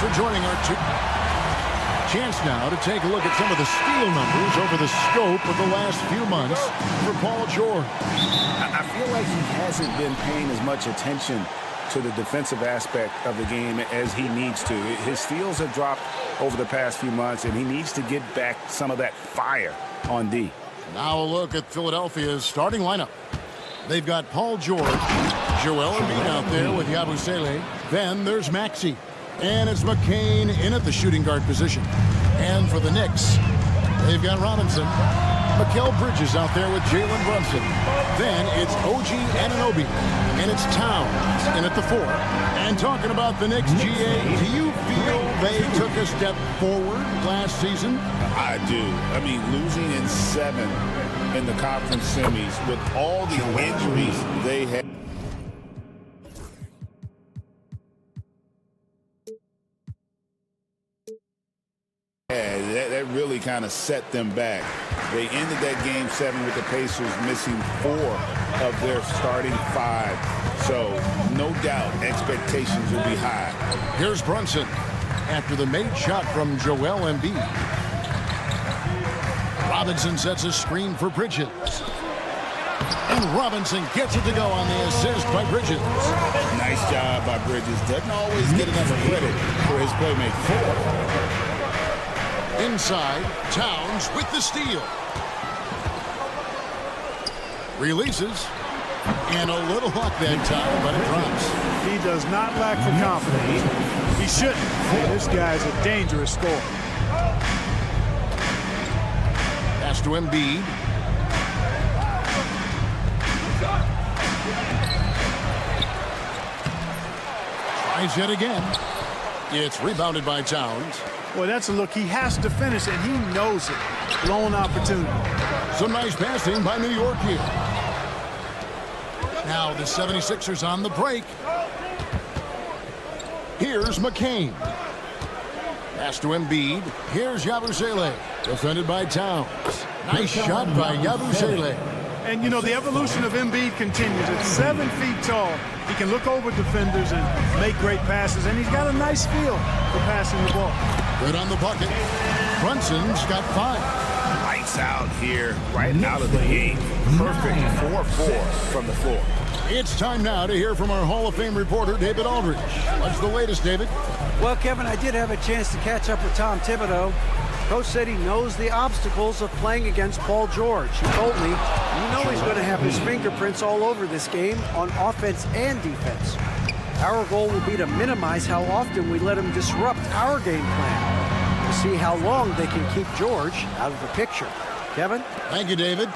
for joining our chance now to take a look at some of the steal numbers over the scope of the last few months for Paul George. I feel like he hasn't been paying as much attention to the defensive aspect of the game as he needs to. His steals have dropped over the past few months, and he needs to get back some of that fire on D. Now a look at Philadelphia's starting lineup. They've got Paul George, Joel Embiid out there with Yabusele. Then there's Maxey. And it's McCain in at the shooting guard position. And for the Knicks, they've got Robinson. Mikal Bridges out there with Jalen Brunson. Then it's OG Anunoby. And it's Towns in at the 4. And talking about the Knicks, GA, do you feel they took a step forward last season? I do. I mean, losing in 7 in the conference semis with all the injuries they had. That really kind of set them back. They ended that game 7 with the Pacers missing 4 of their starting 5. So, no doubt, expectations will be high. Here's Brunson after the made shot from Joel Embiid. Robinson sets a screen for Bridges. And Robinson gets it to go on the assist by Bridges. Nice job by Bridges. Doesn't always get enough credit for his playmaking. Inside, Towns with the steal. Releases. And a little luck that time, but it drops. He does not lack for confidence. He shouldn't. This guy's a dangerous scorer. Pass to Embiid. Tries yet again. It's rebounded by Towns. Boy, that's a look. He has to finish, and he knows it. Blown opportunity. Some nice passing by New York here. Now the 76ers on the break. Here's McCain. Pass to Embiid. Here's Yabusele. Defended by Towns. Nice shot by Yabusele. And, you know, the evolution of Embiid continues. At 7 feet tall, he can look over defenders and make great passes, and he's got a nice feel for passing the ball. Good on the bucket. Brunson's got 5. Lights out here, right out of the gate. Perfect 4-4 from the floor. It's time now to hear from our Hall of Fame reporter, David Aldridge. What's the latest, David? Well, Kevin, I did have a chance to catch up with Tom Thibodeau. Coach said he knows the obstacles of playing against Paul George. He told me, you know he's going to have his fingerprints all over this game on offense and defense. Our goal will be to minimize how often we let him disrupt our game plan. We'll see how long they can keep George out of the picture. Kevin? Thank you, David.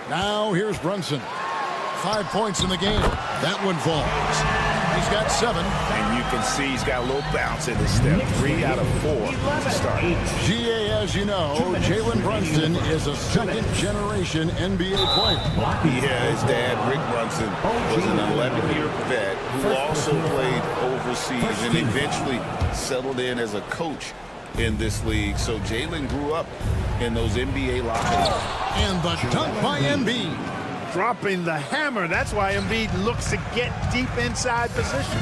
Now here's Brunson. 5 points in the game. That one falls. He's got 7. And you can see he's got a little bounce in his step. 3 out of 4 to start. GA, as you know, Jalen Brunson is a second-generation NBA player. Yeah, his dad, Rick Brunson, was an 11-year vet who also played overseas and eventually settled in as a coach in this league. So Jalen grew up in those NBA locker rooms. And the dunk by Embiid. Dropping the hammer. That's why Embiid looks to get deep inside position.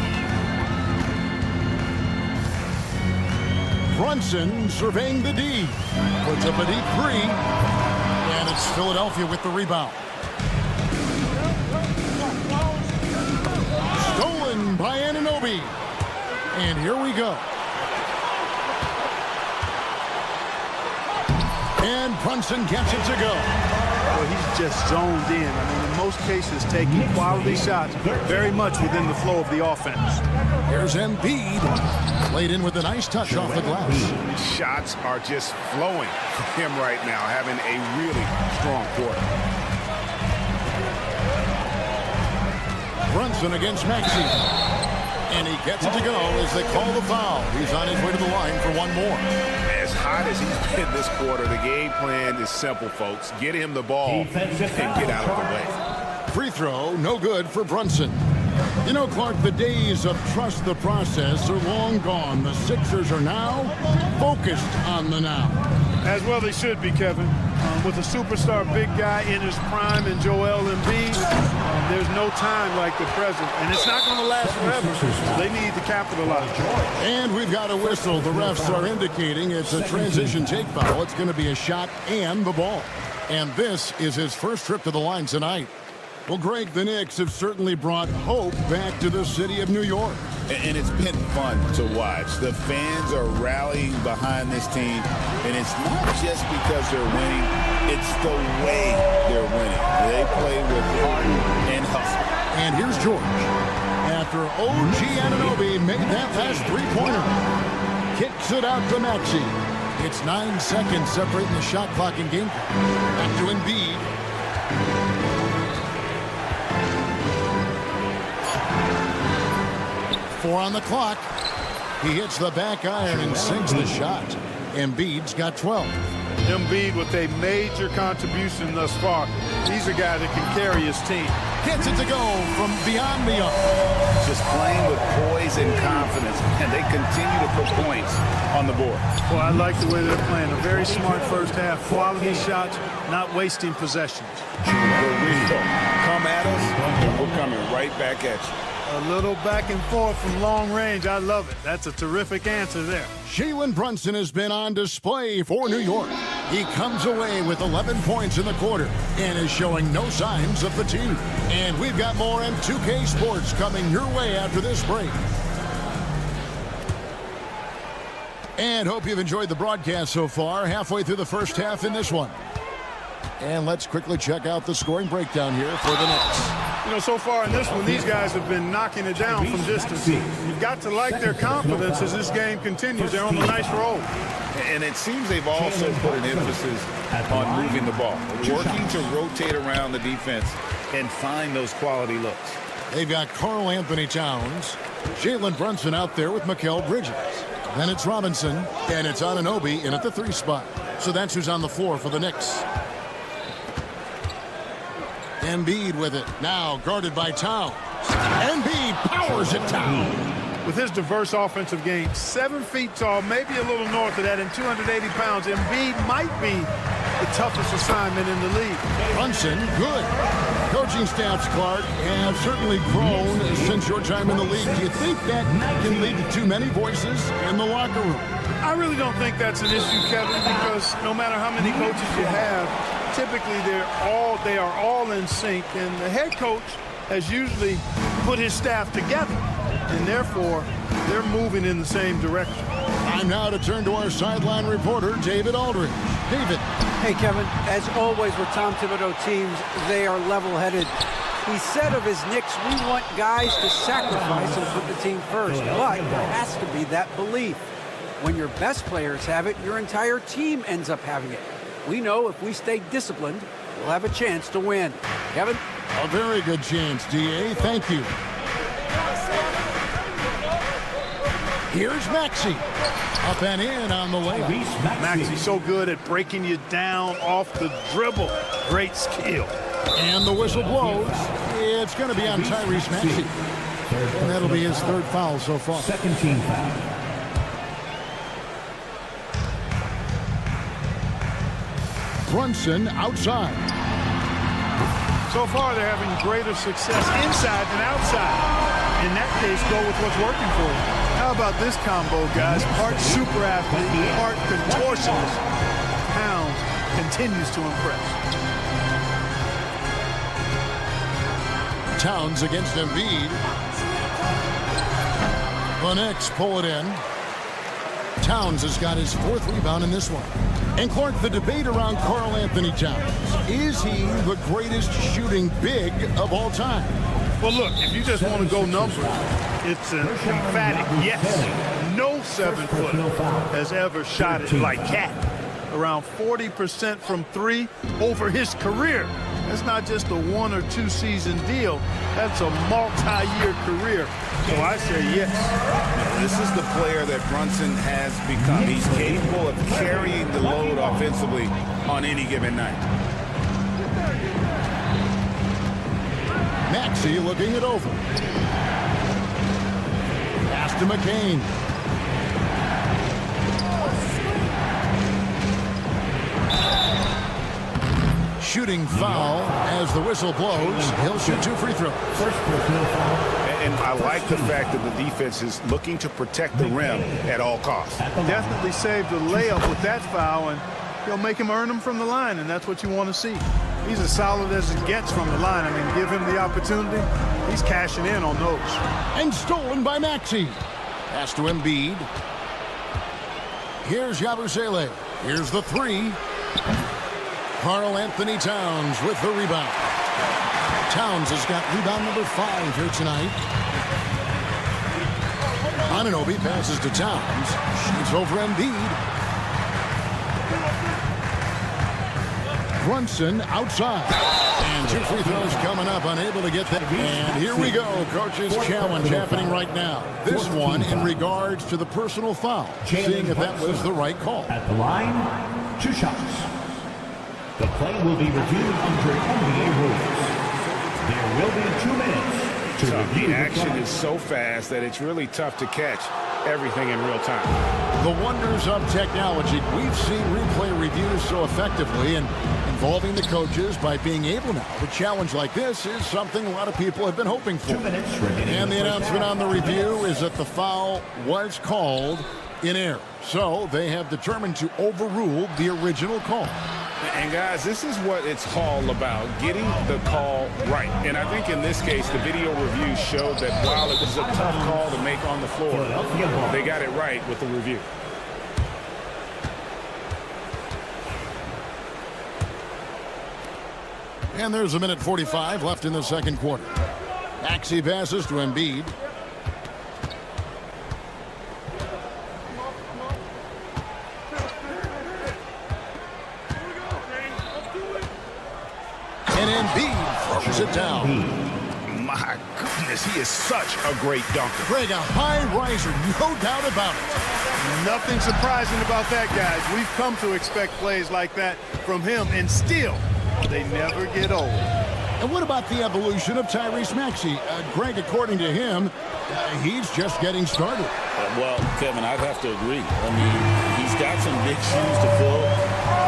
Brunson surveying the D. Puts up a deep 3. And it's Philadelphia with the rebound. Stolen by Anunoby. And here we go. And Brunson gets it to go. Well, he's just zoned in. I mean, in most cases, taking quality shots very much within the flow of the offense. Here's Embiid. Laid in with a nice touch off the glass. Shots are just flowing for him right now, having a really strong quarter. Brunson against Maxey. And he gets it to go as they call the foul. He's on his way to the line for one more. As hot as he's been this quarter, the game plan is simple, folks. Get him the ball and get out of the way. Free throw, no good for Brunson. You know, Clark, the days of trust the process are long gone. The Sixers are now focused on the now. As well they should be, Kevin. with a superstar big guy in his prime and Joel Embiid, there's no time like the present. And it's not going to last forever. So they need to capitalize. And we've got a whistle. The refs are indicating it's a transition take foul. It's going to be a shot and the ball. And this is his first trip to the line tonight. Well, Greg, the Knicks have certainly brought hope back to the city of New York. And it's been fun to watch. The fans are rallying behind this team. And it's not just because they're winning. It's the way they're winning. They play with heart and hustle. And here's George. After OG Anunoby made that last three-pointer, kicks it out to Maxey. It's 9 seconds separating the shot clock and game. Back to Embiid. Four on the clock. He hits the back iron and sinks the shot. Embiid's got 12. Embiid with a major contribution thus far. He's a guy that can carry his team. Gets it to go from beyond the arc. Just playing with poise and confidence, and they continue to put points on the board. Well, I like the way they're playing. A very smart first half. Quality shots, not wasting possessions. For real. Come at us, and we're coming right back at you. A little back and forth from long range. I love it. That's a terrific answer there. Jalen Brunson has been on display for New York. He comes away with 11 points in the quarter and is showing no signs of fatigue. And we've got more M2K Sports coming your way after this break. And hope you've enjoyed the broadcast so far. Halfway through the first half in this one. And let's quickly check out the scoring breakdown here for the Knicks. You know, so far in this one, these guys have been knocking it down from distance. You've got to like their confidence as this game continues. They're on a nice roll. And it seems they've also put an emphasis on moving the ball, working to rotate around the defense and find those quality looks. They've got Karl Anthony Towns, Jalen Brunson out there with Mikal Bridges. Then it's Robinson, and it's Anunoby in at the 3 spot. So that's who's on the floor for the Knicks. Embiid with it. Now guarded by Towns. Embiid powers it down. With his diverse offensive game, 7 feet tall, maybe a little north of that, and 280 pounds, Embiid might be the toughest assignment in the league. Brunson, good. Coaching staffs, Clark, have certainly grown since your time in the league. Do you think that can lead to too many voices in the locker room? I really don't think that's an issue, Kevin, because no matter how many coaches you have, typically they are all in sync, and the head coach has usually put his staff together, and therefore they're moving in the same direction. Time now to turn to our sideline reporter, David Aldridge. David. Hey, Kevin, as always with Tom Thibodeau teams, they are level-headed. He said of his Knicks, we want guys to sacrifice and put the team first, but there has to be that belief. When your best players have it, your entire team ends up having it. We know if we stay disciplined, we'll have a chance to win. Kevin? A very good chance, D.A. Thank you. Here's Maxey. Up and in on the layup. Maxey's so good at breaking you down off the dribble. Great skill. And the whistle blows. It's going to be on Tyrese Maxey. And that'll be his 3rd foul so far. Second team foul. Brunson outside. So far, they're having greater success inside than outside. In that case, go with what's working for you. How about this combo, guys? Part super athlete, part contortionist. Towns continues to impress. Towns against Embiid. The Knicks pull it in. Towns has got his 4th rebound in this one. And Clark, the debate around Karl Anthony Towns. Is he the greatest shooting big of all time? Well, look, if you just want to go numbers, it's an emphatic yes. No 7-footer has ever shot it like Cat. Around 40% from 3 over his career. That's not just a 1 or 2 season deal. That's a multi-year career. So I say yes. This is the player that Brunson has become. He's capable of carrying the load offensively on any given night. Maxey looking it over. Pass to McCain. shooting foul as the whistle blows. He'll shoot 2 free throws. And I like the fact that the defense is looking to protect the rim at all costs. Definitely saved the layup with that foul, and he'll make him earn them from the line, and that's what you want to see. He's as solid as it gets from the line. I mean, give him the opportunity. He's cashing in on those. And stolen by Maxey. Pass to Embiid. Here's Yabusele. Here's the 3. Karl Anthony Towns with the rebound. Towns has got rebound number 5 here tonight. Anunoby passes to Towns. Shoots over Embiid. Brunson outside. And 2 free throws coming up, unable to get that. And here we go, coach's challenge happening right now. This one in regards to the personal foul, seeing if that was the right call. At the line, 2 shots. The play will be reviewed under NBA rules. There will be 2 minutes to review. The action is so fast that it's really tough to catch everything in real time. The wonders of technology. We've seen replay reviews so effectively, and involving the coaches by being able now to challenge like this is something a lot of people have been hoping for. 2 minutes remaining. And the announcement on the review is that the foul was called in error. So they have determined to overrule the original call. And guys, this is what it's all about, getting the call right. And I think in this case, the video review showed that while it was a tough call to make on the floor, they got it right with the review. And there's a minute 45 left in the second quarter. Maxey passes to Embiid. And Embiid throws it down. My goodness, he is such a great dunker. Greg, a high riser, no doubt about it. Nothing surprising about that, guys. We've come to expect plays like that from him, and still, they never get old. And what about the evolution of Tyrese Maxey? Greg, according to him, he's just getting started. Well, Kevin, I'd have to agree. I mean, he's got some big shoes to fill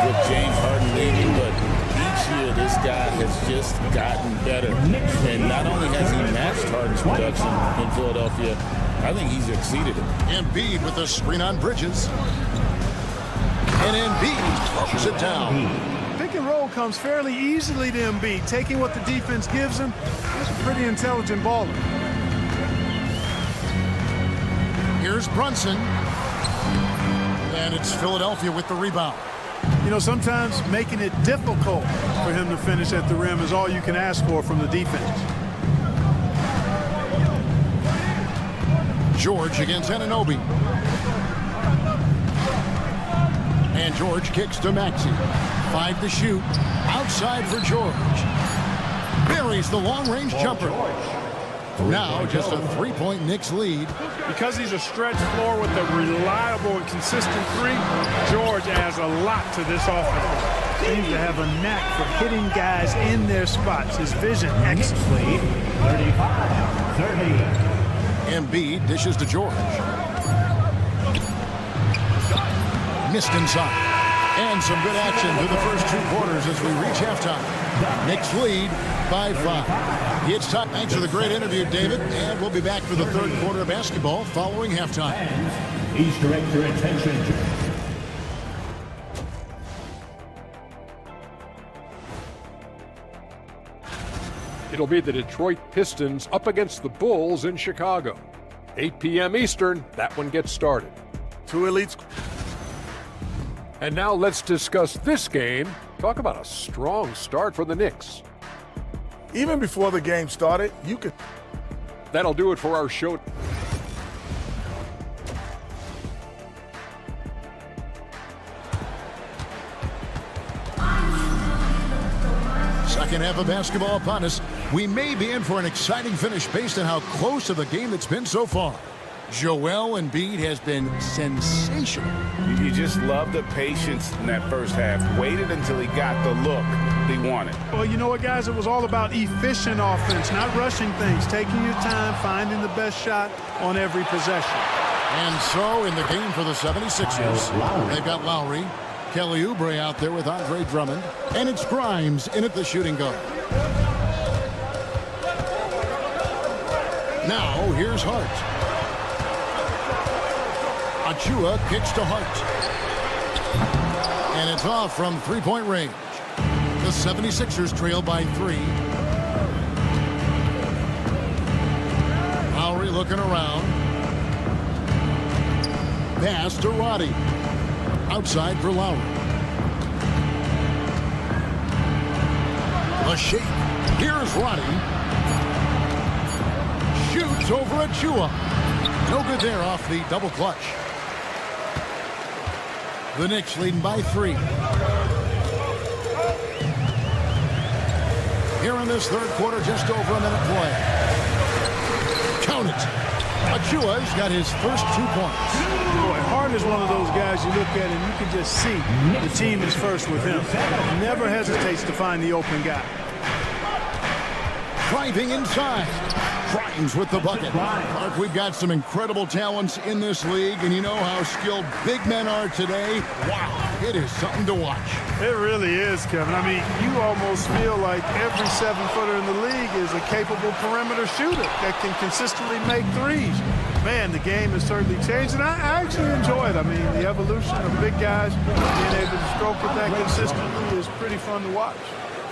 with James Harden leaving, but each year this guy has just gotten better. And not only has he matched Harden's production in Philadelphia, I think he's exceeded it. Embiid with the screen on Bridges. And Embiid throws it down. Pick and roll comes fairly easily to Embiid. Taking what the defense gives him, he's a pretty intelligent baller. Here's Brunson. And it's Philadelphia with the rebound. You know, sometimes making it difficult for him to finish at the rim is all you can ask for from the defense. George against Anunoby. And George kicks to Maxey. 5 to shoot. Outside for George. Buries the long-range jumper. Now just a 3-point Knicks lead. Because he's a stretch floor with a reliable and consistent 3, George adds a lot to this offense. Seems to have a knack for hitting guys in their spots. His vision excellent. Lead 35-30. Embiid dishes to George. Missed inside. And some good action through the first 2 quarters as we reach halftime. Knicks lead by 5. It's time. Thanks for the great interview, David. And we'll be back for the third quarter of basketball following halftime. And please direct your attention. It'll be the Detroit Pistons up against the Bulls in Chicago. 8 p.m. Eastern, that one gets started. 2 elites. And now let's discuss this game. Talk about a strong start for the Knicks. Even before the game started, you could. That'll do it for our show. Second half of basketball upon us. We may be in for an exciting finish based on how close of a game it's been so far. Joel Embiid has been sensational. You just love the patience in that first half. Waited until he got the look he wanted. Well, you know what, guys? It was all about efficient offense, not rushing things, taking your time, finding the best shot on every possession. And so in the game for the 76ers, they've got Lowry, Kelly Oubre out there with Andre Drummond. And it's Grimes in at the shooting guard. Now, here's Hart. Achua kicks to Hart. And it's off from three-point range. The 76ers trail by 3. Lowry looking around. Pass to Roddy. Outside for Lowry. The shake. Here's Roddy. Shoots over Achua. No good there off the double clutch. The Knicks leading by 3. Here in this third quarter, just over a minute play. Count it. Achua's got his first 2 points. Boy, Hart is one of those guys you look at and you can just see the team is first with him. Never hesitates to find the open guy. Driving inside. Grimes with the bucket. Mark, we've got some incredible talents in this league, and you know how skilled big men are today. Wow, it is something to watch. It really is, Kevin. I mean, you almost feel like every 7-footer in the league is a capable perimeter shooter that can consistently make threes. Man, the game has certainly changed, and I actually enjoy it. I mean, the evolution of big guys being able to stroke it that consistently is pretty fun to watch.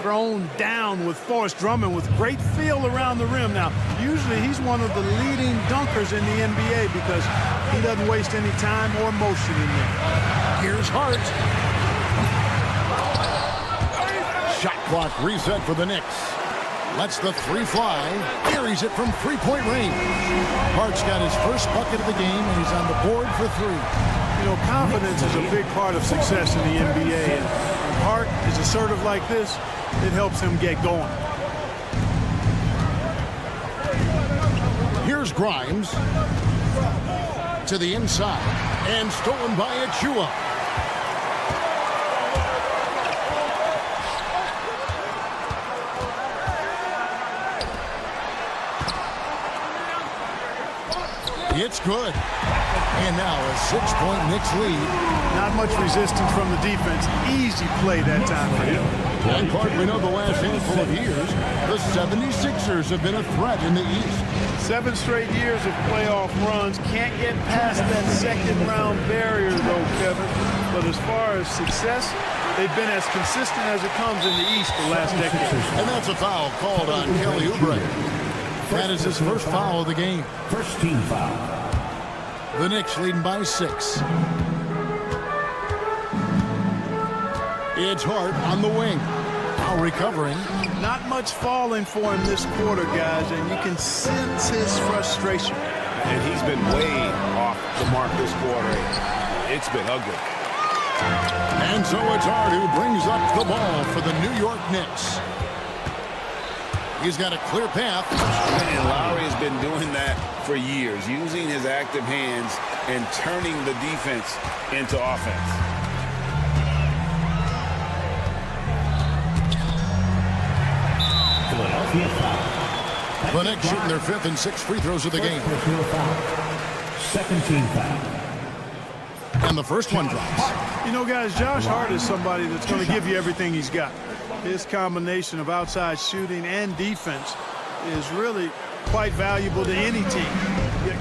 Thrown down with Forrest Drummond with great feel around the rim. Now, usually he's one of the leading dunkers in the NBA because he doesn't waste any time or motion in there. Here's Hart. Shot clock reset for the Knicks. Lets the 3 fly. Carries it from three-point range. Hart's got his first bucket of the game, and he's on the board for 3. You know, confidence is a big part of success in the NBA, and when Hart is assertive like this, it helps him get going. Here's Grimes to the inside and stolen by Achua. It's good. And now a 6-point Knicks lead. Not much resistance from the defense. Easy play that time for him. And Clark, we know the last handful of years, the 76ers have been a threat in the East. 7 straight years of playoff runs. Can't get past that second-round barrier, though, Kevin. But as far as success, they've been as consistent as it comes in the East the last decade. And that's a foul called on Kelly Oubre. That is his first foul of the game. First team foul. The Knicks leading by 6. It's Hart on the wing. Now recovering. Not much falling for him this quarter, guys, and you can sense his frustration. And he's been way off the mark this quarter. It's been ugly. And so it's Hart who brings up the ball for the New York Knicks. He's got a clear path. And Lowry has been doing that for years, using his active hands and turning the defense into offense. Philadelphia foul. The Knicks shooting their 5th and 6th free throws of the game. Second team foul. And the first one drops. You know, guys, Josh Hart is somebody that's going to give you everything he's got. His combination of outside shooting and defense is really quite valuable to any team.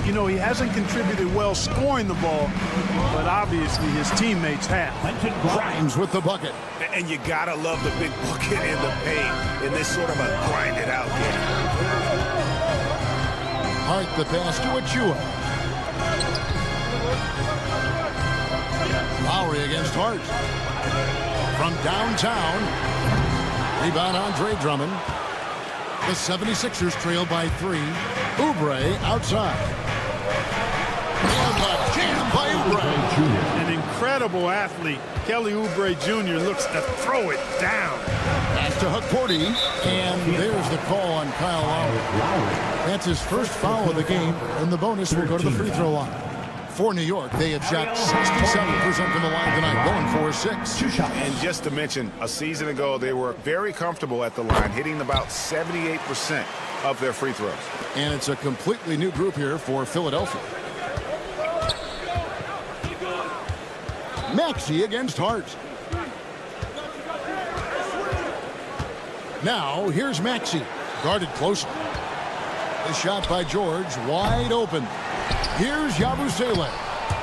You know, he hasn't contributed well scoring the ball, but obviously his teammates have. Grimes with the bucket. And you gotta love the big bucket in the paint in this sort of a grinded out game. Hart the pass to Achua. Lowry against Hart. From downtown. Rebound Andre Drummond. The 76ers trail by 3. Oubre outside. And a jam by Oubre. An incredible athlete. Kelly Oubre Jr. looks to throw it down. Pass to Hakordi. And there's the call on Kyle Lowry. That's his first foul of the game, and the bonus will go to the free throw line. For New York, they have shot 67% from the line tonight, going for 6. And just to mention, a season ago, they were very comfortable at the line, hitting about 78% of their free throws. And it's a completely new group here for Philadelphia. Maxey against Hart. Now, here's Maxey, guarded closely. The shot by George, wide open. Here's Yabusele,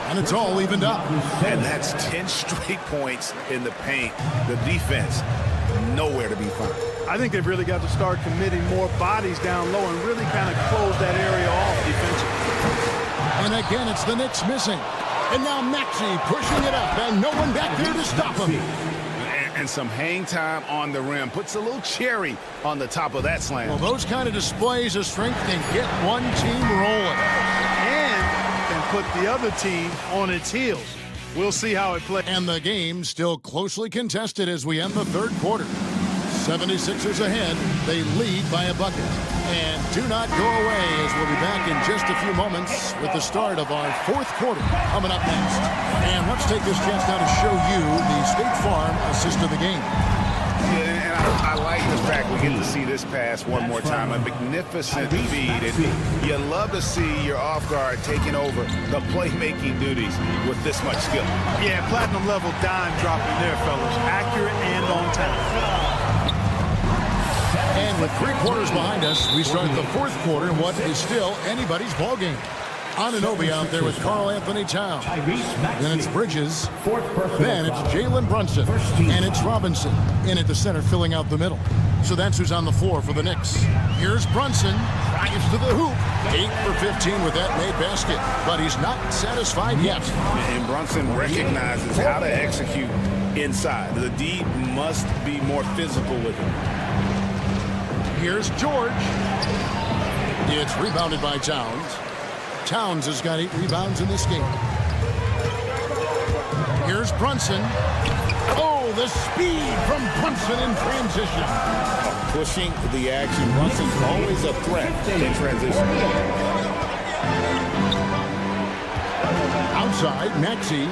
and it's all evened up. And that's 10 straight points in the paint. The defense, nowhere to be found. I think they've really got to start committing more bodies down low and really kind of close that area off defensively. And again, it's the Knicks missing. And now Maxey pushing it up, and no one back there to stop him. And some hang time on the rim. Puts a little cherry on the top of that slam. Well, those kind of displays of strength can get one team rolling. And can put the other team on its heels. We'll see how it plays. And the game still closely contested as we end the third quarter. 76ers ahead. They lead by a bucket. And do not go away, as we'll be back in just a few moments with the start of our fourth quarter coming up next. And let's take this chance now to show you the State Farm assist of the game. Yeah, and I like the fact we get to see this pass one more time. A magnificent feed. And you love to see your off guard taking over the playmaking duties with this much skill. Yeah, platinum level dime dropping there, fellas. Accurate and on time. And with 3 quarters behind us, we start the fourth quarter in what is still anybody's ball game. Anunoby out there with Karl Anthony Towns. Then it's Bridges. Then it's Jalen Brunson. And it's Robinson in at the center, filling out the middle. So that's who's on the floor for the Knicks. Here's Brunson. Drives to the hoop. 8 for 15 with that made basket. But he's not satisfied yet. And Brunson recognizes how to execute inside. The D must be more physical with him. Here's George. It's rebounded by Towns. Towns has got 8 rebounds in this game. Here's Brunson. Oh, the speed from Brunson in transition. Pushing the action. Brunson's always a threat in transition. Outside, Maxey.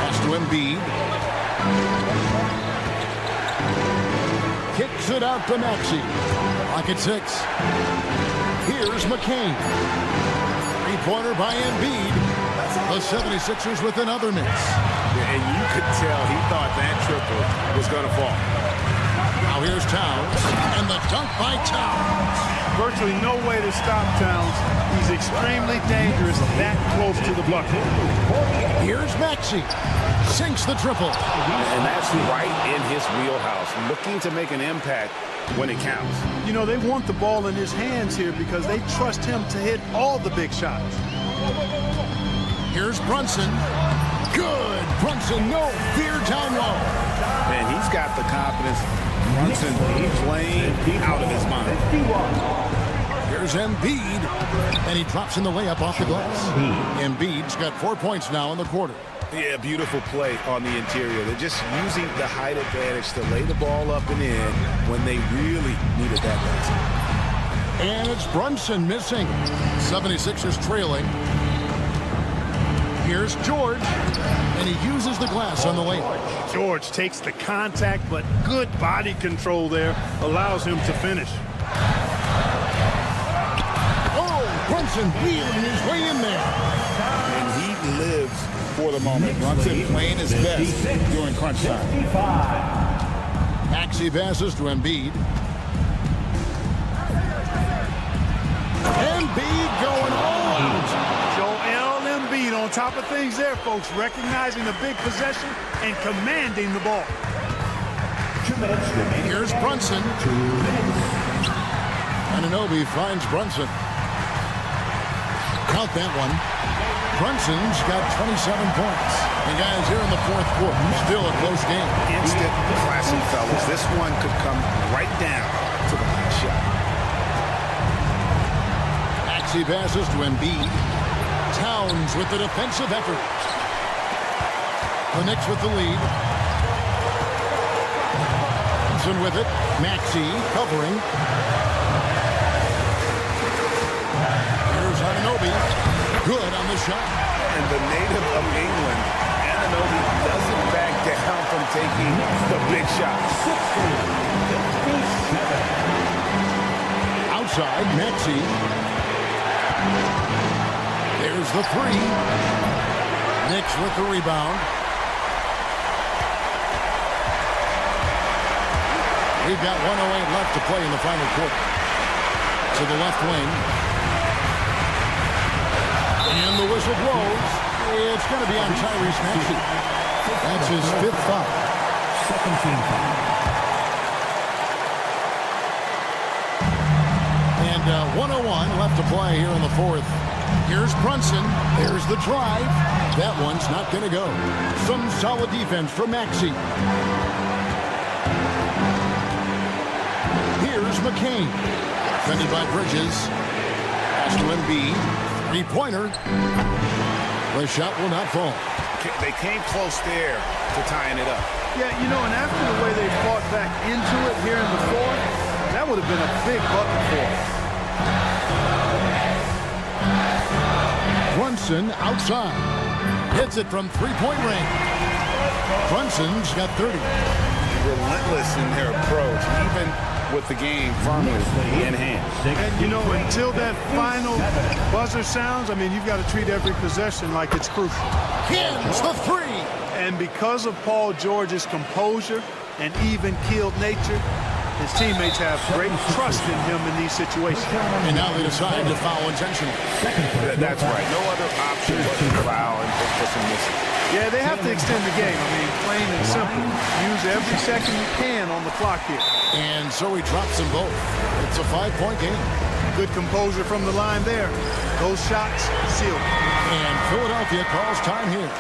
Pass to Embiid. Kicks it out to Maxey. Clock at 6. Here's McCain. 3-pointer by Embiid. The 76ers with another miss. And you could tell he thought that triple was going to fall. Now here's Towns. And the dunk by Towns. Virtually no way to stop Towns. He's extremely dangerous that close to the bucket. Here's Maxey. Sinks the triple. And that's right in his wheelhouse. Looking to make an impact when it counts. You know, they want the ball in his hands here because they trust him to hit all the big shots. Here's Brunson. Good. Brunson, no fear down low. And he's got the confidence. Brunson playing out of his mind. Here's Embiid. And he drops in the layup off the glass. Embiid's got 4 points now in the quarter. Yeah, beautiful play on the interior. They're just using the height advantage to lay the ball up and in when they really needed that basket. And it's Brunson missing. 76ers trailing. Here's George. And he uses the glass on the layup. George takes the contact, but good body control there allows him to finish. Oh, Brunson wheeling his way in there. And he lives for the moment. Brunson playing his best during crunch time. Maxey passes to Embiid. Embiid going all out. Joel Embiid on top of things there, folks, recognizing the big possession and commanding the ball. 2 minutes remaining. Here's Brunson. 2 minutes. Anunoby finds Brunson. Count that one. Brunson's got 27 points. And guys, here in the fourth quarter, still a close game. Instant classic, fellas. This one could come right down to the last shot. Maxey passes to Embiid. Towns with the defensive effort. The Knicks with the lead. Brunson with it. Maxey covering. Here's Anunoby. Good on the shot. And the native of England, Anunoby doesn't back down from taking the big shots. Outside, Maxey. There's the 3. Knicks with the rebound. We've got 1:08 left to play in the final quarter. To the left wing. And the whistle blows. It's going to be on Tyrese Maxey. That's his 5th foul. Second team foul. And 1:01 left to play here in the 4th. Here's Brunson. There's the drive. That one's not going to go. Some solid defense from Maxey. Here's McCain. Defended by Bridges. Pass to Embiid. Three-pointer. The shot will not fall. They came close there to tying it up. Yeah, you know, and after the way they fought back into it here in the 4th, that would have been a big bucket for them. Brunson outside. Hits it from three-point range. Brunson's got 30. Relentless in their approach, even with the game firmly in hand. And, you know, until that final buzzer sounds, I mean, you've got to treat every possession like it's crucial. Hins the 3. And because of Paul George's composure and even-keeled nature, his teammates have great trust in him in these situations. And now they decide to foul intentionally. That's right. No other option but to foul and for some missing. Yeah, they have to extend the game. I mean, plain and simple. Use every second you can on the clock here. And so he drops them both. It's a 5-point game. Good composure from the line there. Those shots sealed. And Philadelphia calls time here.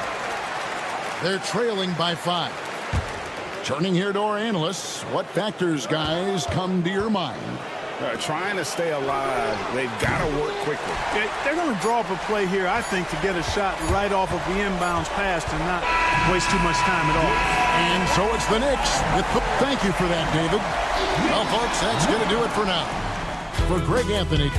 They're trailing by 5. Turning here to our analysts, what factors, guys, come to your mind? Trying to stay alive, they've got to work quickly. Yeah, they're going to draw up a play here, I think, to get a shot right off of the inbounds pass and not waste too much time at all. And so it's the Knicks. Thank you for that, David. Well, folks, that's going to do it for now. For Greg Anthony.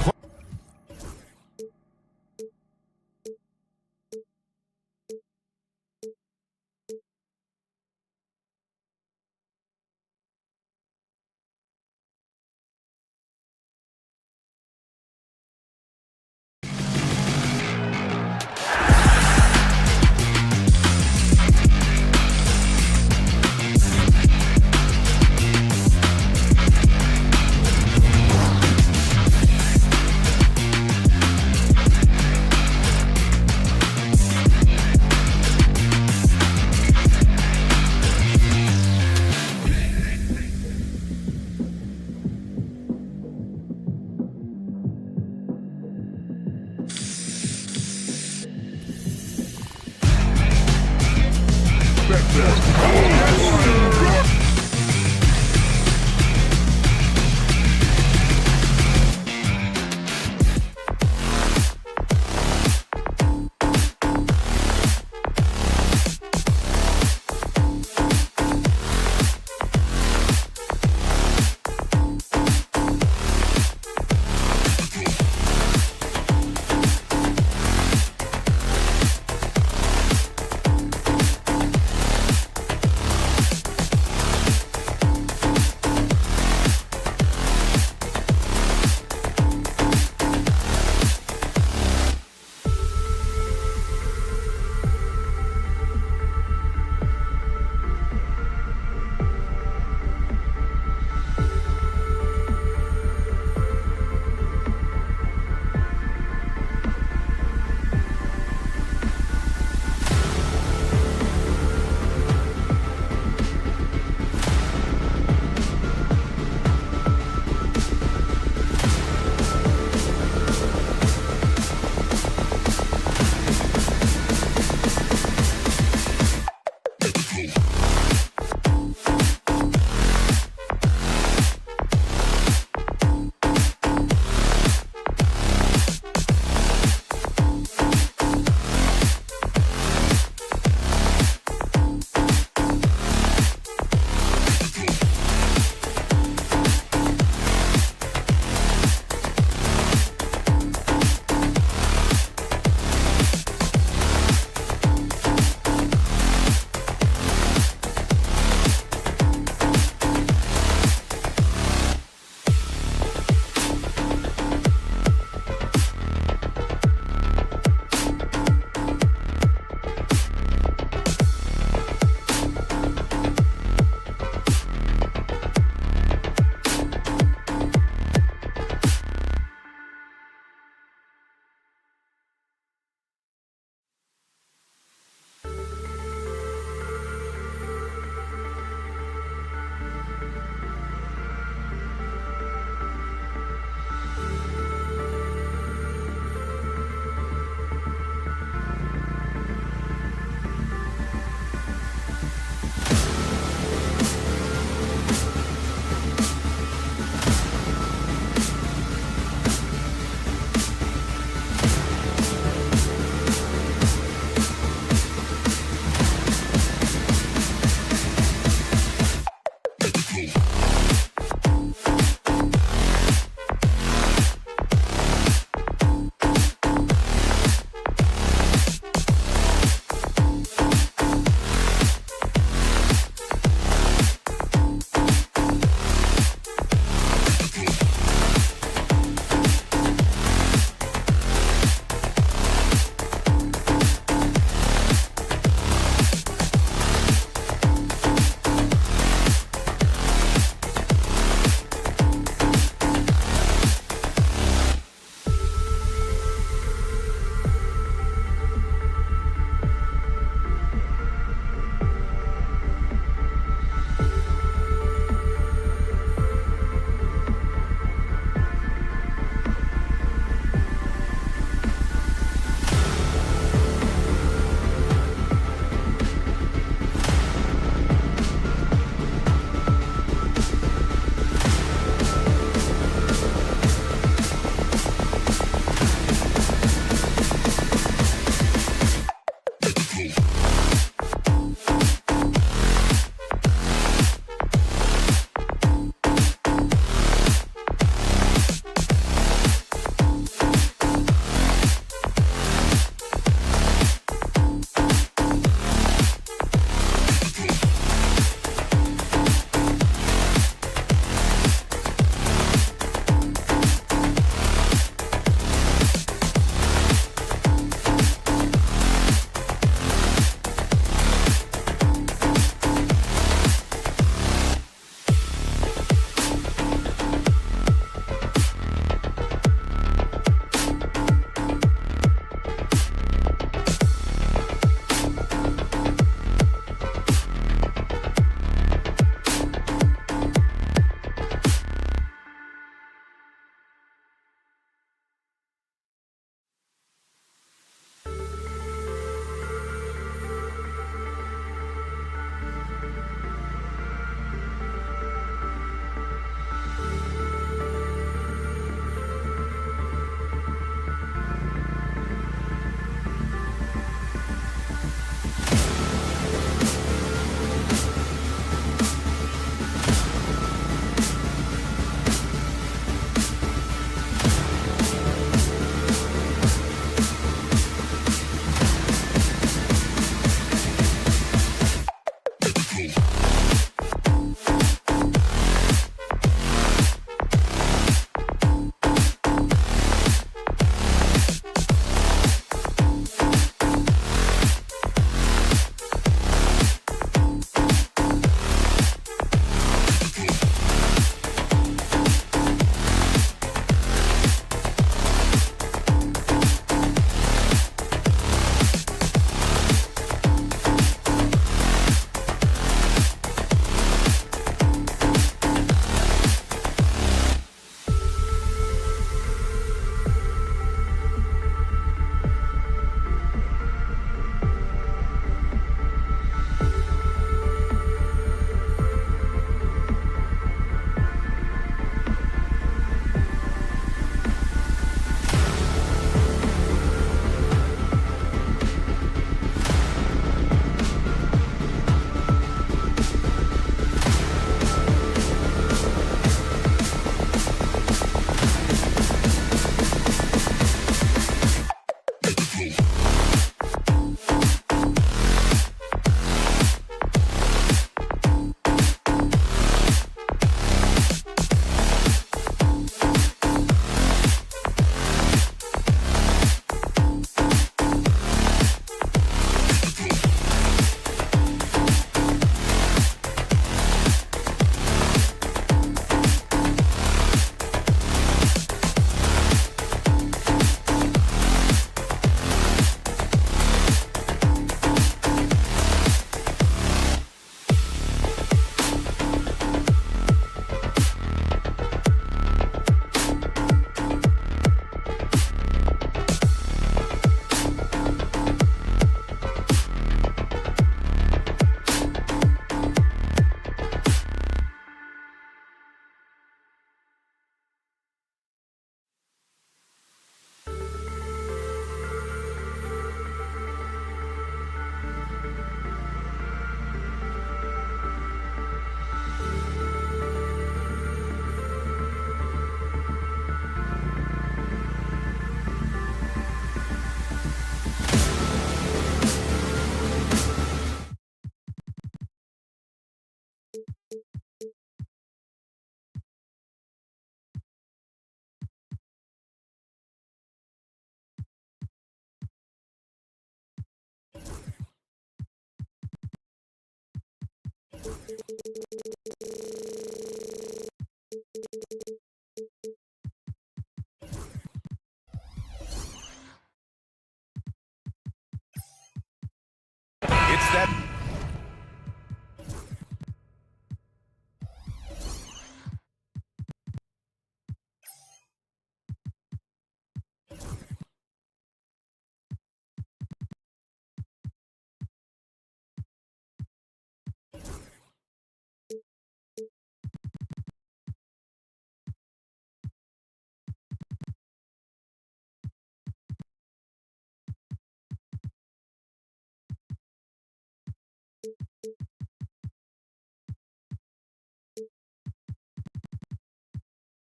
It's that.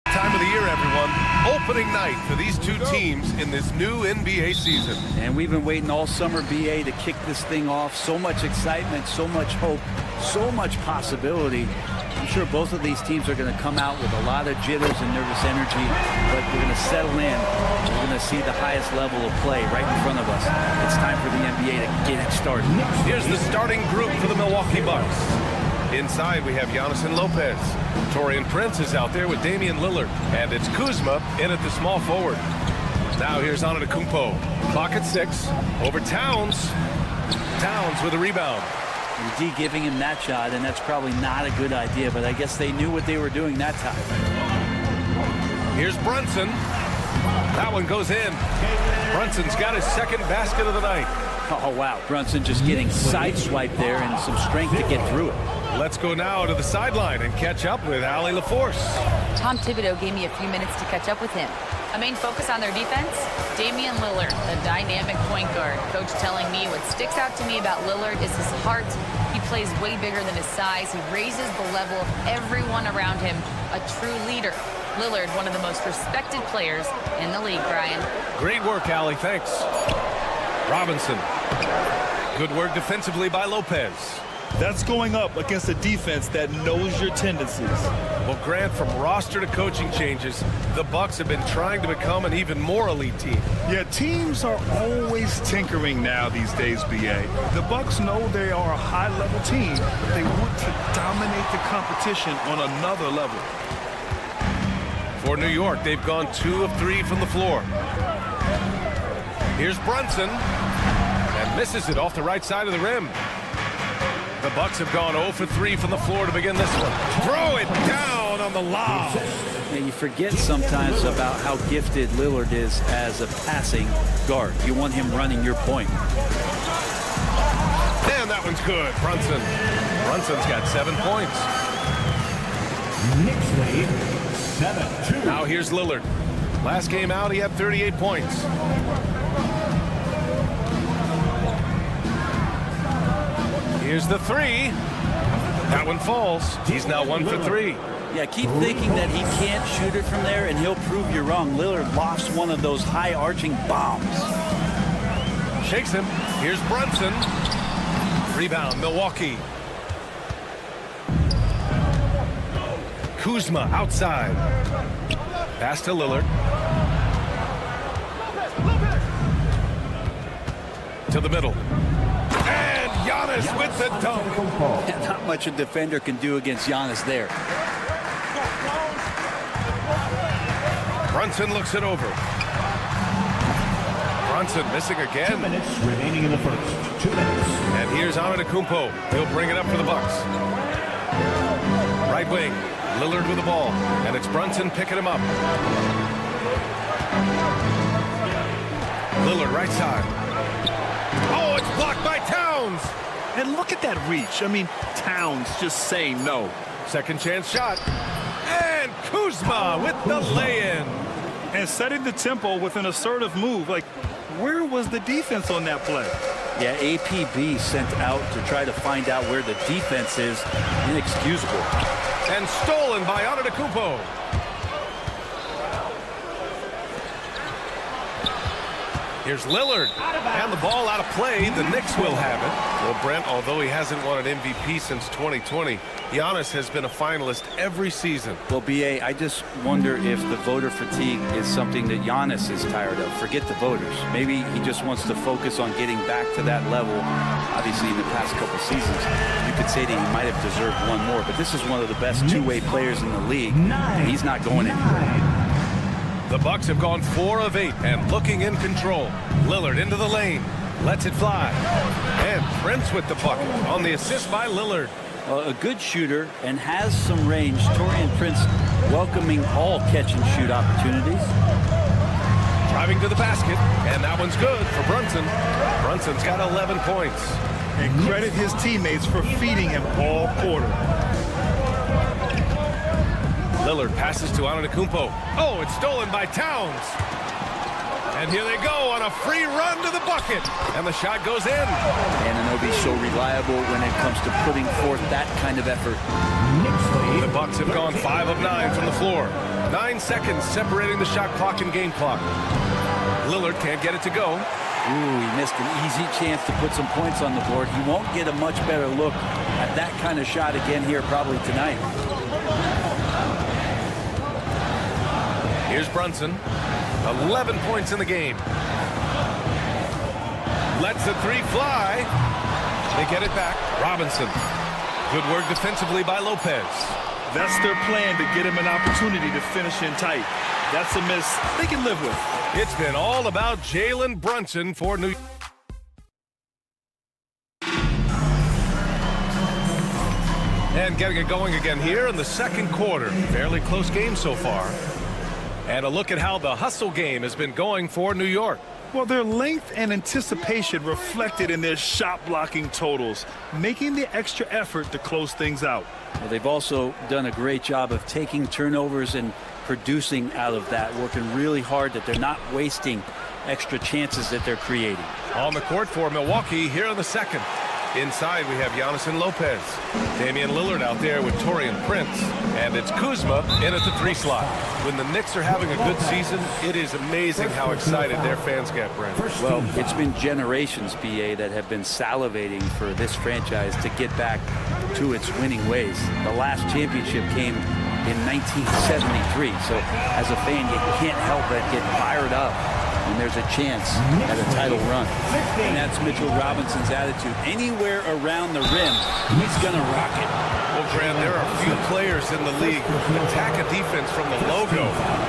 Time of the year, everyone. Opening night for these two teams in this new NBA season. And we've been waiting all summer, BA, to kick this thing off. So much excitement, so much hope, so much possibility. I'm sure both of these teams are going to come out with a lot of jitters and nervous energy, but we're going to settle in. We're going to see the highest level of play right in front of us. It's time for the NBA to get it started. Here's the starting group for the Milwaukee Bucks. Inside, we have Giannis and Lopez. Taurean Prince is out there with Damian Lillard. And it's Kuzma in at the small forward. Now here's Antetokounmpo. Clock at 6. Over Towns. Towns with a rebound. D giving him that shot, and that's probably not a good idea, but I guess they knew what they were doing that time. Here's Brunson. That one goes in. Brunson's got his second basket of the night. Oh, wow. Brunson just getting sideswiped there and some strength to get through it. Let's go now to the sideline and catch up with Allie LaForce. Tom Thibodeau gave me a few minutes to catch up with him. A main focus on their defense, Damian Lillard, the dynamic point guard. Coach telling me what sticks out to me about Lillard is his heart. He plays way bigger than his size. He raises the level of everyone around him. A true leader. Lillard, one of the most respected players in the league, Brian. Great work, Allie. Thanks. Robinson. Good work defensively by Lopez. That's going up against a defense that knows your tendencies. Well, Grant, from roster to coaching changes, the Bucks have been trying to become an even more elite team. Yeah, teams are always tinkering now these days, BA. The Bucks know they are a high-level team, but they want to dominate the competition on another level. For New York, they've gone 2 of 3 from the floor. Here's Brunson, and misses it off the right side of the rim. The Bucks have gone 0 for 3 from the floor to begin this one. Throw it down on the lob. And you forget sometimes about how gifted Lillard is as a passing guard. You want him running your point. And that one's good. Brunson's got 7 points. Knicks lead 7-2. Now here's Lillard. Last game out, he had 38 points. Here's the 3. That one falls. He's now 1 for 3. Yeah, keep thinking that he can't shoot it from there, and he'll prove you wrong. Lillard lofts one of those high-arching bombs. takes him. Here's Brunson. Rebound, Milwaukee. Kuzma outside. Pass to Lillard. To the middle. And Giannis with the dunk. Not much a defender can do against Giannis there. Brunson looks it over. Brunson missing again. 2 minutes remaining in the first. 2 minutes. And here's Antetokounmpo. He'll bring it up for the Bucks. Right wing. Lillard with the ball. And it's Brunson picking him up. Lillard right side. Oh, it's blocked by Towns. And look at that reach. I mean, Towns just saying no. Second chance shot. And Kuzma with the lay-in. And setting the tempo with an assertive move. Like, where was the defense on that play? Yeah, APB sent out to try to find out where the defense is. Inexcusable. And stolen by Antetokounmpo. Here's Lillard. And the ball out of play. The Knicks will have it. Well, Brent, although he hasn't won an MVP since 2020, Giannis has been a finalist every season. Well, B.A., I just wonder if the voter fatigue is something that Giannis is tired of. Forget the voters. Maybe he just wants to focus on getting back to that level. Obviously, in the past couple seasons, you could say that he might have deserved one more, but this is one of the best two-way players in the league, and he's not going anywhere. The Bucks have gone 4 of 8 and looking in control. Lillard into the lane. Lets it fly. And Prince with the bucket on the assist by Lillard. A good shooter and has some range. Taurean Prince welcoming all catch-and-shoot opportunities. Driving to the basket, and that one's good for Brunson. Brunson's got 11 points. And credit his teammates for feeding him all quarter. Lillard passes to Antetokounmpo. Oh, it's stolen by Towns. And here they go on a free run to the bucket. And the shot goes in. Anunoby's so reliable when it comes to putting forth that kind of effort. The Bucks have gone 5 of 9 from the floor. 9 seconds separating the shot clock and game clock. Lillard can't get it to go. Ooh, he missed an easy chance to put some points on the board. He won't get a much better look at that kind of shot again here probably tonight. Here's Brunson. 11 points in the game. Lets the three fly. They get it back. Robinson. Good work defensively by Lopez. That's their plan, to get him an opportunity to finish in tight. That's a miss they can live with. It's been all about Jalen Brunson for New York. And getting it going again here in the second quarter. Fairly close game so far. And a look at how the hustle game has been going for New York. Well, their length and anticipation reflected in their shot blocking totals, making the extra effort to close things out. Well, they've also done a great job of taking turnovers and producing out of that, working really hard that they're not wasting extra chances that they're creating. On the court for Milwaukee here in the second. Inside, we have Giannis and Lopez. Damian Lillard out there with Taurean Prince. And it's Kuzma in at the 3 slot. When the Knicks are having a good season, it is amazing how excited their fans get, Brent. Well, it's been generations, B.A., that have been salivating for this franchise to get back to its winning ways. The last championship came in 1973. So as a fan, you can't help but get fired up when there's a chance at a title run. And that's Mitchell Robinson's attitude. Anywhere around the rim, he's going to rock it. Well, Grant, there are few players in the league who attack a defense from the logo,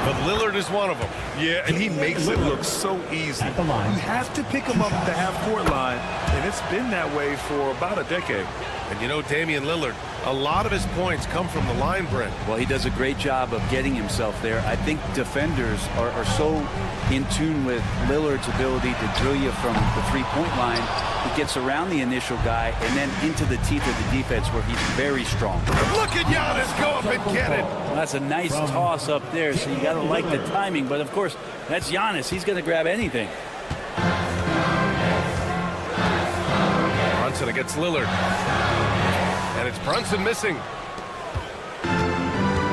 but Lillard is one of them. Yeah, and he makes it look so easy. You have to pick him up at the half-court line, and it's been that way for about a decade. And you know, Damian Lillard, a lot of his points come from the line, Brent. Well, he does a great job of getting himself there. I think defenders are so in tune with Lillard's ability to drill you from the three-point line. He gets around the initial guy and then into the teeth of the defense where he's very strong. Look at Giannis go up and get it. Well, that's a nice toss up there, so you got to like the timing. But, of course, that's Giannis. He's going to grab anything. Brunson against Lillard. And it's Brunson missing.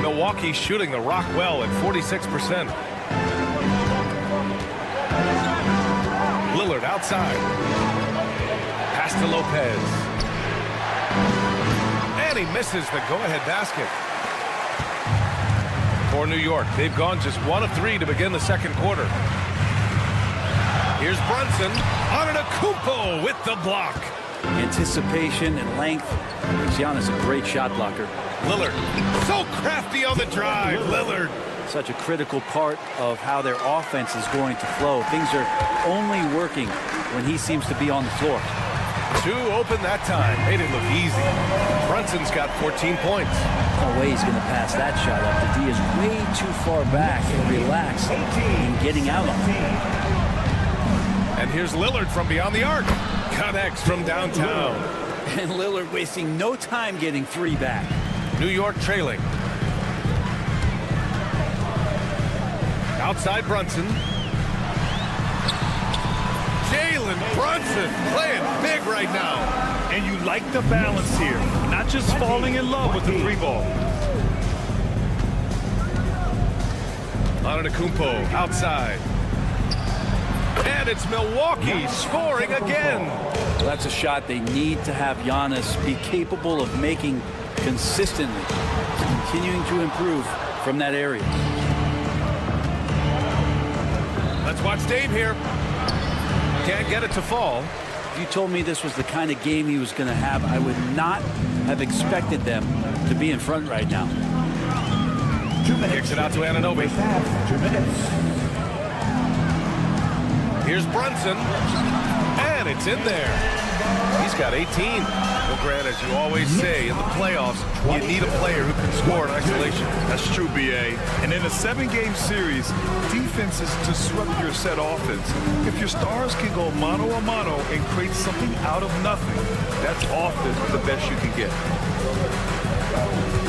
Milwaukee shooting the rock well at 46%. Lillard out. outside. Pass to Lopez. And he misses the go-ahead basket. For New York, they've gone just 1 of 3 to begin the second quarter. Here's Brunson. Antetokounmpo with the block. Anticipation and length makes Giannis a great shot blocker. Lillard, so crafty on the drive. Lillard. Such a critical part of how their offense is going to flow. Things are only working when he seems to be on the floor. 2 open that time. Made it look easy. Brunson's got 14 points. No way he's going to pass that shot up. The D is way too far back and relaxed in getting out on it. And here's Lillard from beyond the arc. Connects from downtown. And Lillard wasting no time getting 3 back. New York trailing. Outside Brunson. Jalen Brunson playing big right now. And you like the balance here. Not just falling in love with the 3 ball. Antetokounmpo outside. And it's Milwaukee scoring again. Well, that's a shot they need to have Giannis be capable of making consistently. He's continuing to improve from that area. Let's watch Dame here. Can't get it to fall. If you told me this was the kind of game he was going to have, I would not have expected them to be in front right now. 2 minutes. Kicks it out to Anunoby. 2 minutes. Here's Brunson. And it's in there. He's got 18. Well, Grant, as you always say, in the playoffs, you need a player who can score in isolation. That's true, B.A. And in a 7-game series, defense is disrupt your set offense. If your stars can go mano-a-mano and create something out of nothing, that's often the best you can get.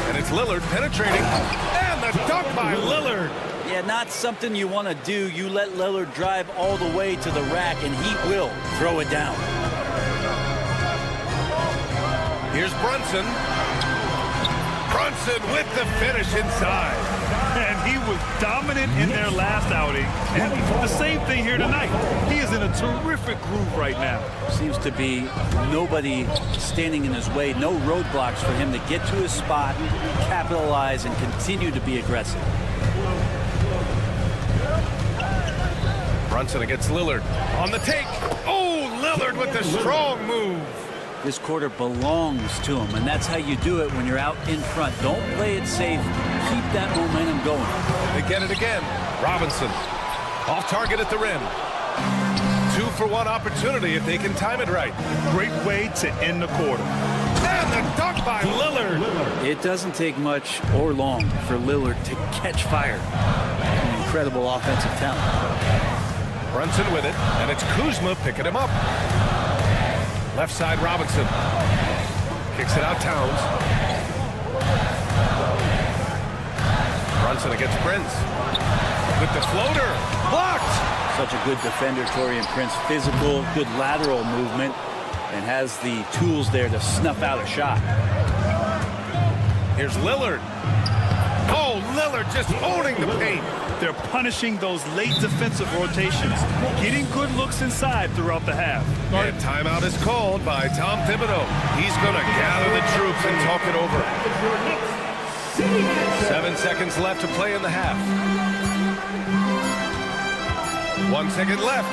And it's Lillard penetrating. And the dunk by Lillard. Yeah, not something you want to do. You let Lillard drive all the way to the rack, and he will throw it down. Here's Brunson. Brunson with the finish inside. And he was dominant in their last outing. And the same thing here tonight. He is in a terrific groove right now. Seems to be nobody standing in his way. No roadblocks for him to get to his spot, capitalize, and continue to be aggressive. Brunson against Lillard on the take. Oh, Lillard with the strong move. This quarter belongs to him, and that's how you do it when you're out in front. Don't play it safe. Keep that momentum going. They get it again. Robinson off target at the rim. 2-for-1 opportunity if they can time it right. Great way to end the quarter. And the dunk by Lillard. It doesn't take much or long for Lillard to catch fire. An incredible offensive talent. Brunson with it, and it's Kuzma picking him up. Left side Robinson. Kicks it out Towns. Brunson against Prince. With the floater. Blocked! Such a good defender, Taurean Prince. Physical, good lateral movement, and has the tools there to snuff out a shot. Here's Lillard. Oh, Lillard just owning the paint. They're punishing those late defensive rotations, getting good looks inside throughout the half. And timeout is called by Tom Thibodeau. He's going to gather the troops and talk it over. 7 seconds left to play in the half. 1 second left.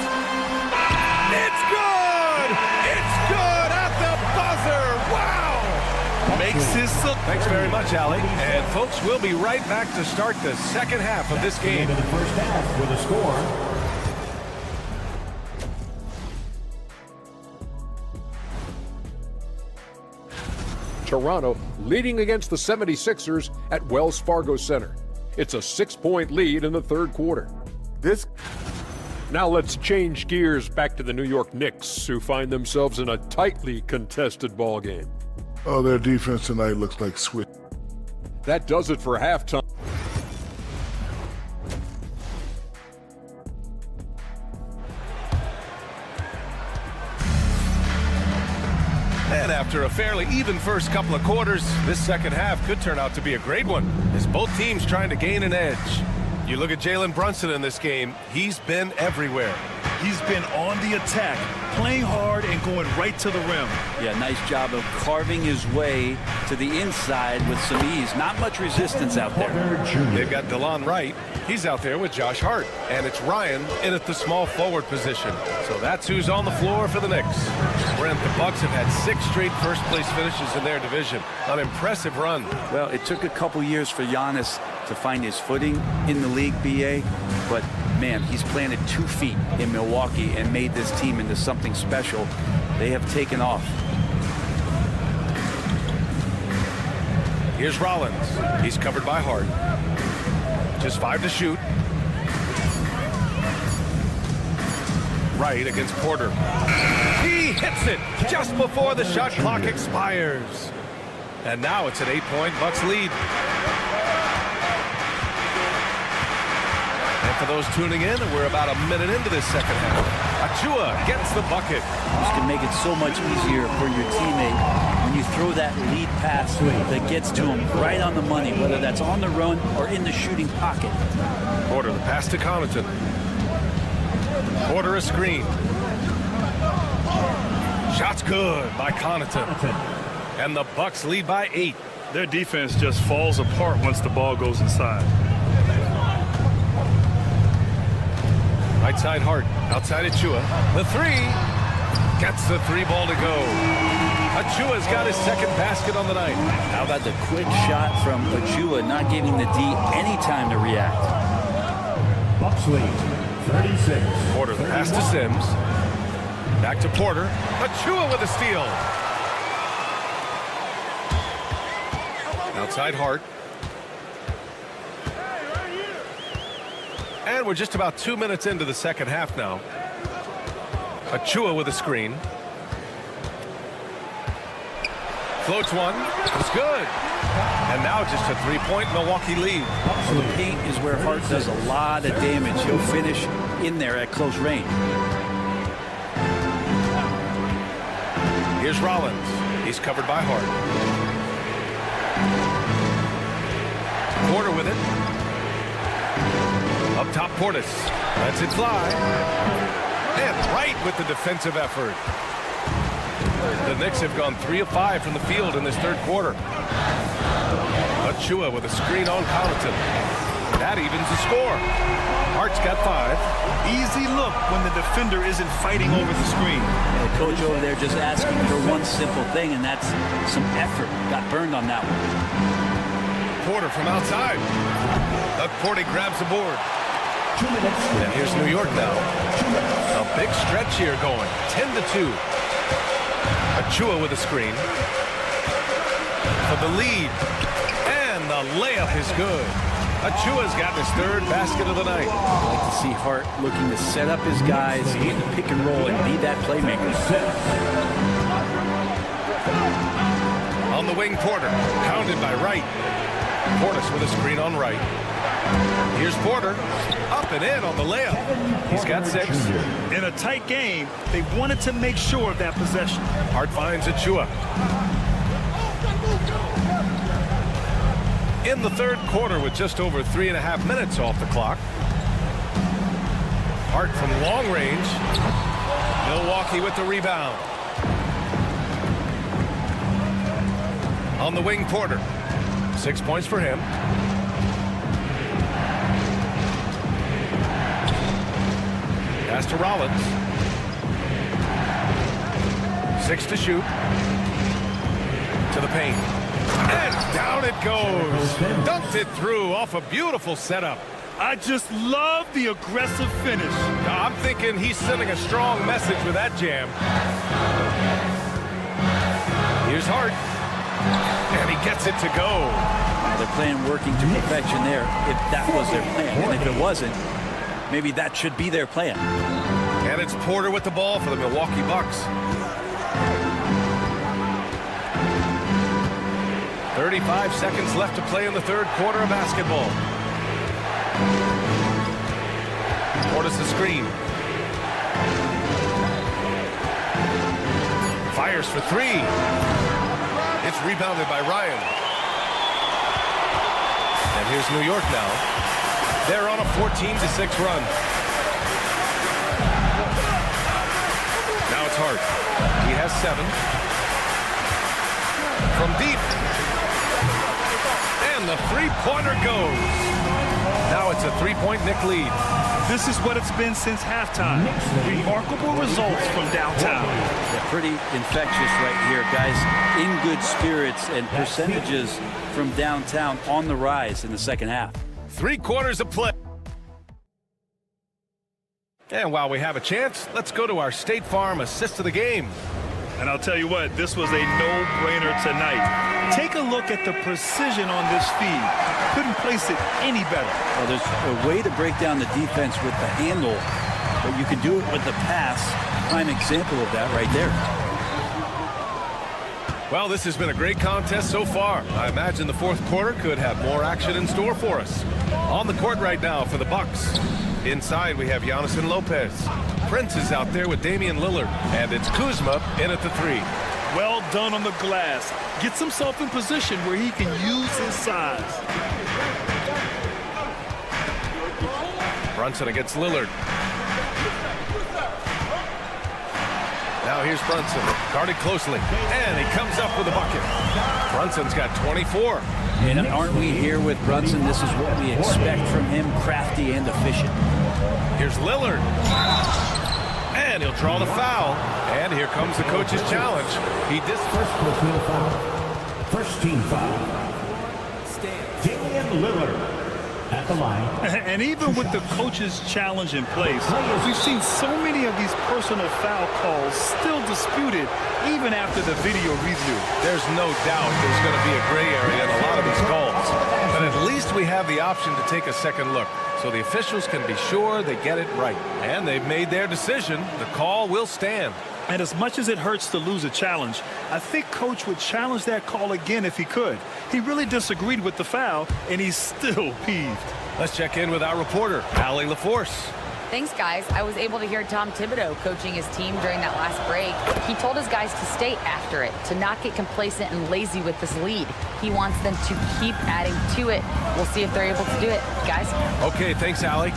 It's good! It's good at the buzzer! Wow! Makes his... Thanks very much, Allie. And folks, we'll be right back to start the second half of this game. In the first half with a score. Toronto leading against the 76ers at Wells Fargo Center. It's a 6-point lead in the third quarter. Now let's change gears back to the New York Knicks, who find themselves in a tightly contested ball game. Oh, their defense tonight looks like switch. That does it for halftime. And after a fairly even first couple of quarters, this second half could turn out to be a great one, as both teams trying to gain an edge. You look at Jalen Brunson in this game, he's been everywhere. He's been on the attack, playing hard and going right to the rim. Yeah, nice job of carving his way to the inside with some ease. Not much resistance out there. They've got DeLon Wright. He's out there with Josh Hart. And it's Ryan in at the small forward position. So that's who's on the floor for the Knicks. Brent, the Bucks have had 6 straight first-place finishes in their division. An impressive run. Well, it took a couple years for Giannis to find his footing in the league, BA. But, man, he's planted 2 feet in Milwaukee and made this team into something special. They have taken off. Here's Rollins. He's covered by Hart. Just 5 to shoot. Wright against Porter. He hits it just before the shot clock expires. And now it's an 8-point Bucks lead. And for those tuning in, we're about a minute into this second half. Achua gets the bucket. This can make it so much easier for your teammate when you throw that lead pass that gets to him right on the money, whether that's on the run or in the shooting pocket. Porter, the pass to Connaughton. Porter a screen. Shot's good by Connaughton. And the Bucks lead by 8. Their defense just falls apart once the ball goes inside. Right side Hart, outside Achua. The 3 gets the 3 ball to go. Achua's got his second basket on the night. How about the quick shot from Achua, not giving the D any time to react. Bucks lead, 36. Porter, the pass to Sims. Back to Porter. Achua with a steal. Outside Hart. And we're just about 2 minutes into the second half now. Achua with a screen. Floats one. It's good. And now just a 3-point Milwaukee lead. The paint is where Hart does a lot of damage. He'll finish in there at close range. Here's Rollins. He's covered by Hart. Porter with it. Up top, Portis. Lets it fly. And right with the defensive effort. The Knicks have gone 3 of 5 from the field in this third quarter. Achua with a screen on Connaughton. That evens the score. Hart's got 5. Easy look when the defender isn't fighting over the screen. The coach over there just asking for one simple thing, and that's some effort. Got burned on that one. Porter from outside. Doug Porter grabs the board. And here's New York now. A big stretch here going. 10-2. Achua with a screen. For the lead. And the layup is good. Achua's gotten his 3rd basket of the night. I like to see Hart looking to set up his guys in the pick and roll and be that playmaker. On the wing, Porter. Pounded by Wright. Portis with a screen on Wright. Here's Porter. Up and in on the layup. He's got 6. In a tight game, they wanted to make sure of that possession. Hart finds Achua. In the third quarter with just over 3.5 minutes off the clock. Hart from long range. Milwaukee with the rebound. On the wing, Porter. 6 points for him. Pass to Rollins. 6 to shoot. To the paint. And down it goes. Dunked it through off a beautiful setup. I just love the aggressive finish. I'm thinking he's sending a strong message with that jam. Here's Hart. And he gets it to go. They're playing working to perfection there if that was their plan. And if it wasn't, maybe that should be their plan. And it's Porter with the ball for the Milwaukee Bucks. 35 seconds left to play in the third quarter of basketball. Portis the screen. Fires for 3. It's rebounded by Ryan. And here's New York now. They're on a 14-6 run. Now it's Hart. He has 7. From deep. And the three-pointer goes. Now it's a 3-point Knick lead. This is what it's been since halftime. Remarkable results from downtown. They're pretty infectious right here, guys. In good spirits and percentages from downtown on the rise in the second half. 3 quarters of play. And while we have a chance, let's go to our State Farm assist of the game. And I'll tell you what, this was a no-brainer tonight. Take a look at the precision on this feed. Couldn't place it any better. Well, there's a way to break down the defense with the handle, but you can do it with the pass. Prime example of that right there. Well, this has been a great contest so far. I imagine the fourth quarter could have more action in store for us. On the court right now for the Bucks. Inside, we have Giannis and Lopez. Prince is out there with Damian Lillard. And it's Kuzma in at the 3. Well done on the glass. Gets himself in position where he can use his size. Brunson against Lillard. Now here's Brunson, guarded closely, and he comes up with a bucket. Brunson's got 24. And aren't we here with Brunson? This is what we expect from him, crafty and efficient. Here's Lillard. And he'll draw the foul. And here comes the coach's challenge. He First personal foul. First team foul. Damian Lillard at the line. And even with the coach's challenge in place, we've seen so many of these personal foul calls still disputed even after the video review. There's no doubt there's going to be a gray area in a lot of these calls. But at least we have the option to take a second look, so the officials can be sure they get it right. And they've made their decision. The call will stand. And as much as it hurts to lose a challenge, I think Coach would challenge that call again if he could. He really disagreed with the foul, and he's still peeved. Let's check in with our reporter, Allie LaForce. Thanks, guys. I was able to hear Tom Thibodeau coaching his team during that last break. He told his guys to stay after it, to not get complacent and lazy with this lead. He wants them to keep adding to it. We'll see if they're able to do it, guys. Okay, thanks, Allie.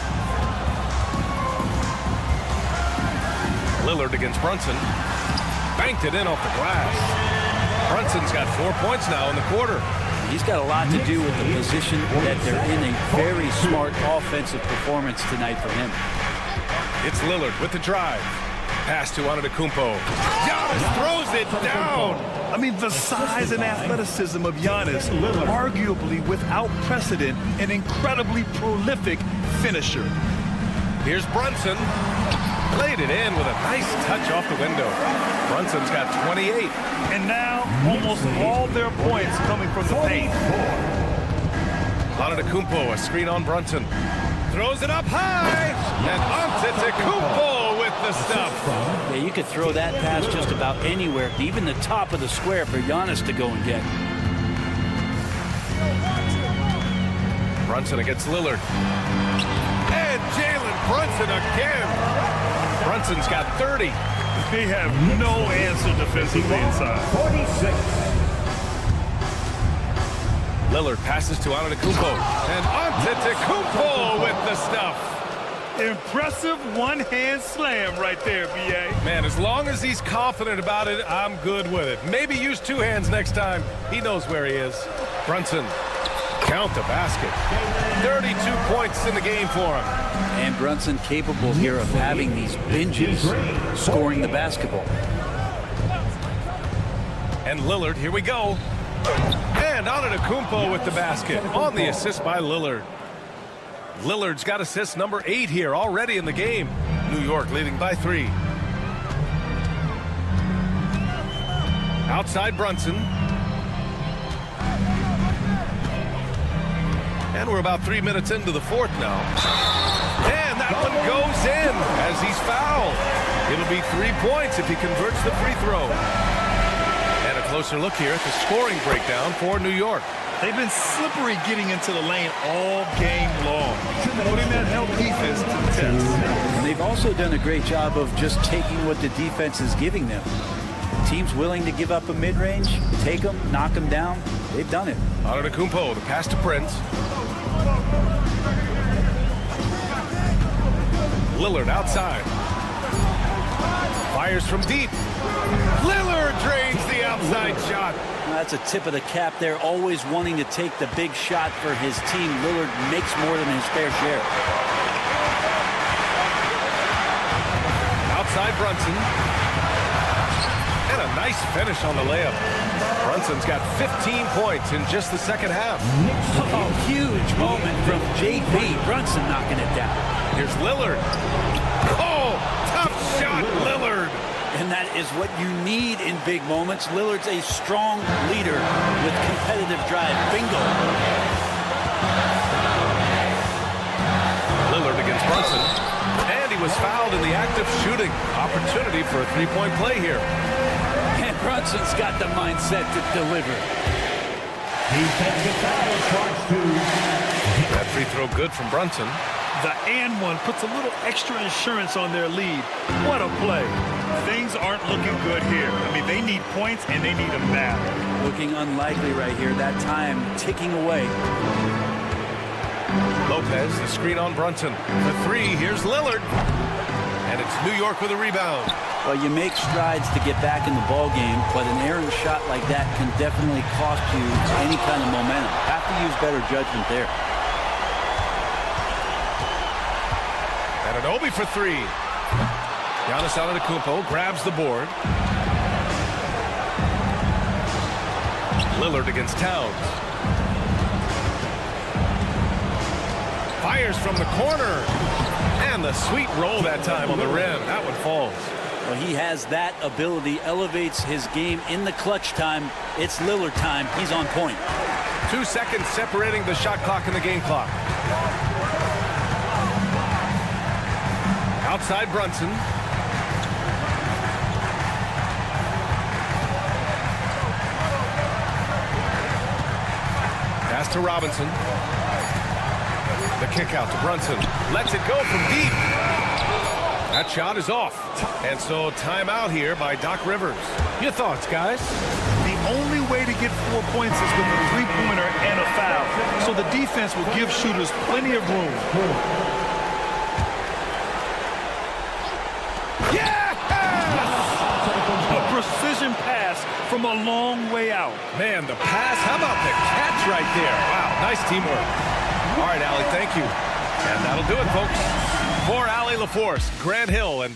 Lillard against Brunson. Banked it in off the glass. Brunson's got 4 points now in the quarter. He's got a lot to do with the position that they're in. A very smart offensive performance tonight from him. It's Lillard with the drive. Pass to Antetokounmpo. Giannis throws it down. I mean, the size and athleticism of Giannis, arguably without precedent, an incredibly prolific finisher. Here's Brunson. Laid it in with a nice touch off the window. Brunson's got 28. And now, almost all their points coming from the paint. Antetokounmpo, a screen on Brunson. Throws it up high. And Antetokounmpo with the stuff. Yeah, you could throw that pass just about anywhere, even the top of the square for Giannis to go and get. Brunson against Lillard. And Jalen Brunson again. Brunson's got 30. They have no answer defensively inside. 46. Lillard passes to Antetokounmpo. And Antetokounmpo with the stuff. Impressive one-hand slam right there, B.A. Man, as long as he's confident about it, I'm good with it. Maybe use 2 hands next time. He knows where he is. Brunson. Count the basket. 32 points in the game for him. And Brunson capable here of having these binges, scoring the basketball. And Lillard, here we go. And Antetokounmpo with the basket on the assist by Lillard. Lillard's got assist number 8 here already in the game. New York leading by 3. Outside Brunson. And we're about 3 minutes into the fourth now. And that one goes in as he's fouled. It'll be 3 points if he converts the free throw. And a closer look here at the scoring breakdown for New York. They've been slippery getting into the lane all game long, putting that help defense to the test. And they've also done a great job of just taking what the defense is giving them. Teams willing to give up a mid-range, take them, knock them down. They've done it. Antetokounmpo, the pass to Prince. Lillard outside. Fires from deep. Lillard drains the outside shot. That's a tip of the cap there, always wanting to take the big shot for his team. Lillard makes more than his fair share. Outside Brunson. And a nice finish on the layup. Brunson's got 15 points in just the second half. Oh, huge moment from JB. Brunson knocking it down. Here's Lillard. Oh, tough shot, Lillard. And that is what you need in big moments. Lillard's a strong leader with competitive drive. Bingo. Lillard against Brunson. And he was fouled in the act of shooting. Opportunity for a three-point play here. And Brunson's got the mindset to deliver. Defensive foul charge to. That free throw good from Brunson. The and one puts a little extra insurance on their lead. What a play. Things aren't looking good here. I mean, they need points, and they need them now. Looking unlikely right here. That time ticking away. Lopez, the screen on Brunson. The three, here's Lillard. And it's New York with a rebound. Well, you make strides to get back in the ball game, but an errant shot like that can definitely cost you any kind of momentum. Have to use better judgment there. And an Obi for three. Giannis Antetokounmpo grabs the board. Lillard against Towns. Fires from the corner. And the sweet roll that time on the rim. That one falls. Well, he has that ability, elevates his game in the clutch time. It's Lillard time. He's on point. 2 seconds separating the shot clock and the game clock. Outside Brunson. Pass to Robinson. The kick out to Brunson. Lets it go from deep. That shot is off. And so timeout here by Doc Rivers. Your thoughts, guys? The only way to get 4 points is with a three-pointer and a foul. So the defense will give shooters plenty of room. Precision pass from a long way out. Man, the pass. How about the catch right there? Wow, nice teamwork. All right, Allie, thank you. And that'll do it, folks. For Allie LaForce, Grant Hill, and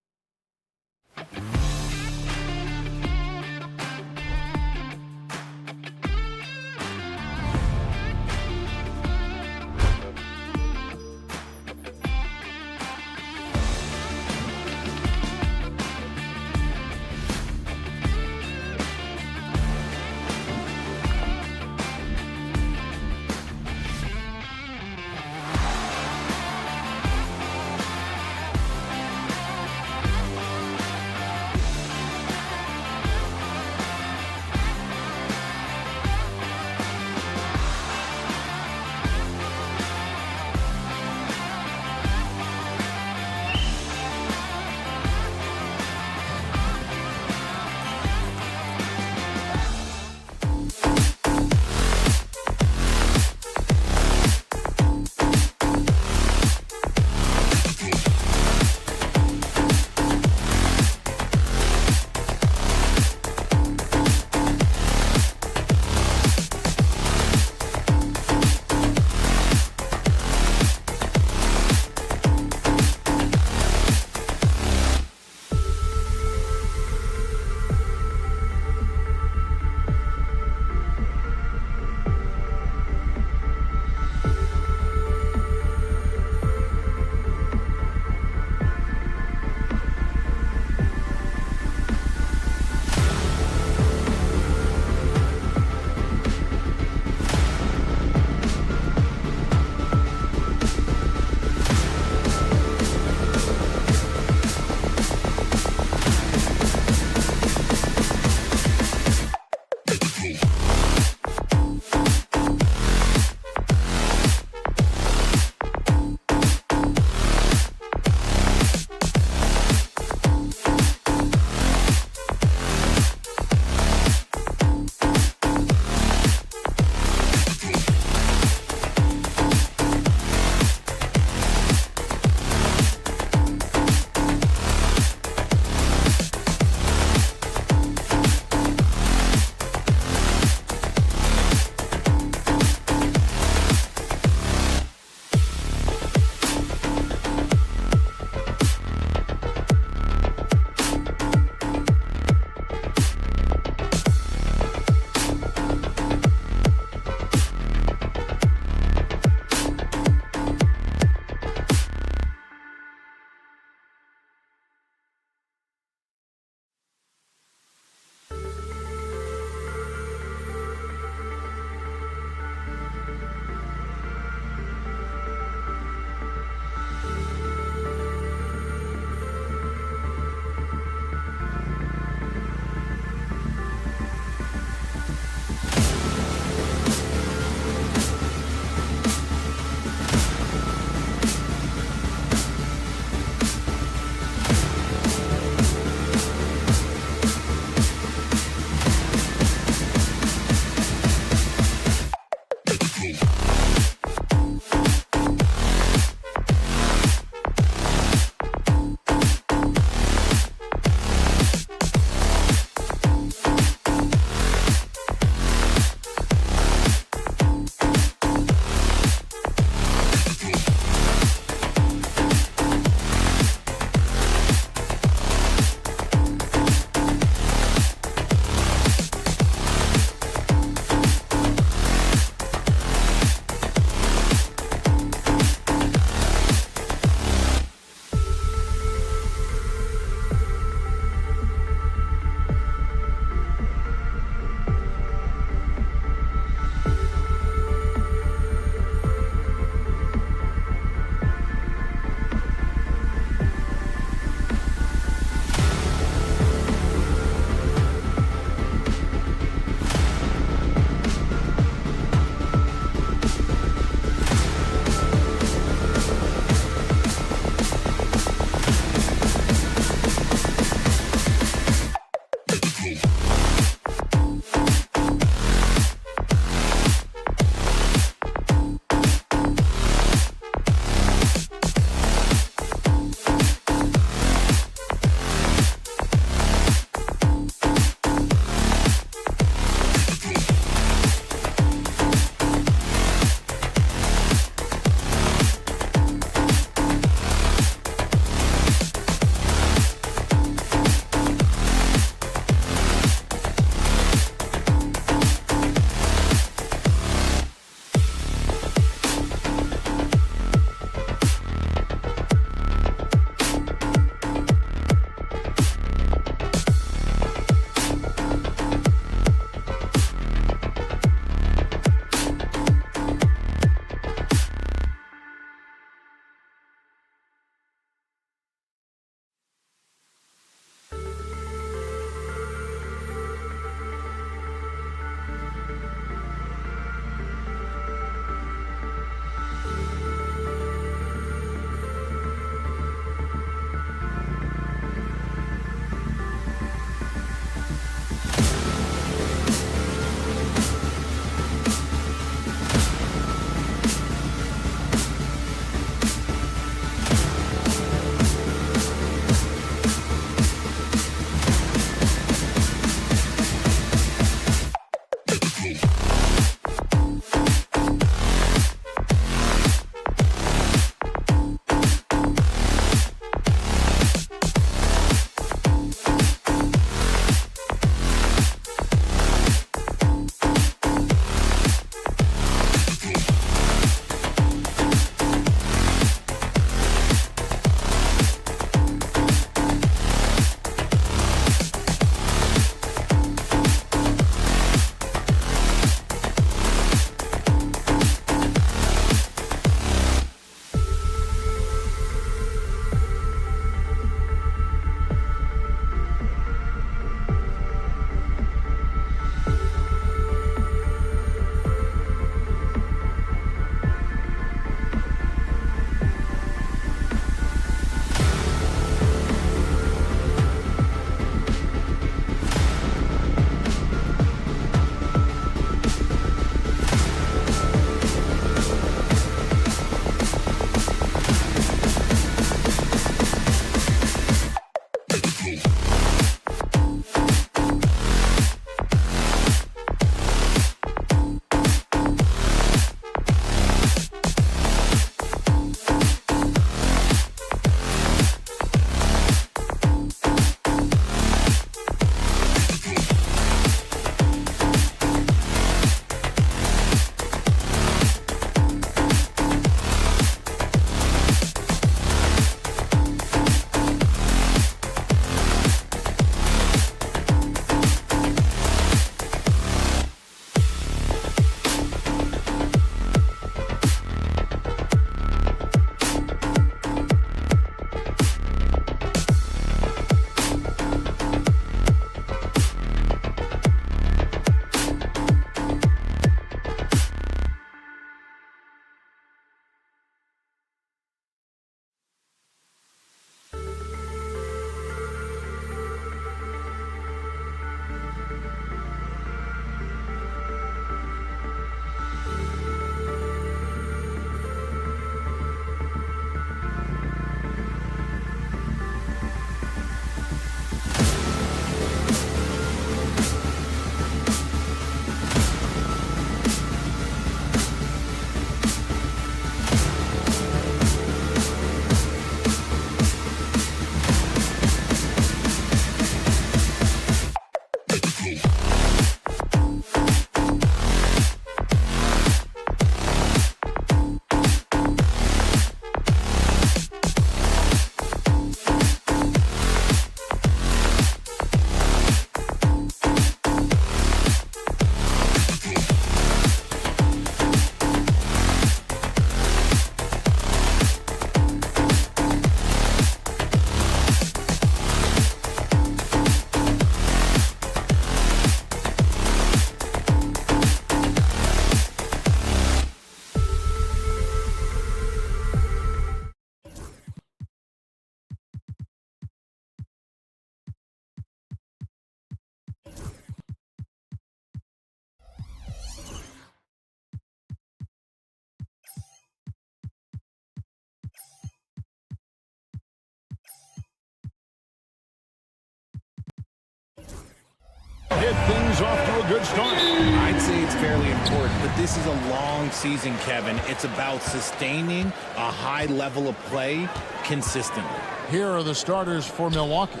get things off to a good start. I'd say it's fairly important, but this is a long season, Kevin. It's about sustaining a high level of play consistently. Here are the starters for Milwaukee.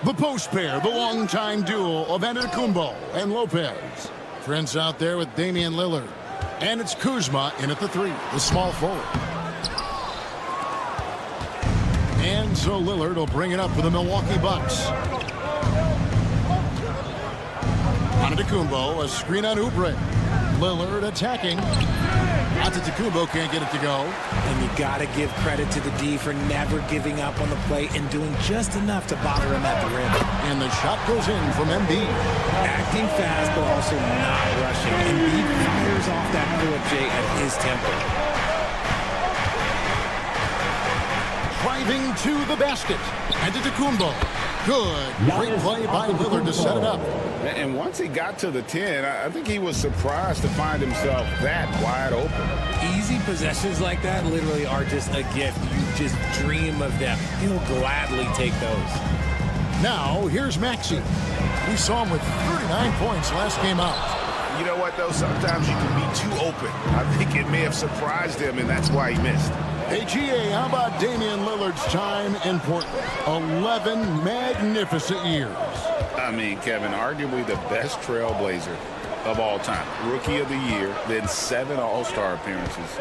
The post pair, the longtime duo of Antetokounmpo and Lopez. Prince out there with Damian Lillard. And it's Kuzma in at the 3, the small forward. And so Lillard will bring it up for the Milwaukee Bucks. Antetokounmpo, a screen on Oubre. Lillard attacking. Antetokounmpo can't get it to go. And you got to give credit to the D for never giving up on the play and doing just enough to bother him at the rim. And the shot goes in from Embiid. Acting fast, but also not rushing. Embiid fires off that pull-up J at his tempo. Driving to the basket. Antetokounmpo. Good. Great play by Lillard to set it up. And once he got to the 10, I think he was surprised to find himself that wide open. Easy possessions like that literally are just a gift. You just dream of them. He'll gladly take those. Now, here's Maxey. We saw him with 39 points last game out. You know what, though? Sometimes you can be too open. I think it may have surprised him, and that's why he missed. Hey, GA, how about Damian Lillard's time in Portland? 11 magnificent years. I mean, Kevin, arguably the best trailblazer of all time. Rookie of the year, then 7 All-Star appearances.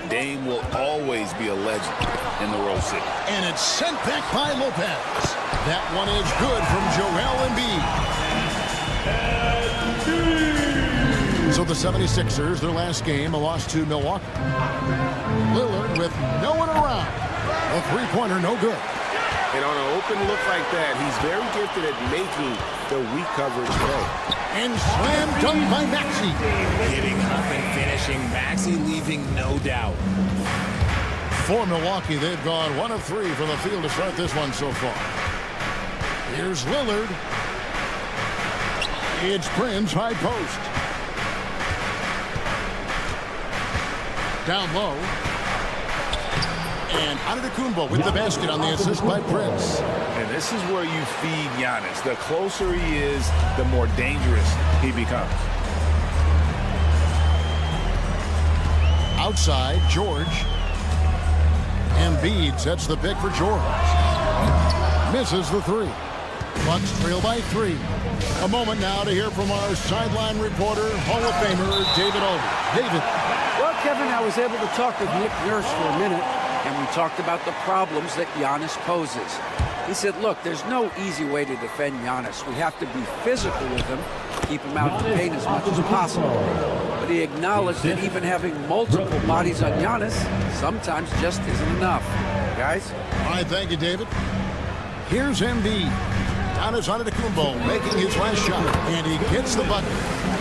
Dame will always be a legend in the Rose City. And it's sent back by Lopez. That one is good from Joel Embiid. So the 76ers, their last game, a loss to Milwaukee. Lillard with no one around. A three-pointer, no good. And on an open look like that, he's very gifted at making the weak coverage play. And slam dunk by Maxey. Getting up and finishing. Maxey leaving no doubt. For Milwaukee, they've gone 1 of 3 from the field to start this one so far. Here's Lillard. It's Prince, high post. Down low. And Antetokounmpo with the basket on the assist by Prince. And this is where you feed Giannis. The closer he is, the more dangerous he becomes. Outside, George. Embiid sets the pick for George. Misses the 3. Bucks trail by 3. A moment now to hear from our sideline reporter, Hall of Famer David Aldridge. David. Well, Kevin, I was able to talk with Nick Nurse for a minute, and we talked about the problems that Giannis poses. He said, look, there's no easy way to defend Giannis. We have to be physical with him, keep him out of the paint as much as possible. But he acknowledged that even having multiple bodies on Giannis sometimes just isn't enough. Guys? All right, thank you, David. Here's Embiid. Giannis Antetokounmpo making his last shot, and he gets the bucket.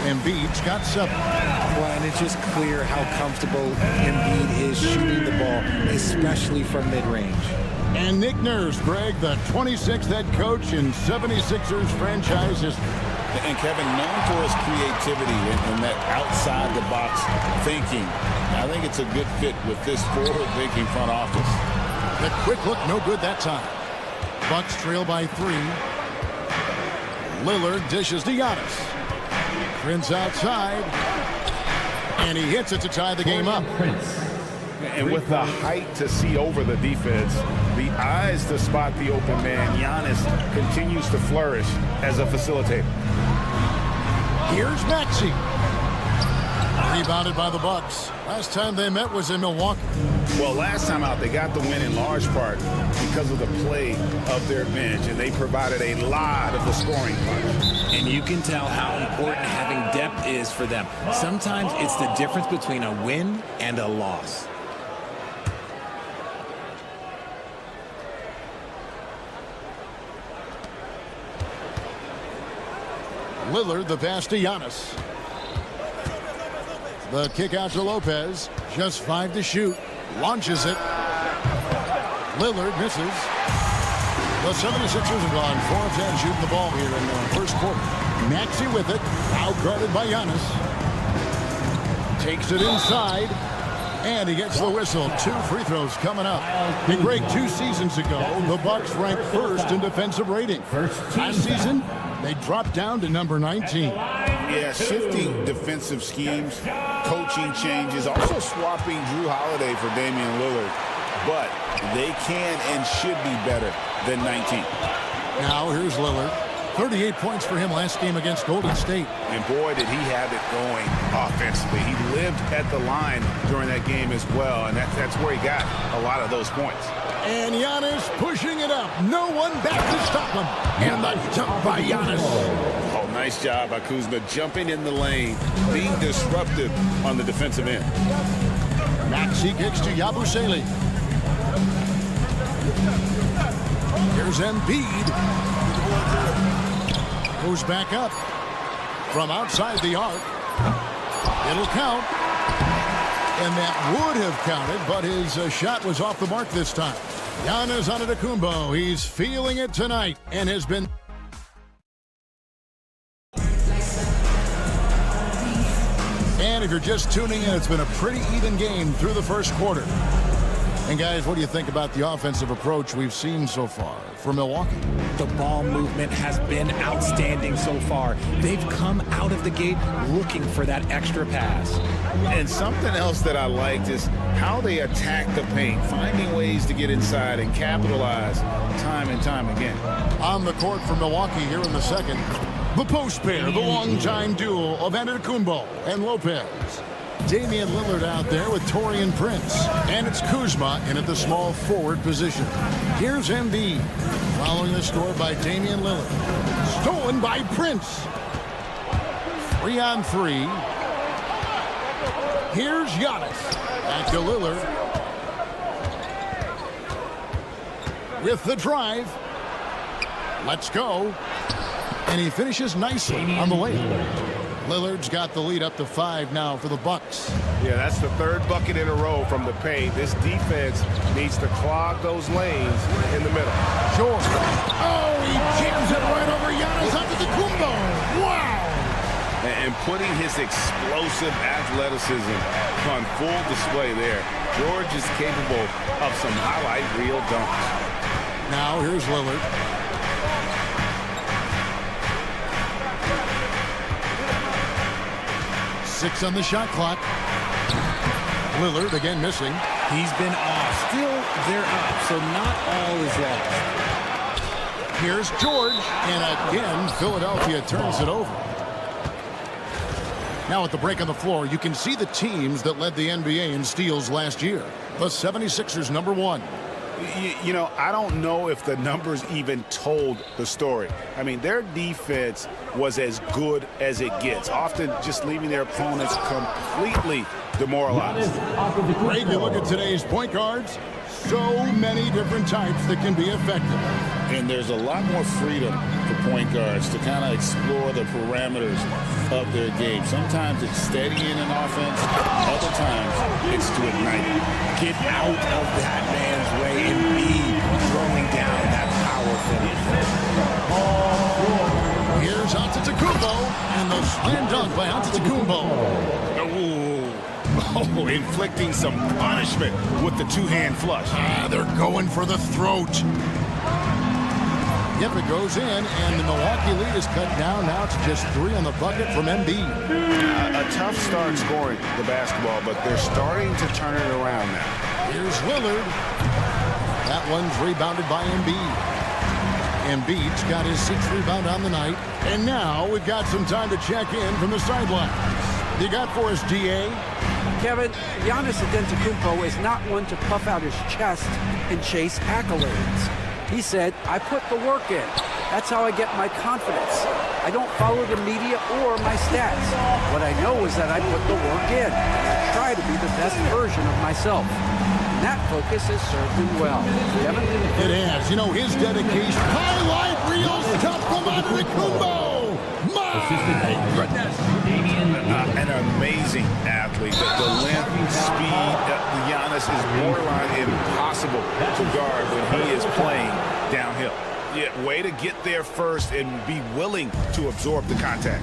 Embiid's got 7. Well, and it's just clear how comfortable Embiid is shooting the ball, especially from mid-range. And Nick Nurse, Greg, the 26th head coach in 76ers franchise history. And Kevin, known for his creativity and that outside-the-box thinking. I think it's a good fit with this forward-thinking front office. The quick look, no good that time. Bucks trail by 3. Lillard dishes to Giannis. Prince outside. And he hits it to tie the game up. And with the height to see over the defense, the eyes to spot the open man, Giannis continues to flourish as a facilitator. Here's Maxey. Rebounded by the Bucks. Last time they met was in Milwaukee. Well, last time out, they got the win in large part because of the play of their bench, and they provided a lot of the scoring punch. And you can tell how important having depth is for them. Sometimes it's the difference between a win and a loss. Lillard, the pass to Giannis. The kick out to Lopez. Just 5 to shoot. Launches it. Lillard misses. The 76ers have gone 4 of 10 shooting the ball here in the first quarter. Maxey with it. Out guarded by Giannis. Takes it inside. And he gets the whistle. 2 free throws coming up. Hey, Greg, 2 seasons ago, the Bucks ranked 1st in defensive rating. Last season, They drop down to number 19. Yeah, shifting defensive schemes, coaching changes, also swapping Drew Holiday for Damian Lillard. But they can and should be better than 19. Now here's Lillard. 38 points for him last game against Golden State. And boy, did he have it going offensively. He lived at the line during that game as well, and that's where he got a lot of those points. And Giannis pushing it up. No one back to stop him. And the jump by Giannis. Oh, nice job by Kuzma jumping in the lane, being disruptive on the defensive end. Maxey kicks to Yabusele. Here's Embiid. Goes back up from outside the arc. It'll count. And that would have counted, but his shot was off the mark this time. Giannis Antetokounmpo, he's feeling it tonight and has been... And if you're just tuning in, it's been a pretty even game through the first quarter. And guys, what do you think about the offensive approach we've seen so far for Milwaukee? The ball movement has been outstanding so far. They've come out of the gate looking for that extra pass. And something else that I liked is how they attack the paint, finding ways to get inside and capitalize time and time again. On the court for Milwaukee here in the second, the post pair, the longtime duo of Antetokounmpo and Lopez. Damian Lillard out there with Taurean Prince. And it's Kuzma in at the small forward position. Here's Embiid. Following the score by Damian Lillard. Stolen by Prince. 3-on-3. Here's Giannis. Back to Lillard. With the drive. Let's go. And he finishes nicely on the layup. Lillard's got the lead up to 5 now for the Bucks. Yeah, that's the third bucket in a row from the paint. This defense needs to clog those lanes in the middle. George. Oh, he jams it right over Giannis Antetokounmpo. Wow! And putting his explosive athleticism on full display there. George is capable of some highlight reel dunks. Now here's Lillard. Six on the shot clock. Lillard again missing. He's been off. Still, they're up, so not all is lost. Here's George. And again, Philadelphia turns it over. Now at the break on the floor, you can see the teams that led the NBA in steals last year. The 76ers #1. You know, I don't know if the numbers even told the story. I mean, their defense was as good as it gets, often just leaving their opponents completely demoralized. Great to look at today's point guards. So many different types that can be effective. And there's a lot more freedom for point guards to kind of explore the parameters of their game. Sometimes it's steadying an offense. Other times it's to ignite it. Get out of that man's way and be throwing down that power finish. Here's Antetokounmpo and the slam dunk by Antetokounmpo. Oh, inflicting some punishment with the two-hand flush. They're going for the throat. Yep, it goes in, and the Milwaukee lead is cut down now to just 3 on the bucket from Embiid. A tough start scoring the basketball, but they're starting to turn it around now. Here's Lillard. That one's rebounded by Embiid. Embiid's got his 6th rebound on the night. And now we've got some time to check in from the sidelines. You got for us, DA? Kevin, Giannis Antetokounmpo is not one to puff out his chest and chase accolades. He said, I put the work in. That's how I get my confidence. I don't follow the media or my stats. What I know is that I put the work in. I try to be the best version of myself. And that focus has served him well. Kevin? It has. You know, his dedication. Highlight reels tough from Antetokounmpo. My goodness. An amazing athlete. The length, speed, Giannis is borderline impossible to guard when he is playing downhill. Yeah, way to get there first and be willing to absorb the contact.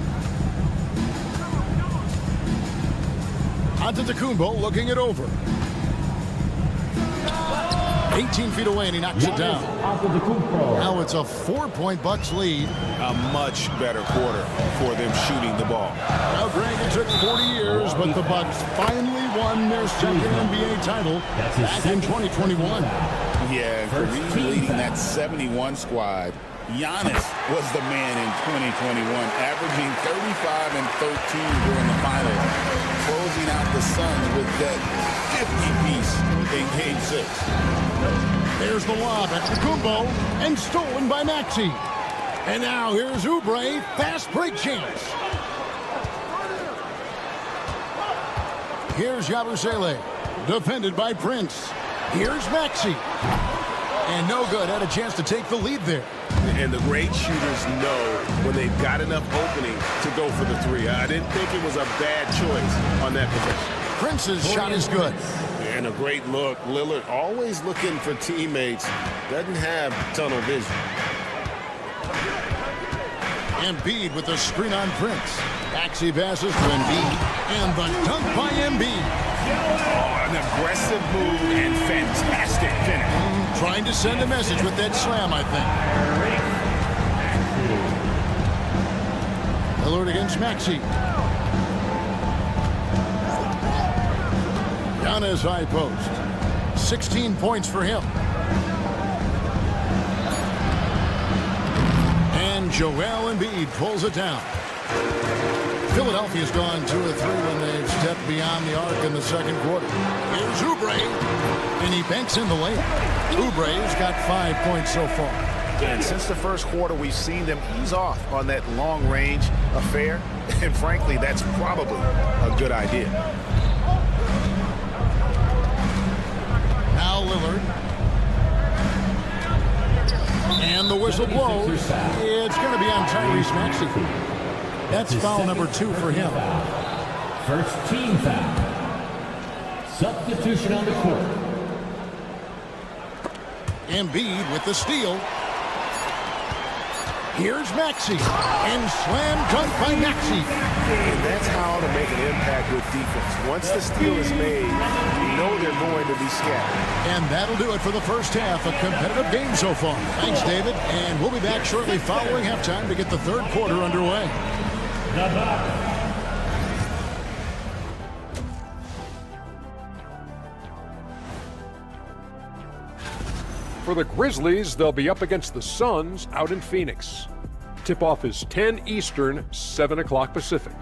Antetokounmpo looking it over. 18 feet away, and he knocks it down. Now it's a 4-point Bucks lead. A much better quarter for them shooting the ball. Now, Greg, it took 40 years, but the Bucks finally won their second NBA title back in 2021. Yeah, and Kareem leading that 71 squad. Giannis was the man in 2021, averaging 35 and 13 during the finals, closing out the Suns with that 50-piece in Game 6. There's the lob at Kumbo, and stolen by Maxey. And now here's Oubre, fast break chance. Here's Yabusele, defended by Prince. Here's Maxey. And no good, had a chance to take the lead there. And the great shooters know when they've got enough opening to go for the three. I didn't think it was a bad choice on that possession. Prince's shot is good. And a great look. Lillard always looking for teammates. Doesn't have tunnel vision. Embiid with the screen on Prince. Maxey passes to Embiid. And the dunk by Embiid. Oh, an aggressive move and fantastic finish. Trying to send a message with that slam, I think. Lillard against Maxey. Giannis high post. 16 points for him. And Joel Embiid pulls it down. Philadelphia's gone 2 of 3 when they've stepped beyond the arc in the second quarter. Here's Oubre, and he banks in the layup. Oubre's got 5 points so far. And since the first quarter, we've seen them ease off on that long-range affair, and frankly, that's probably a good idea. Now Lillard. And the whistle blows. It's going to be on Tyrese Maxey. That's foul number 2 for him. First team foul. Substitution on the court. Embiid with the steal. Here's Maxey. And slam dunk by Maxey. And that's how to make an impact with defense. Once the steal is made, you know they're going to be scattered. And that'll do it for the first half. A competitive game so far. Thanks, David. And we'll be back shortly following halftime to get the third quarter underway. For the Grizzlies, they'll be up against the Suns out in Phoenix. Tip-off is 10 Eastern, 7 o'clock Pacific.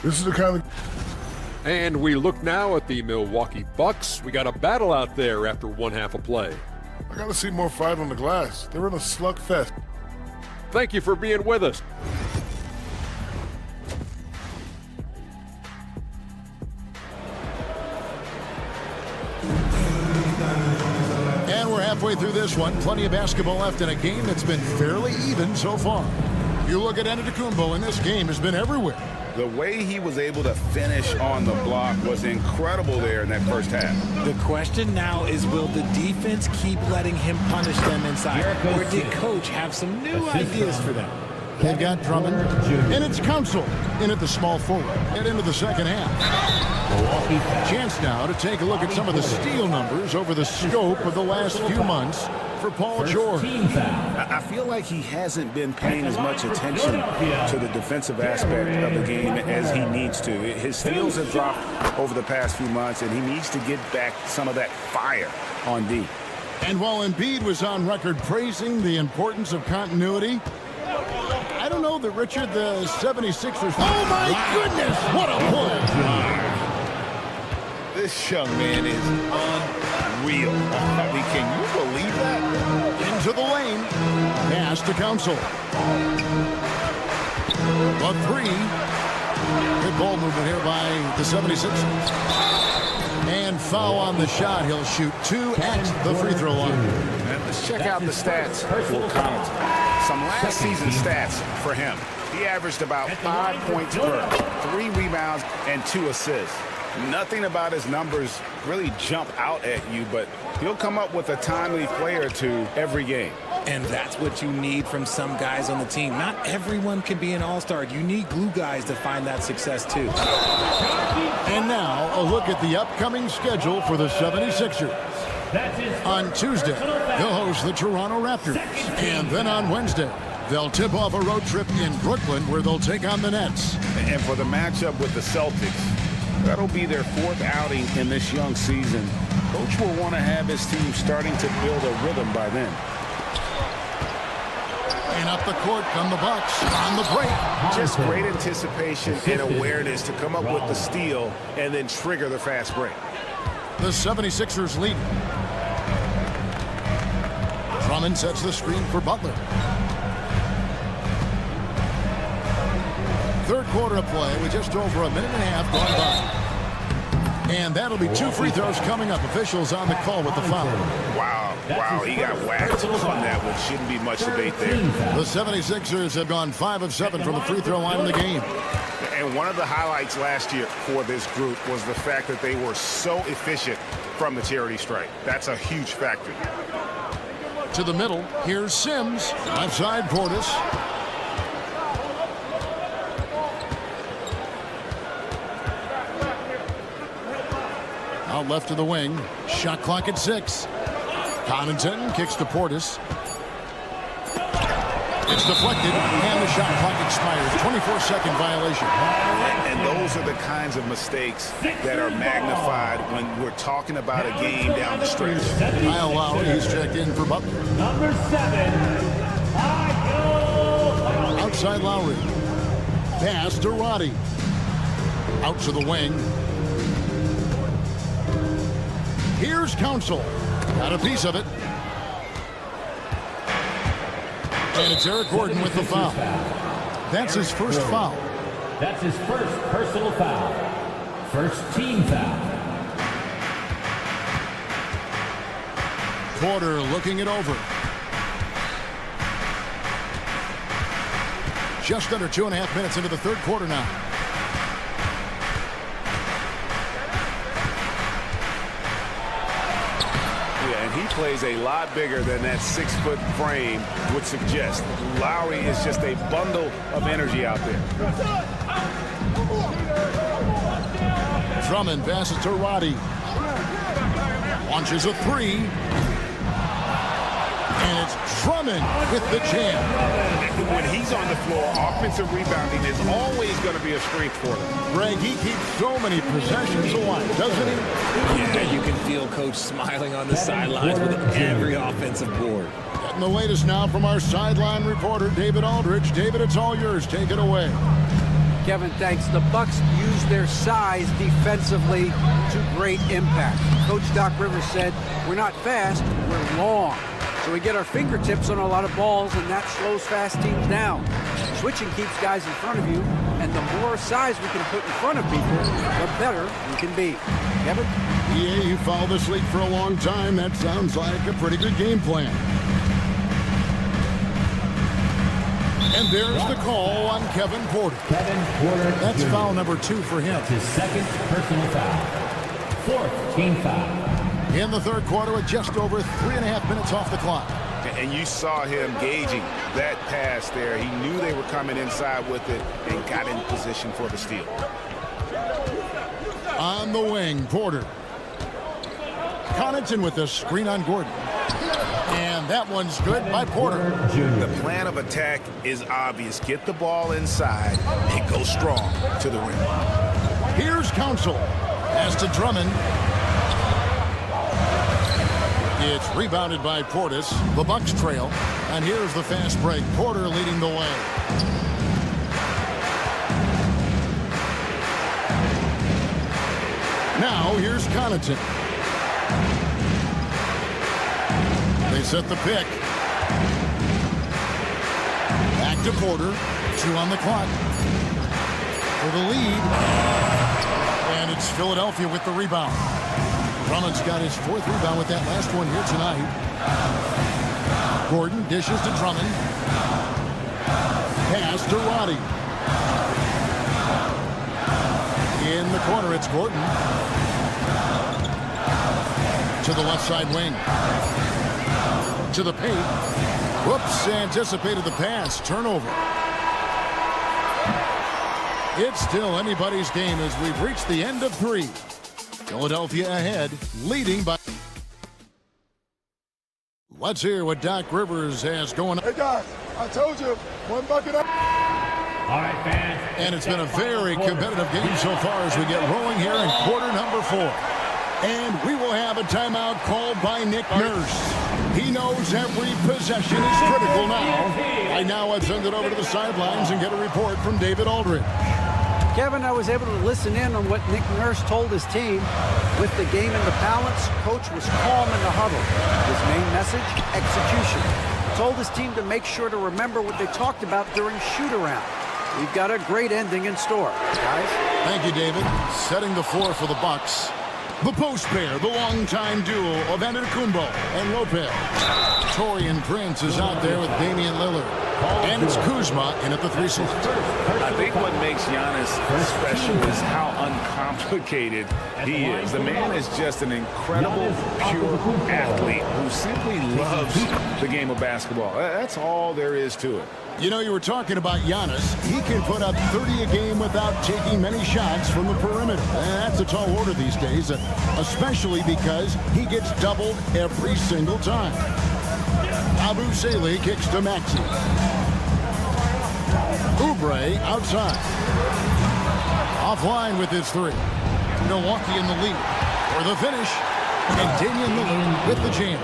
This is the kind of... And we look now at the Milwaukee Bucks. We got a battle out there after one half of play. I got to see more fight on the glass. They're in a slugfest. Thank you for being with us. And we're halfway through this one. Plenty of basketball left in a game that's been fairly even so far. You look at Antetokounmpo, and this game has been everywhere. The way he was able to finish on the block was incredible there in that first half. The question now is, will the defense keep letting him punish them inside? Or did Coach have some new ideas for them? They've got Drummond, and it's Council in at the small forward. Get into the second half. Chance now to take a look at some of the steal numbers over the scope of the last few months for Paul George. I feel like he hasn't been paying as much attention to the defensive aspect of the game as he needs to. His steals have dropped over the past few months, and he needs to get back some of that fire on D. And while Embiid was on record praising the importance of continuity, I don't know that Richard, the 76ers... Oh, my goodness! What a pull! This young man is unreal. I mean, can you believe that? Into the lane. Pass to Council. A 3. Good ball movement here by the 76ers. And foul on the shot. He'll shoot 2 at the free throw line. And let's check out the stats for Connaughton. Some last season stats for him. He averaged about 5 points per, 3 rebounds, and 2 assists. Nothing about his numbers really jump out at you, but he'll come up with a timely play or two every game. And that's what you need from some guys on the team. Not everyone can be an all-star. You need glue guys to find that success too. And now a look at the upcoming schedule for the 76ers. On Tuesday, they'll host the Toronto Raptors. And then on Wednesday, they'll tip off a road trip in Brooklyn where they'll take on the Nets. And for the matchup with the Celtics, that'll be their 4th outing in this young season. Coach will want to have his team starting to build a rhythm by then. And up the court come the Bucks on the break. Just great anticipation and awareness to come up with the steal and then trigger the fast break. The 76ers lead. Drummond sets the screen for Butler. Third quarter of play with just over a minute and a half gone by. And that'll be 2 free throws coming up. Officials on the call with the foul. Wow, he got whacked on that one. Shouldn't be much debate there. The 76ers have gone 5 of 7 from the free throw line in the game. And one of the highlights last year for this group was the fact that they were so efficient from the charity stripe. That's a huge factor. To the middle, here's Sims. Left side, Portis. Out left to the wing. Shot clock at 6. Connaughton kicks to Portis. It's deflected, and the shot clock expires. 24-second violation. And those are the kinds of mistakes that are magnified when we're talking about a game down the stretch. Kyle Lowry, he's checked in for Butler. Number 7, Outside Lowry. Pass to Roddy. Out to the wing. Here's Council. Got a piece of it. And it's Eric Gordon with the foul. That's his first foul. That's his first personal foul. First team foul. Porter looking it over. Just under 2.5 minutes into the third quarter now. He plays a lot bigger than that 6-foot frame would suggest. Lowry is just a bundle of energy out there. Drummond passes to Roddy. Launches a 3. And it's Drummond with the jam. When he's on the floor, offensive rebounding is always going to be a strength for them. Greg, he keeps so many possessions alive, doesn't he? Yeah, you can feel Coach smiling on the sidelines with every offensive board. Getting the latest now from our sideline reporter, David Aldridge. David, it's all yours. Take it away. Kevin, thanks. The Bucks use their size defensively to great impact. Coach Doc Rivers said, we're not fast, we're long. So we get our fingertips on a lot of balls, and that slows fast teams down. Switching keeps guys in front of you, and the more size we can put in front of people, the better we can be. Kevin? Yeah, you followed this league for a long time. That sounds like a pretty good game plan. And there's the call on Kevin Porter. That's foul number 2 for him. His second personal foul. Fourth team foul. In the third quarter with just over 3.5 minutes off the clock. And you saw him gauging that pass there. He knew they were coming inside with it and got in position for the steal. On the wing, Porter. Connaughton with the screen on Gordon. And that one's good by Porter. The plan of attack is obvious. Get the ball inside and go strong to the rim. Here's Council. Pass to Drummond. It's rebounded by Portis. The Bucks trail. And here's the fast break. Porter leading the way. Now here's Connaughton. They set the pick. Back to Porter. 2 on the clock. For the lead. And it's Philadelphia with the rebound. Drummond's got his 4th rebound with that last one here tonight. Gordon dishes to Drummond. Pass to Roddy. In the corner, it's Gordon. To the left side wing. To the paint. Whoops, anticipated the pass. Turnover. It's still anybody's game as we've reached the end of 3. Philadelphia ahead, leading by Let's hear what Doc Rivers has going on. Hey, guys, I told you, one bucket up. All right, fans. And it's been a very competitive game so far as we get rolling here in quarter number 4. And we will have a timeout called by Nick Nurse. He knows every possession is critical now. Right now, I'd send it over to the sidelines and get a report from David Aldridge. Kevin, I was able to listen in on what Nick Nurse told his team. With the game in the balance, coach was calm in the huddle. His main message, execution. Told his team to make sure to remember what they talked about during shoot-around. We've got a great ending in store, guys. Thank you, David. Setting the floor for the Bucks. The post pair, the longtime duo of Antetokounmpo and Lopez. Taurean Prince is out there with Damian Lillard. And it's Kuzma in at the 3 slot. I think what makes Giannis special is how uncomplicated he is. The man is just an incredible, pure athlete who simply loves the game of basketball. That's all there is to it. You know, you were talking about Giannis. He can put up 30 a game without taking many shots from the perimeter. And that's a tall order these days, especially because he gets doubled every single time. Yabusele kicks to Maxey. Oubre outside. Offline with his 3. Milwaukee in the lead. For the finish. And Damian Lillard with the jam.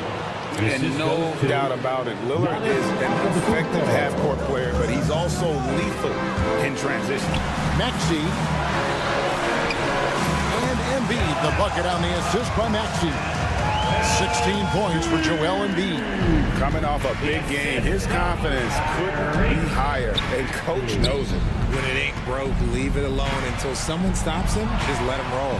And no doubt about it, Lillard is an effective half-court player, but he's also lethal in transition. Maxey. And Embiid, the bucket on the assist by Maxey. 16 points for Joel Embiid. Coming off a big game, his confidence couldn't be higher, and coach knows it. When it ain't broke, leave it alone until someone stops him. Just let him roll.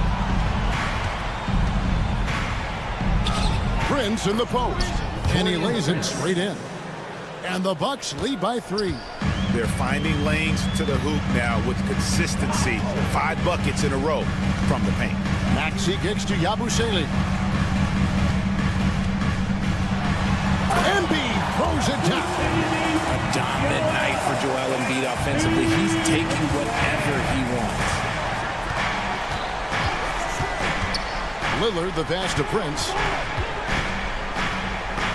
Prince in the post, and he lays it straight in. And the Bucks lead by 3. They're finding lanes to the hoop now with consistency. 5 buckets in a row from the paint. Maxey kicks to Yabusele. Embiid throws it down. A dominant night for Joel Embiid offensively. He's taking whatever he wants. Lillard, the pass to Prince.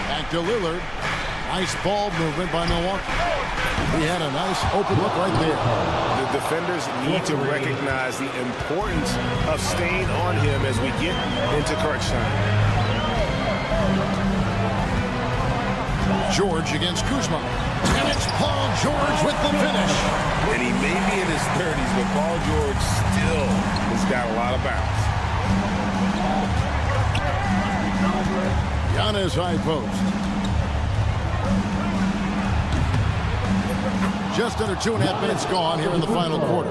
Back to Lillard. Nice ball movement by Milwaukee. He had a nice open look right there. The defenders need to recognize the importance of staying on him as we get into crunch time. George against Kuzma. And it's Paul George with the finish. And he may be in his 30s, but Paul George still has got a lot of bounce. Giannis high post. Just under 2.5 minutes gone here in the final quarter.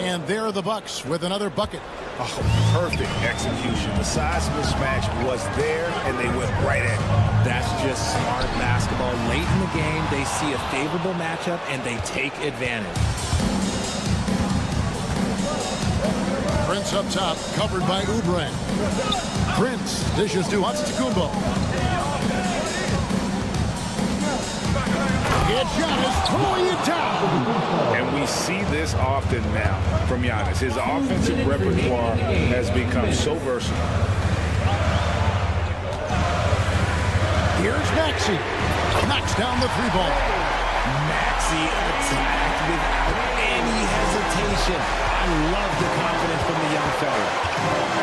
And there are the Bucks with another bucket. Oh, perfect execution. The size mismatch was there, and they went right at it. That's just smart basketball. Late in the game, they see a favorable matchup, and they take advantage. Prince up top, covered by Oubre. Prince dishes to Antetokounmpo. It's Giannis throwing it down. And we see this often now from Giannis. His offensive repertoire has become so versatile. Here's Maxey. Knocks down the 3 ball. Maxey attacked without any hesitation. I love the confidence from the young fella.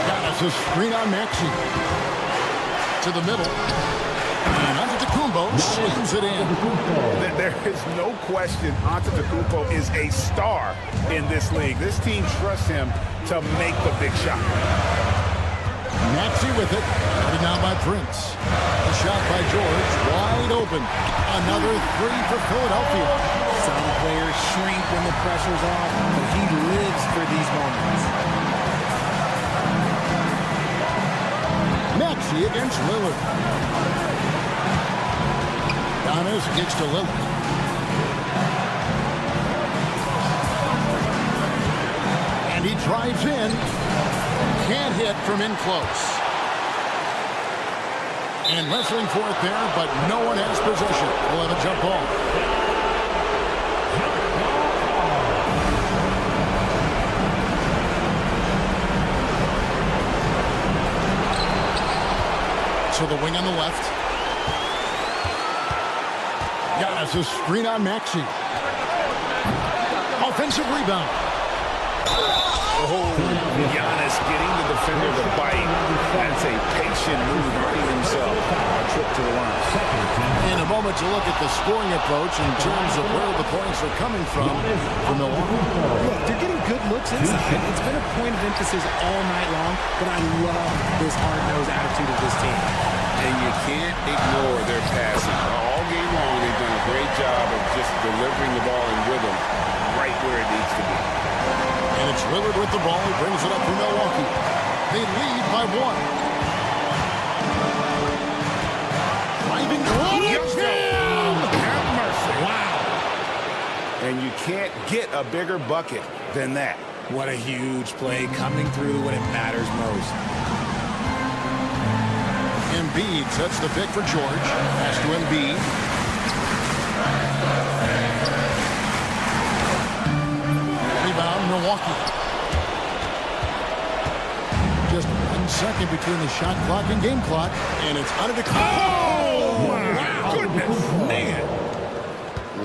Giannis a screen on Maxey. To the middle. And Antetokounmpo slings it in. There is no question Antetokounmpo is a star in this league. This team trusts him to make the big shot. Maxey with it. Started now by Prince. A shot by George. Wide open. Another 3 for Philadelphia. Some players shrink when the pressure's off, but he lives for these moments. Maxey against Lillard. Giannis kicks to Lillard. And he drives in. Can't hit from in close. And wrestling for it there, but no one has possession. We'll have a jump ball. To the wing on the left. Giannis a screen on Maxey. Offensive rebound. Oh, Giannis getting the defender to bite. That's a patient move, running himself a trip to the line. In a moment, to look at the scoring approach in terms of where the points are coming from for Milwaukee. Look, they're getting good looks inside. It's been a point of emphasis all night long, but I love this hard-nosed attitude of this team. And you can't ignore their passing. All game long, they've done a great job of just delivering the ball in rhythm right where it needs to be. And it's Lillard with the ball. He brings it up for Milwaukee. They lead by 1. Driving. Have mercy. Wow. And you can't get a bigger bucket than that. What a huge play coming through when it matters most. Embiid sets the pick for George. Pass to Embiid. Rebound, Milwaukee. Just 1 second between the shot clock and game clock, and it's under the clock. Oh, wow. Goodness, man.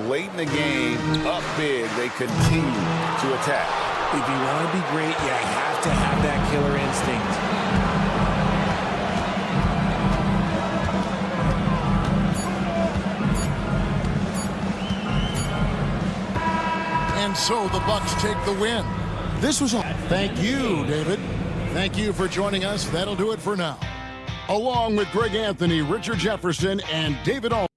Late in the game, up big, they continue to attack. If you want to be great, you have to have that killer instinct. And so the Bucks take the win. This was all. Thank you, David. Thank you for joining us. That'll do it for now. Along with Greg Anthony, Richard Jefferson, and David All.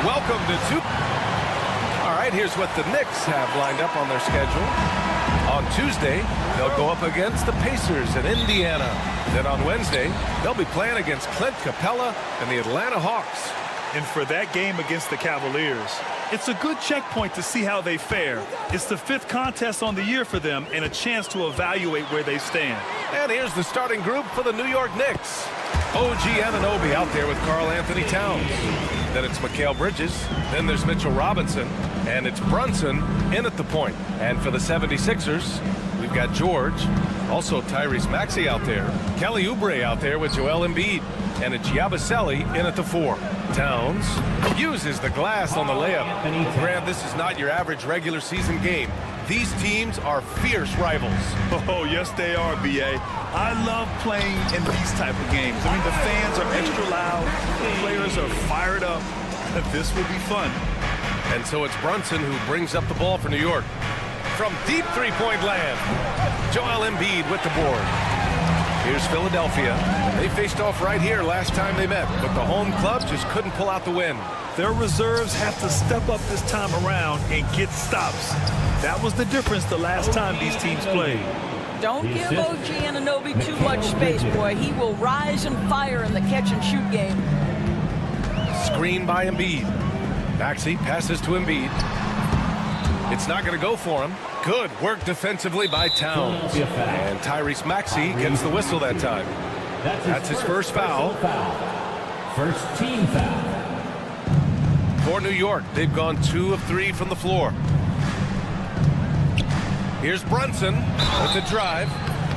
Welcome to two. All right, here's what the Knicks have lined up on their schedule. On Tuesday, they'll go up against the Pacers in Indiana. Then on Wednesday, they'll be playing against Clint Capella and the Atlanta Hawks. And for that game against the Cavaliers, it's a good checkpoint to see how they fare. It's the 5th contest on the year for them and a chance to evaluate where they stand. And here's the starting group for the New York Knicks. OG Anunoby out there with Karl Anthony Towns. Then it's Mikal Bridges. Then there's Mitchell Robinson. And it's Brunson in at the point. And for the 76ers, we've got George. Also Tyrese Maxey out there. Kelly Oubre out there with Joel Embiid. And it's Yabusele in at the 4. Towns uses the glass on the layup. Grant, this is not your average regular season game. These teams are fierce rivals. Oh, yes, they are, B.A. I love playing in these type of games. I mean, the fans are extra loud. The players are fired up. This will be fun. And so it's Brunson who brings up the ball for New York. From deep three-point land, Joel Embiid with the board. Here's Philadelphia. They faced off right here last time they met, but the home club just couldn't pull out the win. Their reserves have to step up this time around and get stops. That was the difference the last time these teams played. Don't give OG Anunoby too much space, boy. He will rise and fire in the catch-and-shoot game. Screen by Embiid. Maxey passes to Embiid. It's not going to go for him. Good work defensively by Towns. And Tyrese Maxey gets the whistle that time. That's his first foul. First team foul. For New York, they've gone 2 of 3 from the floor. Here's Brunson with the drive.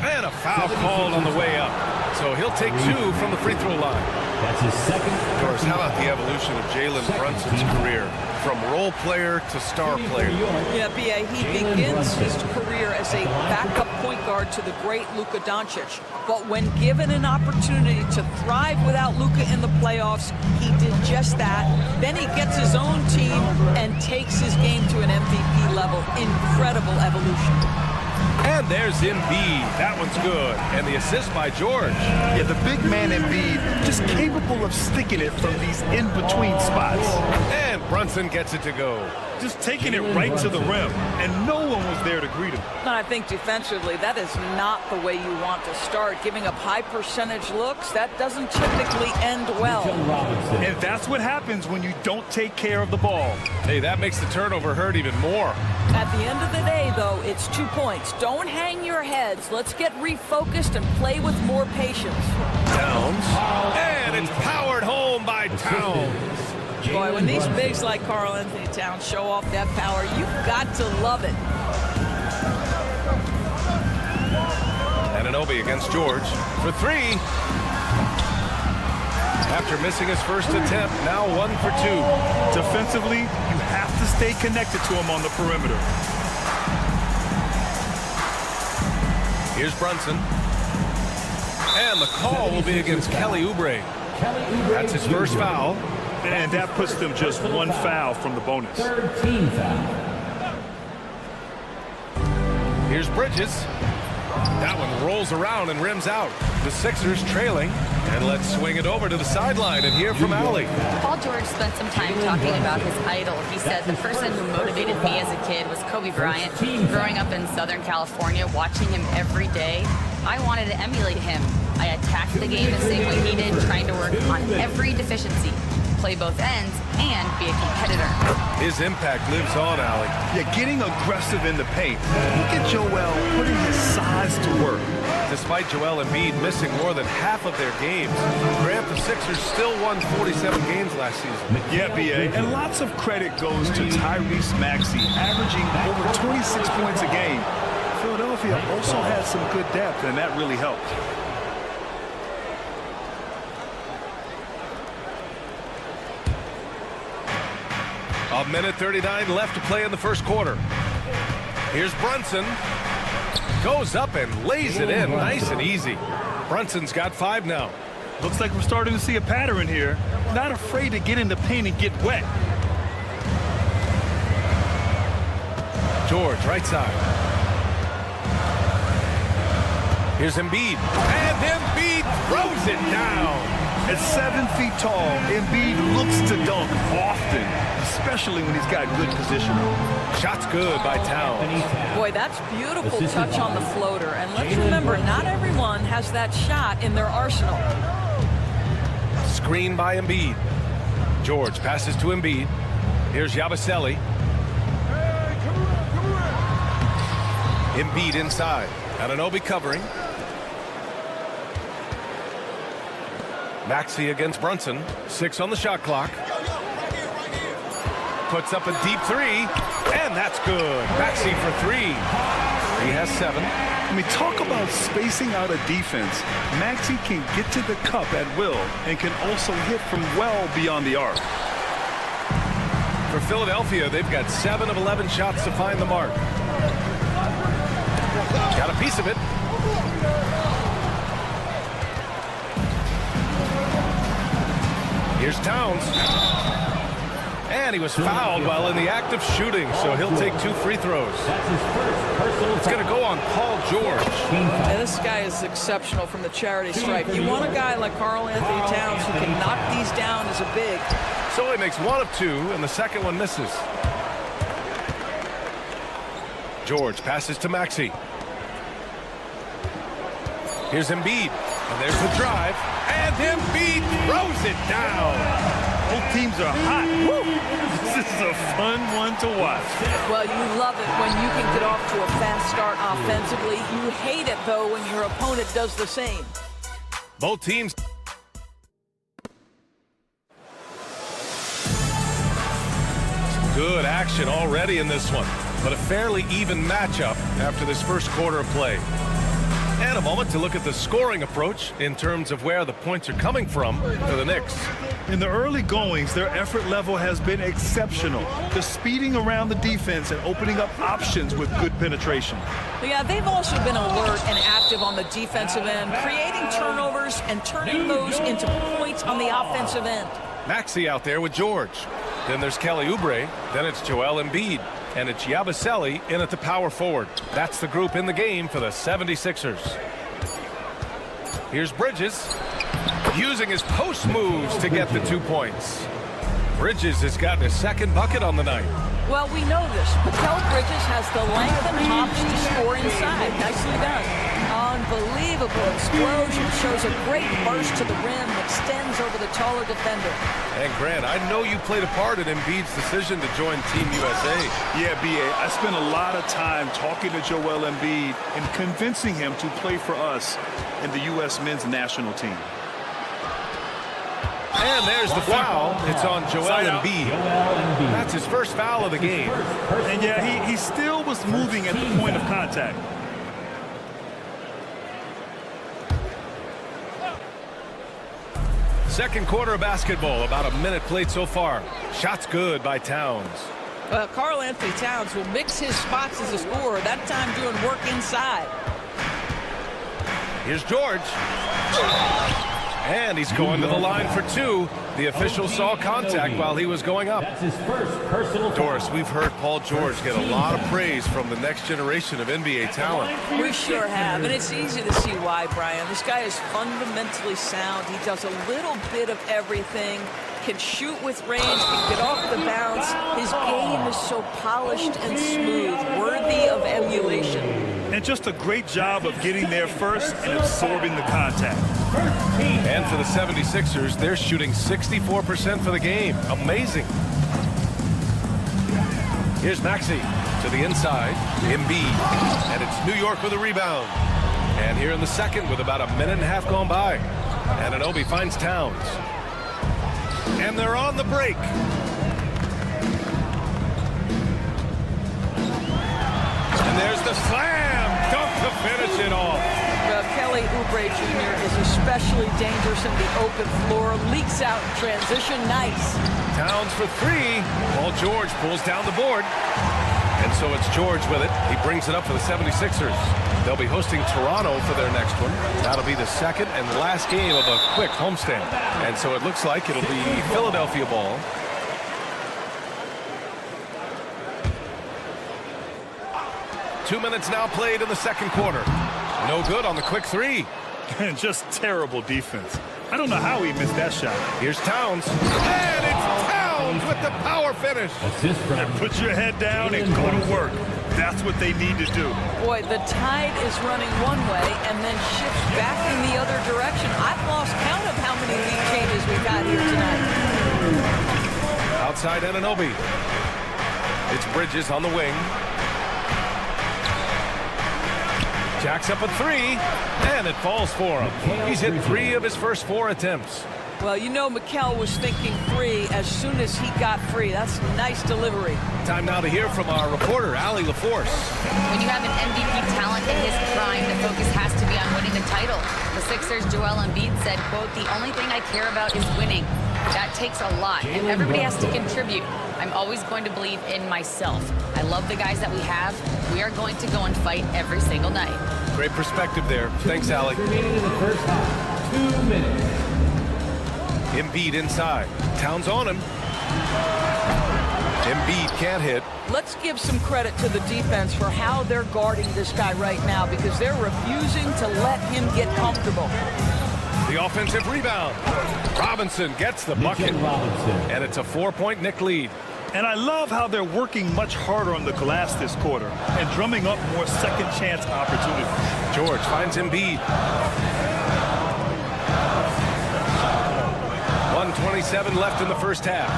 And a foul called on the way up. So he'll take 2 from the free throw line. That's his second. Doris, how about the evolution of Jalen Brunson's career? From role player to star player. Yeah, B.A., he begins his career as a backup point guard to the great Luka Doncic. But when given an opportunity to thrive without Luka in the playoffs, he did just that. Then he gets his own team and takes his game to an MVP level. Incredible evolution. And there's Embiid. That one's good. And the assist by George. Yeah, the big man Embiid, just capable of sticking it from these in-between spots. And Brunson gets it to go. Just taking it right to the rim, and no one was there to greet him. And I think defensively, that is not the way you want to start. Giving up high percentage looks, that doesn't typically end well. And that's what happens when you don't take care of the ball. Hey, that makes the turnover hurt even more. At the end of the day, though, it's 2 points. Don't hang your heads. Let's get refocused and play with more patience. Towns. And it's powered home by Towns. Boy, when these bigs like Karl Anthony Towns show off that power, you've got to love it. Anunoby against George for 3. After missing his first attempt, now 1 for 2. Defensively, you have to stay connected to him on the perimeter. Here's Brunson. And the call will be against Kelly Oubre. That's his first foul. And that puts them just 1 foul from the bonus. Third team foul. Here's Bridges. That one rolls around and rims out. The Sixers trailing. And let's swing it over to the sideline and hear from Allie. Paul George spent some time talking about his idol. He said, the person who motivated me as a kid was Kobe Bryant. Growing up in Southern California, watching him every day, I wanted to emulate him. I attacked the game the same way he did, trying to work on every deficiency, play both ends, and be a competitor. His impact lives on, Allie. Yeah, getting aggressive in the paint. Look at Joel putting his size to work. Despite Joel Embiid missing more than half of their games, Grant, the Sixers still won 47 games last season. Yeah, B.A., and lots of credit goes to Tyrese Maxey, averaging over 26 points a game. Philadelphia also had some good depth, and that really helped. A minute 39 left to play in the first quarter. Here's Brunson. Goes up and lays it in nice and easy. Brunson's got 5 now. Looks like we're starting to see a pattern here. Not afraid to get in the paint and get wet. George, right side. Here's Embiid. And Embiid throws it down. At 7 feet tall, Embiid looks to dunk often, especially when he's got good position. Shot's good by Towns. Boy, that's beautiful touch on the floater. And let's remember, not everyone has that shot in their arsenal. Screen by Embiid. George passes to Embiid. Here's Yabusele. Embiid inside. Anunoby covering. Maxey against Brunson. 6 on the shot clock. Puts up a deep 3, and that's good. Maxey for 3. He has 7. I mean, talk about spacing out a defense. Maxey can get to the cup at will and can also hit from well beyond the arc. For Philadelphia, they've got 7 of 11 shots to find the mark. Got a piece of it. Here's Towns. And he was fouled while in the act of shooting, so he'll take 2 free throws. It's going to go on Paul George. And this guy is exceptional from the charity stripe. You want a guy like Karl Anthony Towns who can knock these down as a big. So he makes 1 of 2, and the second one misses. George passes to Maxey. Here's Embiid, and there's the drive, and Embiid throws it down. Both teams are hot. Woo! This is a fun one to watch. Well, you love it when you can get off to a fast start offensively. You hate it, though, when your opponent does the same. Both teams. Good action already in this one, but a fairly even matchup after this first quarter of play. And a moment to look at the scoring approach in terms of where the points are coming from for the Knicks. In the early goings, their effort level has been exceptional. Just speeding around the defense and opening up options with good penetration. Yeah, they've also been alert and active on the defensive end, creating turnovers and turning those into points on the offensive end. Maxey out there with George. Then there's Kelly Oubre. Then it's Joel Embiid. And it's Yabusele in at the power forward. That's the group in the game for the 76ers. Here's Bridges, using his post moves to get the 2 points. Bridges has gotten his second bucket on the night. Well, we know this. Mikal Bridges has the length and hops to score inside. Nicely done. Unbelievable explosion. Shows a great burst to the rim. Extends over the taller defender. And Grant, I know you played a part in Embiid's decision to join Team USA. Yeah, B.A., I spent a lot of time talking to Joel Embiid and convincing him to play for us in the U.S. men's national team. And there's the foul. It's on Joel Embiid. That's his first foul of the game. And yeah, he still was moving at the point of contact. Second quarter of basketball, about a minute played so far. Shots good by Towns. Karl Anthony Towns will mix his spots as a scorer, that time doing work inside. Here's George. And he's going to the line for 2. The official saw contact while he was going up. That's his first personal foul. Doris, we've heard Paul George get a lot of praise from the next generation of NBA talent. We sure have, and it's easy to see why, Brian. This guy is fundamentally sound. He does a little bit of everything, can shoot with range, can get off the bounce. His game is so polished and smooth, worthy of emulation. And just a great job of getting there first and absorbing the contact. And for the 76ers, they're shooting 64% for the game. Amazing. Here's Maxey to the inside. Embiid. And it's New York with a rebound. And here in the second with about a minute and a half gone by. Anunoby finds Towns. And they're on the break. And there's the slam dunk to finish it off. Kelly Oubre Jr. is especially dangerous in the open floor. Leaks out in transition. Nice. Towns for 3. Paul George pulls down the board. And so it's George with it. He brings it up for the 76ers. They'll be hosting Toronto for their next one. That'll be the second and last game of a quick homestand. And so it looks like it'll be Philadelphia ball. Two minutes now played in the second quarter. No good on the quick 3. And just terrible defense. I don't know how he missed that shot. Here's Towns. And it's Towns with the power finish. And put your head down and go to work. That's what they need to do. Boy, the tide is running one way and then shifts back in the other direction. I've lost count of how many lead changes we've had here tonight. Outside Anunoby. It's Bridges on the wing. Jacks up a three, and it falls for him. He's hit 3 of his first 4 attempts. Well, you know Mikal was thinking 3 as soon as he got free. That's a nice delivery. Time now to hear from our reporter, Allie LaForce. When you have an MVP talent in his prime, the focus has to be on winning the title. The Sixers' Joel Embiid said, quote, "The only thing I care about is winning. That takes a lot, and everybody has to contribute. I'm always going to believe in myself. I love the guys that we have. We are going to go and fight every single night." Great perspective there. Thanks, Allie. Remaining in the first half, 2 minutes. Embiid inside. Towns on him. Embiid can't hit. Let's give some credit to the defense for how they're guarding this guy right now because they're refusing to let him get comfortable. The offensive rebound. Robinson gets the bucket. And it's a 4-point Knick lead. And I love how they're working much harder on the glass this quarter and drumming up more second chance opportunities. George finds Embiid. 1:27 left in the first half.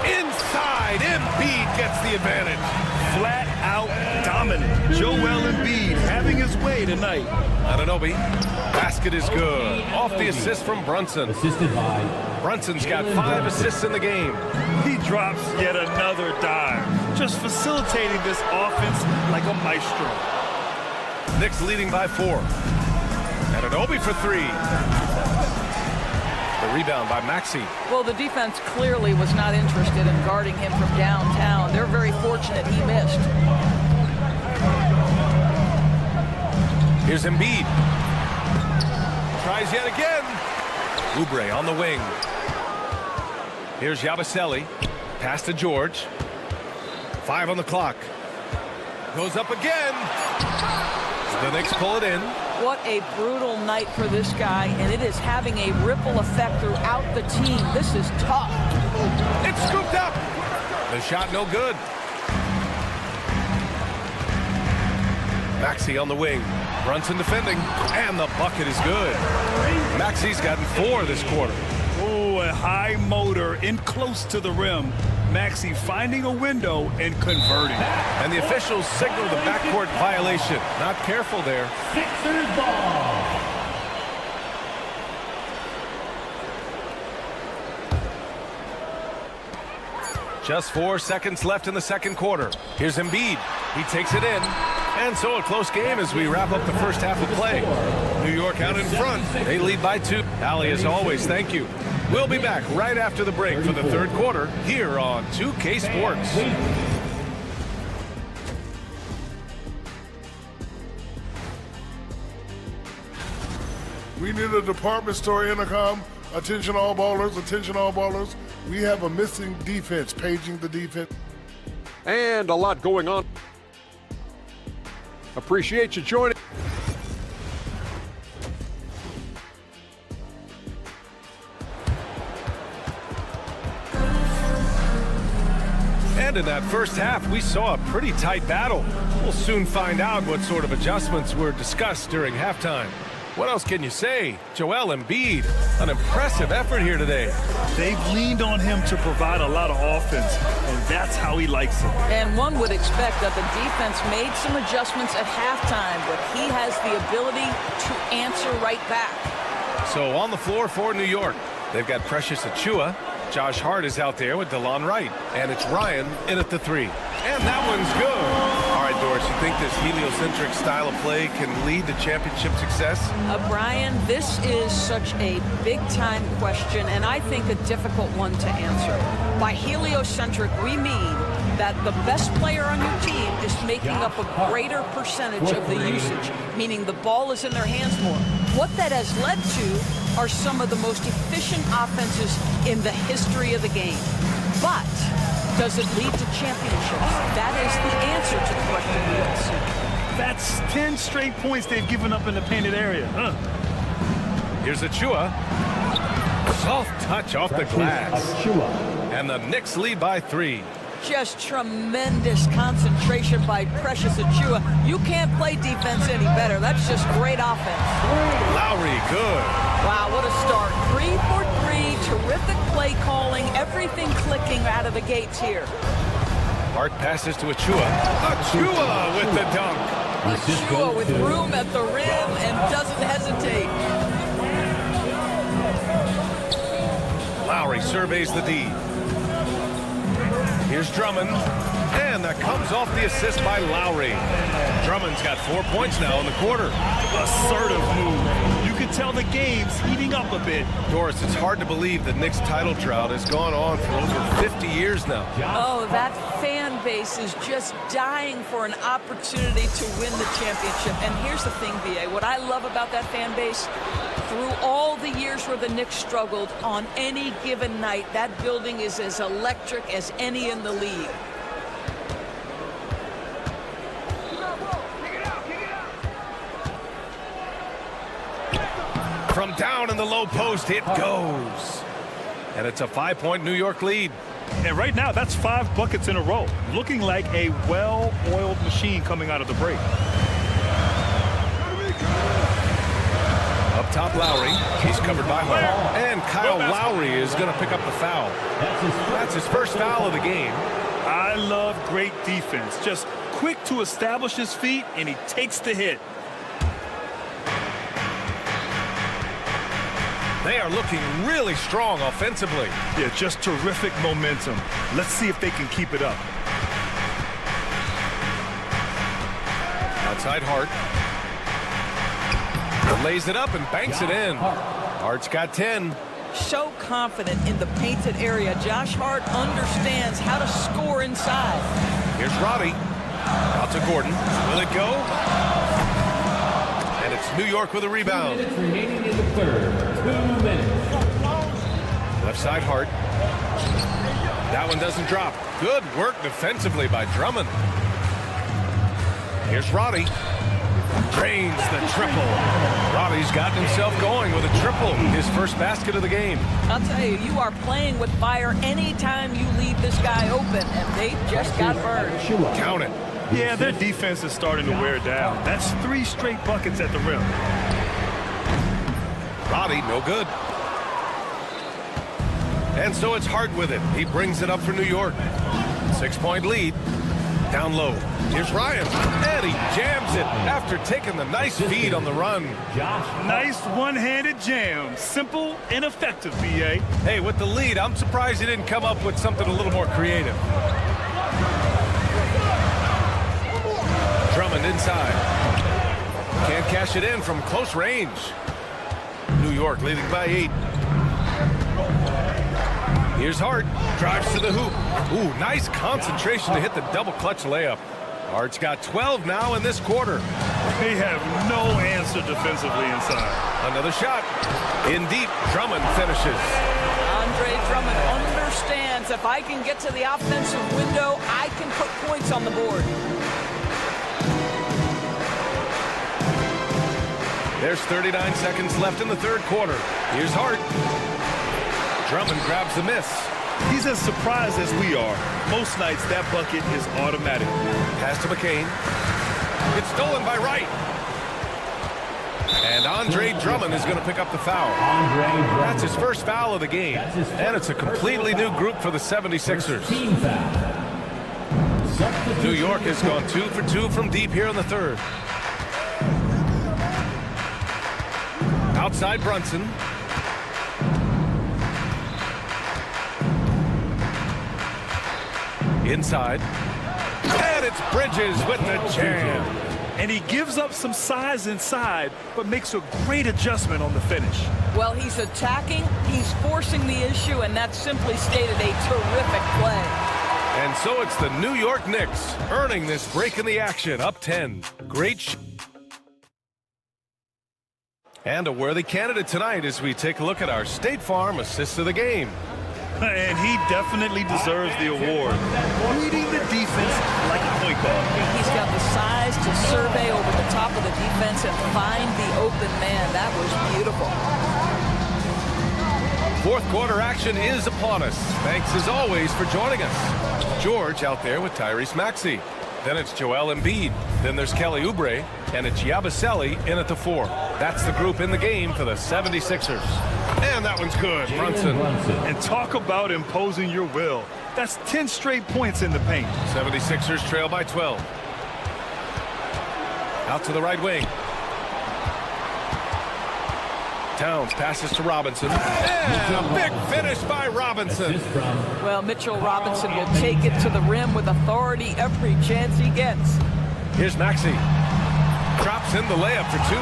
Inside, Embiid gets the advantage. Flat out dominant. Joel Embiid having his way tonight. Anunoby. Basket is good. Off the assist from Brunson. Assisted by Brunson's got 5 assists in the game. He drops yet another dime. Just facilitating this offense like a maestro. Knicks leading by 4. Anunoby for 3. The rebound by Maxey. Well, the defense clearly was not interested in guarding him from downtown. They're very fortunate he missed. Here's Embiid. Tries yet again. Oubre on the wing. Here's Yabusele. Pass to George. 5 on the clock. Goes up again. The Knicks pull it in. What a brutal night for this guy, and it is having a ripple effect throughout the team. This is tough. It's scooped up. The shot no good. Maxey on the wing. Brunson defending, and the bucket is good. Maxey's gotten 4 this quarter. Oh, a high motor in close to the rim. Maxey finding a window and converting. And the officials signal the backcourt violation. Not careful there. Sixers ball. Just 4 seconds left in the second quarter. Here's Embiid. He takes it in. And so a close game as we wrap up the first half of play. New York out in front. They lead by 2. Allie, as always, thank you. We'll be back right after the break for the third quarter here on 2K Sports. We need a department store intercom. Attention all ballers, attention all ballers. We have a missing defense, paging the defense. And a lot going on. Appreciate you joining. And in that first half, we saw a pretty tight battle. We'll soon find out what sort of adjustments were discussed during halftime. What else can you say? Joel Embiid, an impressive effort here today. They've leaned on him to provide a lot of offense, and that's how he likes it. And one would expect that the defense made some adjustments at halftime, but he has the ability to answer right back. So on the floor for New York, they've got Precious Achiuwa. Josh Hart is out there with DeLon Wright. And it's Ryan in at the 3. And that one's good. All right, Doris, you think this heliocentric style of play can lead to championship success? Brian, this is such a big-time question, and I think a difficult one to answer. By heliocentric, we mean that the best player on your team is making up a greater percentage of the usage, meaning the ball is in their hands more. What that has led to are some of the most efficient offenses in the history of the game. But Does it lead to championships? That is the answer to the question we all see. That's 10 straight points they've given up in the painted area. Here's Achua. Soft touch off the glass. And the Knicks lead by 3. Just tremendous concentration by Precious Achua. You can't play defense any better. That's just great offense. Lowry, good. Wow, what a start. 3 for 3, terrific play calling, everything clicking out of the gates here. Hart passes to Achua. Achua with the dunk. Achua with room at the rim and doesn't hesitate. Lowry surveys the D. Here's Drummond, and that comes off the assist by Lowry. Drummond's got 4 points now in the quarter. Assertive move. You can tell the game's heating up a bit. Doris, it's hard to believe the Knicks title drought has gone on for over 50 years now. Oh, that fan base is just dying for an opportunity to win the championship. And here's the thing, B.A., what I love about that fan base, through all the years where the Knicks struggled, on any given night, that building is as electric as any in the league. From down in the low post, it goes. And it's a 5-point New York lead. And right now, that's 5 buckets in a row. Looking like a well-oiled machine coming out of the break. Up top, Lowry. He's covered by Hart. And Kyle Lowry is going to pick up the foul. That's his first foul of the game. I love great defense. Just quick to establish his feet, and he takes the hit. They are looking really strong offensively. Yeah, just terrific momentum. Let's see if they can keep it up. Outside Hart. Lays it up and banks it in. Hart's got 10. So confident in the painted area. Josh Hart understands how to score inside. Here's Roddy. Out to Gordon. Will it go? And it's New York with a rebound. 2 minutes remaining in the third. 2 minutes. Left side Hart. That one doesn't drop. Good work defensively by Drummond. Here's Roddy. Drains the triple. Roddy's gotten himself going with a triple. His first basket of the game. I'll tell you, you are playing with fire anytime you leave this guy open, and they just got burned. Count it. Yeah, their defense is starting to wear down. That's 3 straight buckets at the rim. Roddy, no good. And so it's Hart with it. He brings it up for New York. 6-point lead. Down low. Here's Ryan. And he jams it after taking the nice feed on the run. Nice one-handed jam. Simple and effective, B.A. Hey, with the lead, I'm surprised he didn't come up with something a little more creative. Drummond inside. Can't cash it in from close range. New York leading by 8. Here's Hart. Drives to the hoop. Ooh, nice concentration to hit the double clutch layup. Hart's got 12 now in this quarter. They have no answer defensively inside. Another shot. In deep, Drummond finishes. Andre Drummond understands if I can get to the offensive window, I can put points on the board. There's 39 seconds left in the third quarter. Here's Hart. Drummond grabs the miss. He's as surprised as we are. Most nights, that bucket is automatic. Pass to McCain. It's stolen by Wright. And Andre Drummond is going to pick up the foul. That's his first foul of the game. And it's a completely new group for the 76ers. New York has gone 2 for 2 from deep here in the third. Outside Brunson. Inside. And it's Bridges with the jam. And he gives up some size inside, but makes a great adjustment on the finish. Well, he's attacking, he's forcing the issue, and that's simply stated a terrific play. And so it's the New York Knicks earning this break in the action, up 10. Great and a worthy candidate tonight as we take a look at our State Farm assist of the game. And he definitely deserves the award. Reading the defense like a point guard. He's got the size to survey over the top of the defense and find the open man. That was beautiful. Fourth quarter action is upon us. Thanks as always for joining us. George out there with Tyrese Maxey. Then it's Joel Embiid. Then there's Kelly Oubre. And it's Yabusele in at the 4. That's the group in the game for the 76ers. And that one's good. Brunson. And talk about imposing your will. That's 10 straight points in the paint. 76ers trail by 12. Out to the right wing. Towns passes to Robinson. And a big finish by Robinson. Well, Mitchell Robinson will take it to the rim with authority every chance he gets. Here's Maxey. Drops in the layup for 2.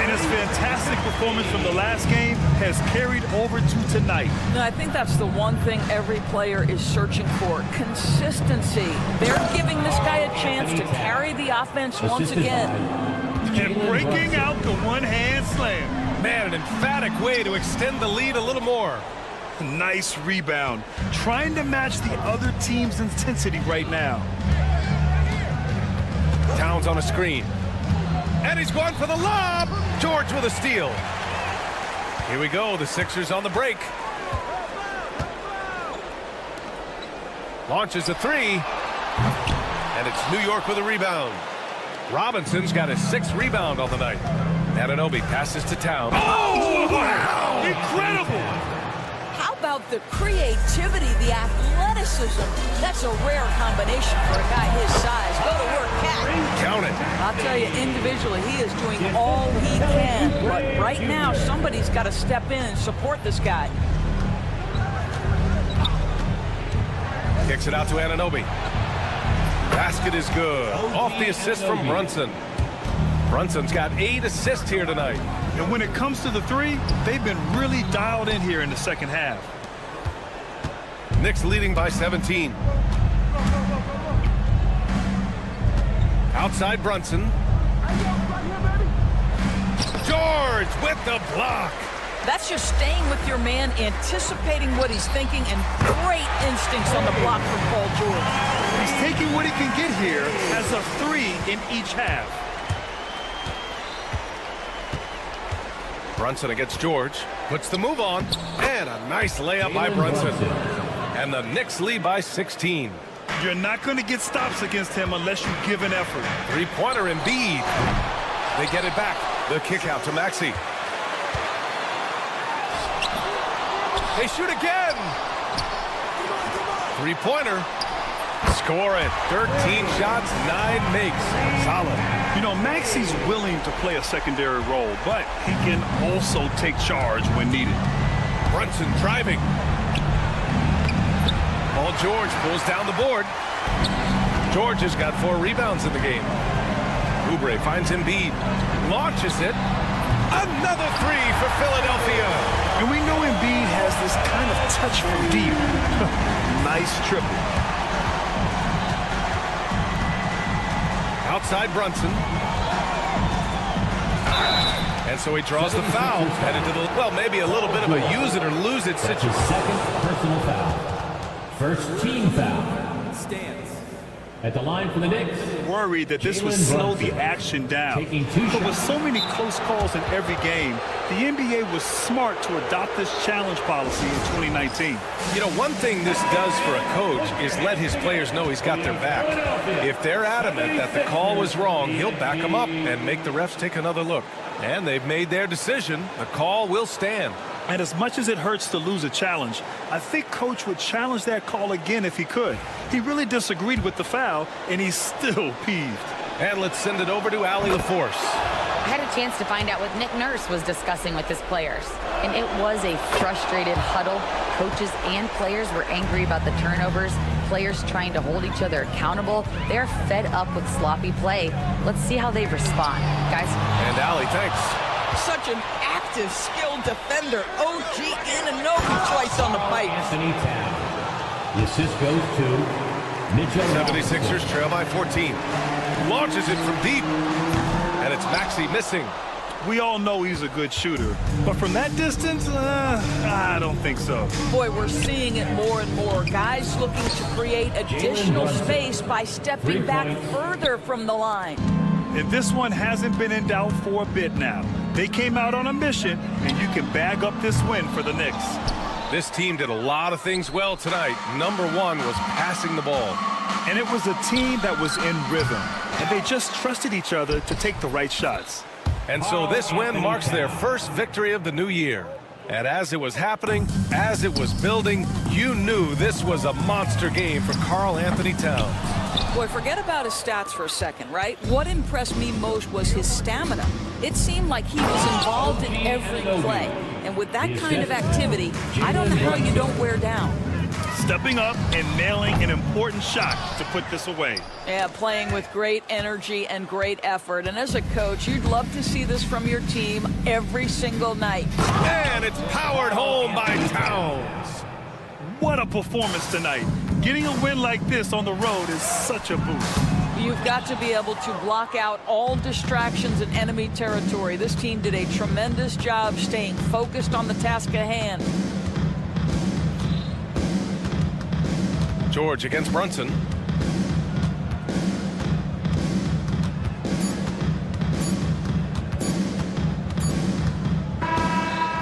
And his fantastic performance from the last game has carried over to tonight. No, I think that's the one thing every player is searching for. Consistency. They're giving this guy a chance to carry the offense once again. And breaking out the one-hand slam. Man, an emphatic way to extend the lead a little more. Nice rebound. Trying to match the other team's intensity right now. Towns on a screen. And he's going for the lob. George with a steal. Here we go. The Sixers on the break. Launches a 3. And it's New York with a rebound. Robinson's got his 6th rebound on the night. Anunoby passes to Towns. Oh, wow! Incredible! How about the creativity, the athleticism? That's a rare combination for a guy his size. Go to work, Cat. Count it. I'll tell you, individually, he is doing all he can. But right now, somebody's got to step in and support this guy. Kicks it out to Anunoby. Basket is good. Off the assist from Brunson. Brunson's got 8 assists here tonight. And when it comes to the 3, they've been really dialed in here in the second half. Knicks leading by 17. Outside Brunson. George with the block. That's just staying with your man, anticipating what he's thinking, and great instincts on the block from Paul George. He's taking what he can get here as a 3 in each half. Brunson against George. Puts the move on. And a nice layup by Brunson. And the Knicks lead by 16. You're not going to get stops against him unless you give an effort. Three-pointer Embiid. They get it back. The kick out to Maxey. They shoot again. Three-pointer. Score it. 13 shots, 9 makes. Solid. You know, Maxey's willing to play a secondary role, but he can also take charge when needed. Brunson driving. Paul George pulls down the board. George has got 4 rebounds in the game. Oubre finds Embiid. Launches it. Another 3 for Philadelphia. And we know Embiid has this kind of touch from deep. Nice triple. Outside Brunson. And so he draws the foul. Headed to the, well, maybe a little bit of a use it or lose it situation. Second personal foul. First team foul. Stands. At the line for the Knicks. Worried that this would slow the action down. But with so many close calls in every game, the NBA was smart to adopt this challenge policy in 2019. You know, one thing this does for a coach is let his players know he's got their back. If they're adamant that the call was wrong, he'll back them up and make the refs take another look. And they've made their decision. The call will stand. And as much as it hurts to lose a challenge, I think Coach would challenge that call again if he could. He really disagreed with the foul, and he's still peeved. And let's send it over to Allie LaForce. I had a chance to find out what Nick Nurse was discussing with his players. And it was a frustrated huddle. Coaches and players were angry about the turnovers. Players trying to hold each other accountable. They're fed up with sloppy play. Let's see how they respond. Guys. And Allie, thanks. Such an active, skilled defender. OG Anunoby twice on the pipe. Anthony Towns. The assist goes to Mitchell. 76ers trail by 14. Launches it from deep. And it's Maxey missing. We all know he's a good shooter. But from that distance, I don't think so. Boy, we're seeing it more and more. Guys looking to create additional space by stepping back further from the line. And this one hasn't been in doubt for a bit now. They came out on a mission, and you can bag up this win for the Knicks. This team did a lot of things well tonight. Number one was passing the ball. And it was a team that was in rhythm, and they just trusted each other to take the right shots. And so this win marks their first victory of the new year. And as it was happening, as it was building, you knew this was a monster game for Karl Anthony Towns. Boy, forget about his stats for a second, right? What impressed me most was his stamina. It seemed like he was involved in every play. And with that kind of activity, I don't know how you don't wear down. Stepping up and nailing an important shot to put this away. Yeah, playing with great energy and great effort. And as a coach, you'd love to see this from your team every single night. And it's powered home by Towns. What a performance tonight. Getting a win like this on the road is such a boost. You've got to be able to block out all distractions in enemy territory. This team did a tremendous job staying focused on the task at hand. George against Brunson.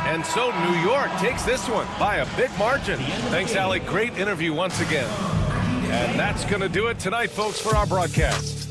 And so New York takes this one by a big margin. Thanks, Allie. Great interview once again. And that's going to do it tonight, folks, for our broadcast.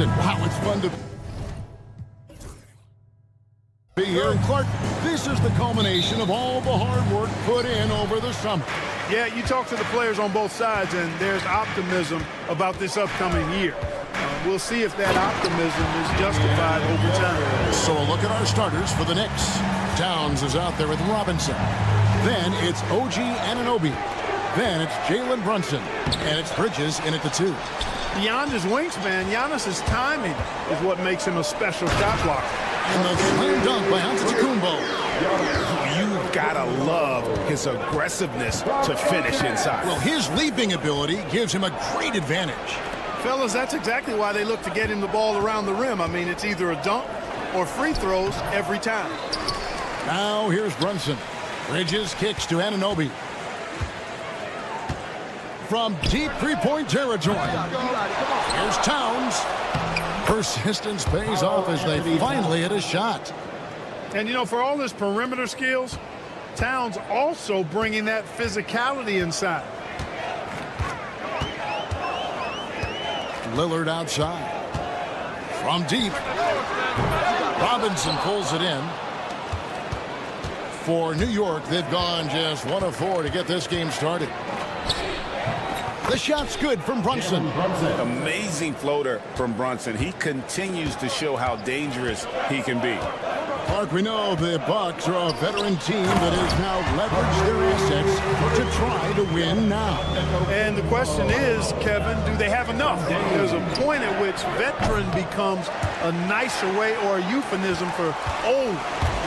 Robinson. Wow, it's fun to be here. And Clark, this is the culmination of all the hard work put in over the summer. Yeah, you talk to the players on both sides, and there's optimism about this upcoming year. We'll see if that optimism is justified over time. So a look at our starters for the Knicks. Towns is out there with Robinson. Then it's OG Anunoby. Then it's Jalen Brunson. And it's Bridges in at the 2. Beyond his wingspan, Giannis's timing is what makes him a special shot blocker. And the slam dunk by Antetokounmpo. You've got to love his aggressiveness to finish inside. Well, his leaping ability gives him a great advantage. Fellas, that's exactly why they look to get him the ball around the rim. I mean, it's either a dunk or free throws every time. Now here's Brunson. Bridges kicks to Anunoby. From deep three-point territory. Here's Towns. Persistence pays off as they finally hit a shot. And, you know, for all his perimeter skills, Towns also bringing that physicality inside. Lillard outside. From deep. Robinson pulls it in. For New York, they've gone just 1 of 4 to get this game started. The shot's good from Brunson. Amazing floater from Brunson. He continues to show how dangerous he can be. Clark, we know the Bucks are a veteran team that has now leveraged their assets to try to win now. And the question is, Kevin, do they have enough? There's a point at which veteran becomes a nicer way or a euphemism for old,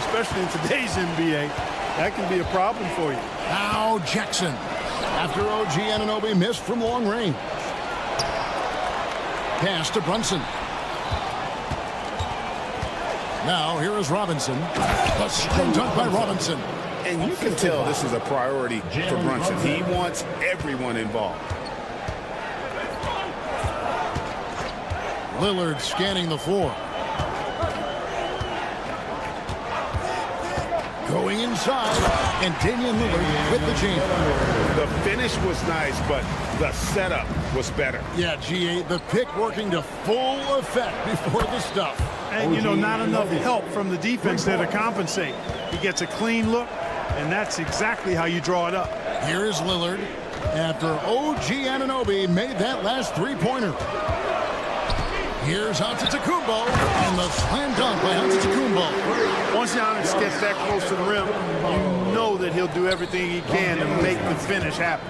especially in today's NBA. That can be a problem for you. Now Jackson. After OG Anunoby missed from long range. Pass to Brunson. Now here is Robinson. The slam dunk by Robinson. And you can tell this is a priority for Brunson. He wants everyone involved. Lillard scanning the floor. Going inside, and Damian Lillard with the jam. The finish was nice, but the setup was better. Yeah, G8, the pick working to full effect before the stuff. And, you know, not enough help from the defense there to compensate. He gets a clean look, and that's exactly how you draw it up. Here is Lillard after OG Anunoby made that last three-pointer. Here's Antetokounmpo, and the slam dunk by Antetokounmpo. Once Giannis gets that close to the rim, you know that he'll do everything he can to make the finish happen.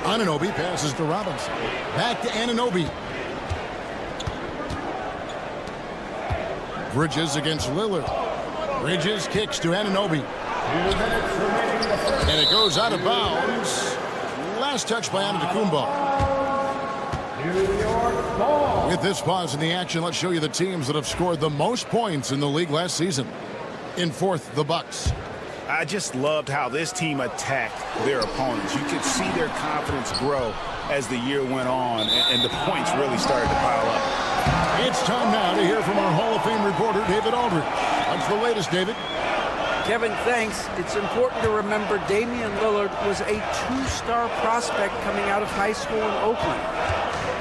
Anunoby passes to Robinson. Back to Anunoby. Bridges against Lillard. Bridges kicks to Anunoby. And it goes out of bounds. Last touch by Antetokounmpo. With this pause in the action, let's show you the teams that have scored the most points in the league last season. In fourth, the Bucks. I just loved how this team attacked their opponents. You could see their confidence grow as the year went on, and the points really started to pile up. It's time now to hear from our Hall of Fame reporter, David Aldridge. What's the latest, David? Kevin, thanks. It's important to remember Damian Lillard was a two-star prospect coming out of high school in Oakland.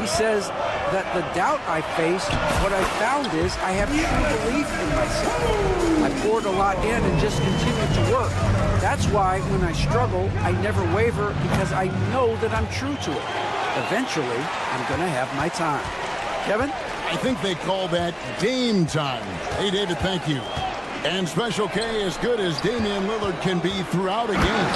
He says that the doubt I faced, what I found is I have true belief in myself. I poured a lot in and just continued to work. That's why when I struggle, I never waver because I know that I'm true to it. Eventually, I'm going to have my time. Kevin? I think they call that Dame time. Hey, David, thank you. And Special K, as good as Damian Lillard can be throughout a game,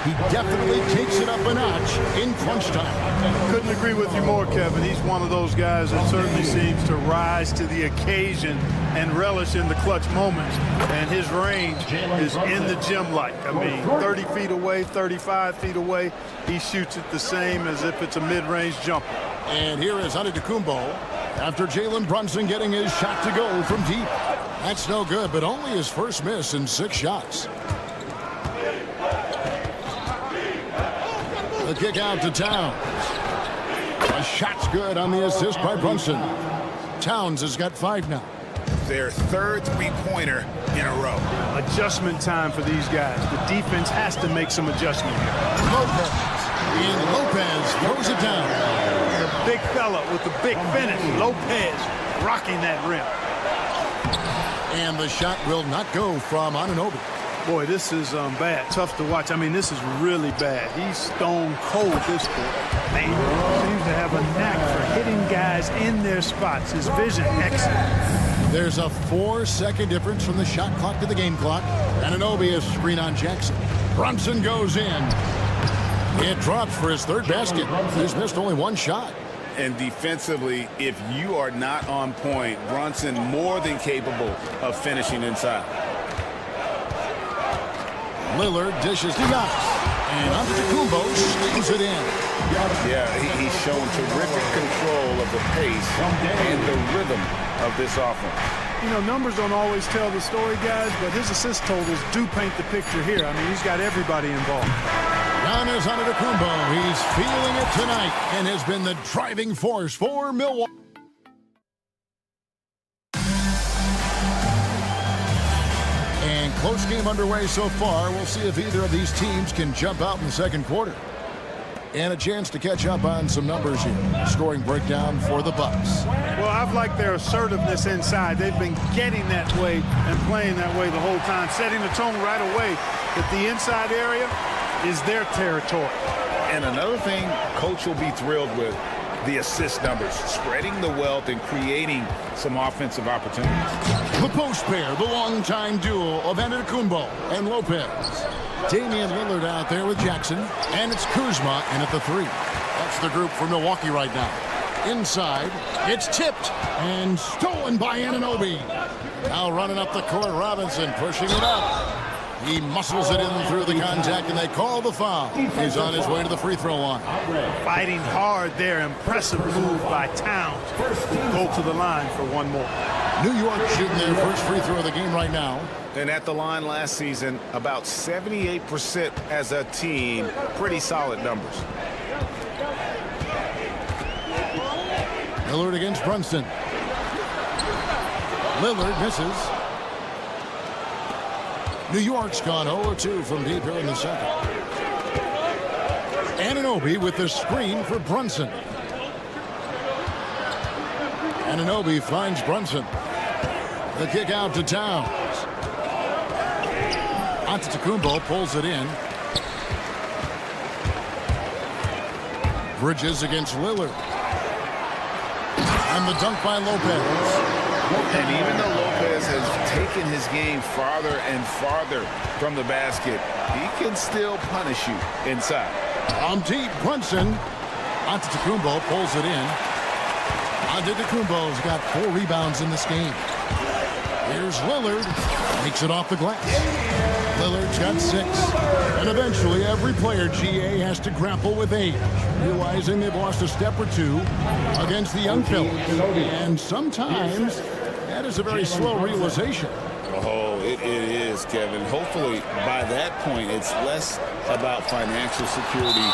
he definitely takes it up a notch in crunch time. Couldn't agree with you more, Kevin. He's one of those guys that certainly seems to rise to the occasion and relish in the clutch moments. And his range is in the gym-like. I mean, 30 feet away, 35 feet away, he shoots it the same as if it's a mid-range jumper. And here is Antetokounmpo after Jalen Brunson getting his shot to go from deep. That's no good, but only his first miss in 6 shots. The kick out to Towns. The shot's good on the assist by Brunson. Towns has got 5 now. Their third three-pointer in a row. Adjustment time for these guys. The defense has to make some adjustment here. Lopez. And Lopez throws it down. big fella with the big finish. Lopez rocking that rim. And the shot will not go from Anunoby. Boy, this is bad. Tough to watch. I mean, this is really bad. He's stone cold this quarter. Man, seems to have a knack for hitting guys in their spots. His vision, excellent. There's a 4-second difference from the shot clock to the game clock. Anunoby is screen on Jackson. Brunson goes in. It drops for his third basket. He's missed only one shot. And defensively, if you are not on point, Brunson more than capable of finishing inside. Lillard dishes to Giannis. And Antetokounmpo slings it in. Yeah, he's shown terrific control of the pace and the rhythm of this offense. You know, numbers don't always tell the story, guys, but his assist totals do paint the picture here. I mean, he's got everybody involved. Giannis Antetokounmpo, he's feeling it tonight and has been the driving force for Milwaukee. And close game underway so far. We'll see if either of these teams can jump out in the second quarter. And a chance to catch up on some numbers here. Scoring breakdown for the Bucks. Well, I've liked their assertiveness inside. They've been getting that way and playing that way the whole time, setting the tone right away that the inside area is their territory. And another thing Coach will be thrilled with, the assist numbers, spreading the wealth and creating some offensive opportunities. The post pair, the longtime duo of Antetokounmpo and Lopez. Damian Lillard out there with Jackson, and it's Kuzma in at the 3. That's the group for Milwaukee right now. Inside, it's tipped and stolen by Anunoby. Now running up the court, Robinson pushing it up. He muscles it in through the contact, and they call the foul. He's on his way to the free throw line. Fighting hard there. Impressive move by Towns. Go to the line for one more. New York shooting their first free throw of the game right now. And at the line last season, about 78% as a team. Pretty solid numbers. Lillard against Brunson. Lillard misses. New York's gone 0-2 from deep here in the second. Anunoby with the screen for Brunson. Anunoby finds Brunson. The kick out to Towns. Antetokounmpo pulls it in. Bridges against Lillard. And the dunk by Lopez. And even though Lopez has taken his game farther and farther from the basket, he can still punish you inside. On deep, Brunson. Antetokounmpo pulls it in. Antetokounmpo's got 4 rebounds in this game. Here's Lillard. Makes it off the glass. Lillard's got 6. And eventually, every player, GA, has to grapple with age, realizing they've lost a step or 2 against the young fellas. And sometimes, that is a very slow realization. Oh, it is, Kevin. Hopefully, by that point, it's less about financial security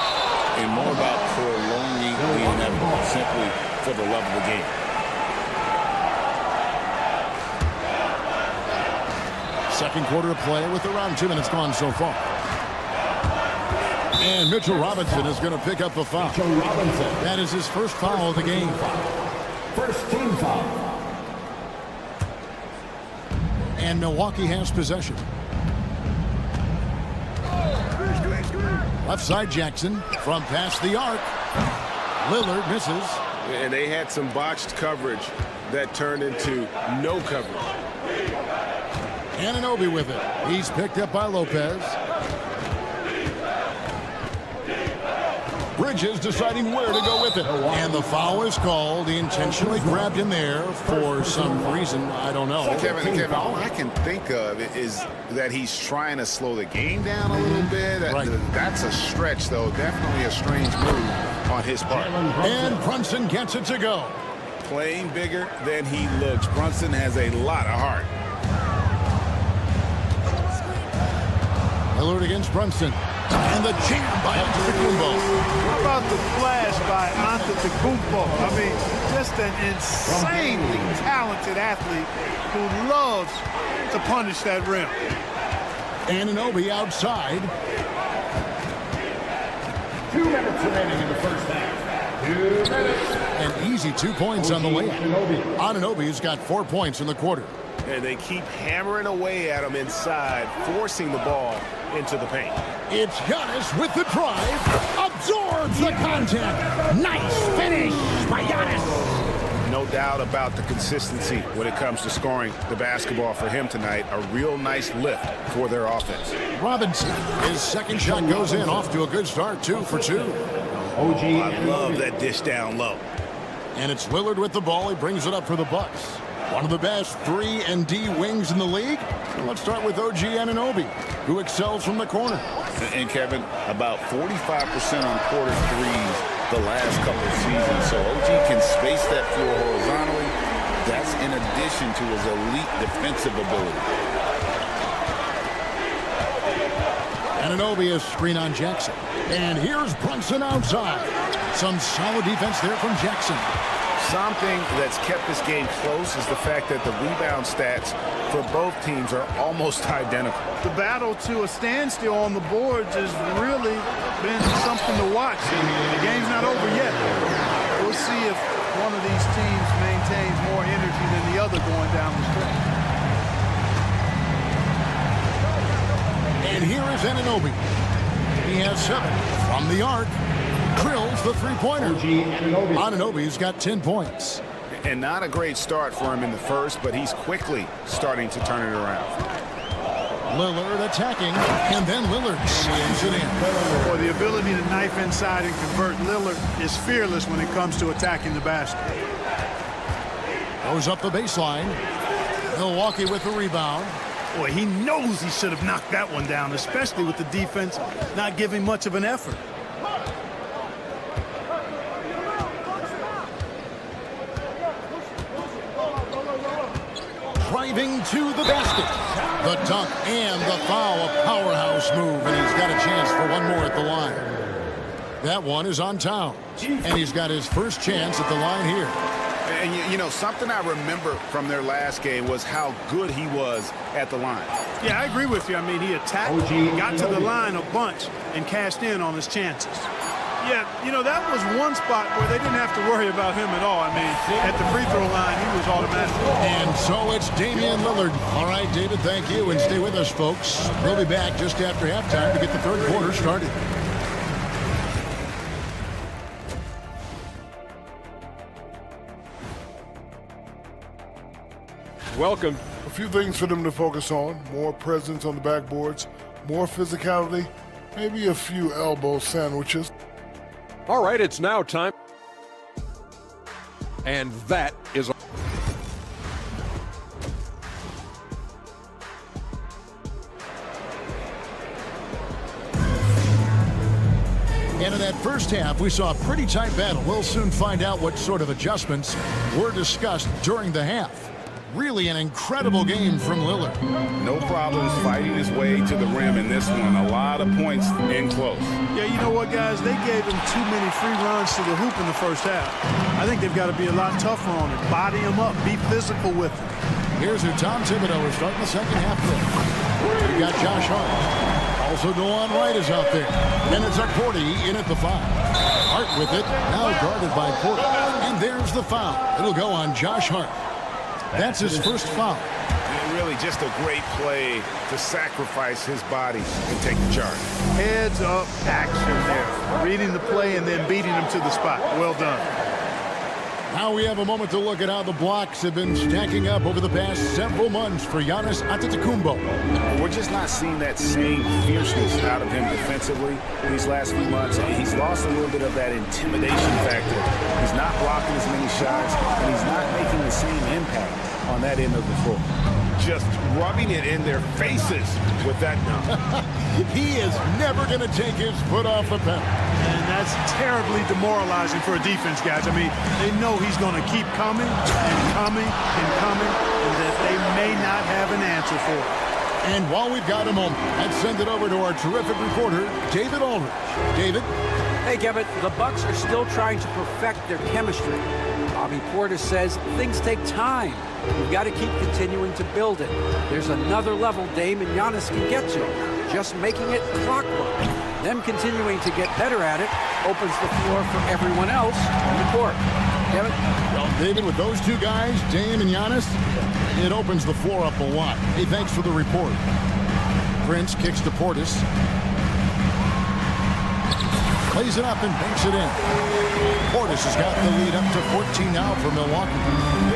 and more about prolonging the inevitable, simply for the love of the game. Second quarter of play with around 2 minutes gone so far. And Mitchell Robinson is going to pick up the foul. That is his first foul of the game. First team foul. And Milwaukee has possession. Left side Jackson from past the arc. Lillard misses. And they had some botched coverage that turned into no coverage. Anunoby with it. He's picked up by Lopez. Bridges deciding where to go with it. And the foul is called. He intentionally grabbed him there for some reason. I don't know. Kevin, all I can think of is that he's trying to slow the game down a little bit. Right. That's a stretch, though. Definitely a strange move on his part. And Brunson gets it to go. Playing bigger than he looks. Brunson has a lot of heart. Lillard against Brunson. And the jam by Antetokounmpo. How about the flash by Antetokounmpo? I mean, just an insanely talented athlete who loves to punish that rim. Anunoby outside. 2 minutes remaining in the first half. 2 minutes. easy 2 points on the layup. Anunoby's got 4 points in the quarter. And they keep hammering away at him inside, forcing the ball into the paint. It's Giannis with the drive. Absorbs the contact. Nice finish by Giannis. No doubt about the consistency when it comes to scoring the basketball for him tonight. A real nice lift for their offense. Robinson, his second shot goes in, off to a good start, 2 for 2. I love that dish down low. And it's Lillard with the ball. He brings it up for the Bucks. One of the best 3 and D wings in the league. And let's start with OG Anunoby, who excels from the corner. And Kevin, about 45% on quarter threes the last couple of seasons. So OG can space that floor horizontally. That's in addition to his elite defensive ability. Anunoby is screen on Jackson. And here's Brunson outside. Some solid defense there from Jackson. Something that's kept this game close is the fact that the rebound stats for both teams are almost identical. The battle to a standstill on the boards has really been something to watch. And the game's not over yet. We'll see if one of these teams maintains more energy than the other going down the stretch. And here is Anunoby. He has 7 from the arc. Drills the three-pointer. Anunoby's got 10 points. And not a great start for him in the first, but he's quickly starting to turn it around. Lillard attacking, and then Lillard slams it in. Boy, the ability to knife inside and convert. Lillard is fearless when it comes to attacking the basket. Goes up the baseline. Milwaukee with the rebound. Boy, he knows he should have knocked that one down, especially with the defense not giving much of an effort. Driving to the basket. The dunk and the foul. A powerhouse move, and he's got a chance for one more at the line. That one is on Towns, and he's got his first chance at the line here. And, you know, something I remember from their last game was how good he was at the line. Yeah, I agree with you. I mean, he attacked, got to the line a bunch, and cashed in on his chances. Yeah, you know, that was one spot where they didn't have to worry about him at all. I mean, at the free throw line, he was automatic. And so it's Damian Lillard. All right, David, thank you, and stay with us, folks. We'll be back just after halftime to get the third quarter started. Welcome. A few things for them to focus on. More presence on the backboards, more physicality, maybe a few elbow sandwiches. All right, it's now time. And that is... And in that first half, we saw a pretty tight battle. We'll soon find out what sort of adjustments were discussed during the half. Really an incredible game from Lillard. No problems fighting his way to the rim in this one. A lot of points in close. Yeah, you know what, guys? They gave him too many free runs to the hoop in the first half. I think they've got to be a lot tougher on him. Body him up. Be physical with him. Here's who Tom Thibodeau is starting the second half with. We got Josh Hart. Also DeLon Wright is out there. And it's Cordy in at the 5. Hart with it. Now guarded by Cordy. And there's the foul. It'll go on Josh Hart. That's his first foul. Really just a great play to sacrifice his body and take the charge. Heads up action there. Reading the play and then beating him to the spot. Well done. Now we have a moment to look at how the blocks have been stacking up over the past several months for Giannis Antetokounmpo. We're just not seeing that same fierceness out of him defensively these last few months. He's lost a little bit of that intimidation factor. He's not blocking as many shots, and he's not making the same impact on that end of the floor. Just rubbing it in their faces with that dunk. He is never going to take his foot off the pedal. And that's terribly demoralizing for a defense, guys. I mean, they know he's going to keep coming and coming and coming, and that they may not have an answer for it. And while we've got a moment, let's send it over to our terrific reporter, David Aldridge. David? Hey, Kevin, the Bucks are still trying to perfect their chemistry. Bobby Portis says things take time. We've got to keep continuing to build it. There's another level Dame and Giannis can get to. Just making it clockwork. Them continuing to get better at it opens the floor for everyone else on the court. Kevin? Well, David, with those two guys, Dame and Giannis, it opens the floor up a lot. Hey, thanks for the report. Prince kicks to Portis. Plays it up and banks it in. Portis has got the lead up to 14 now for Milwaukee.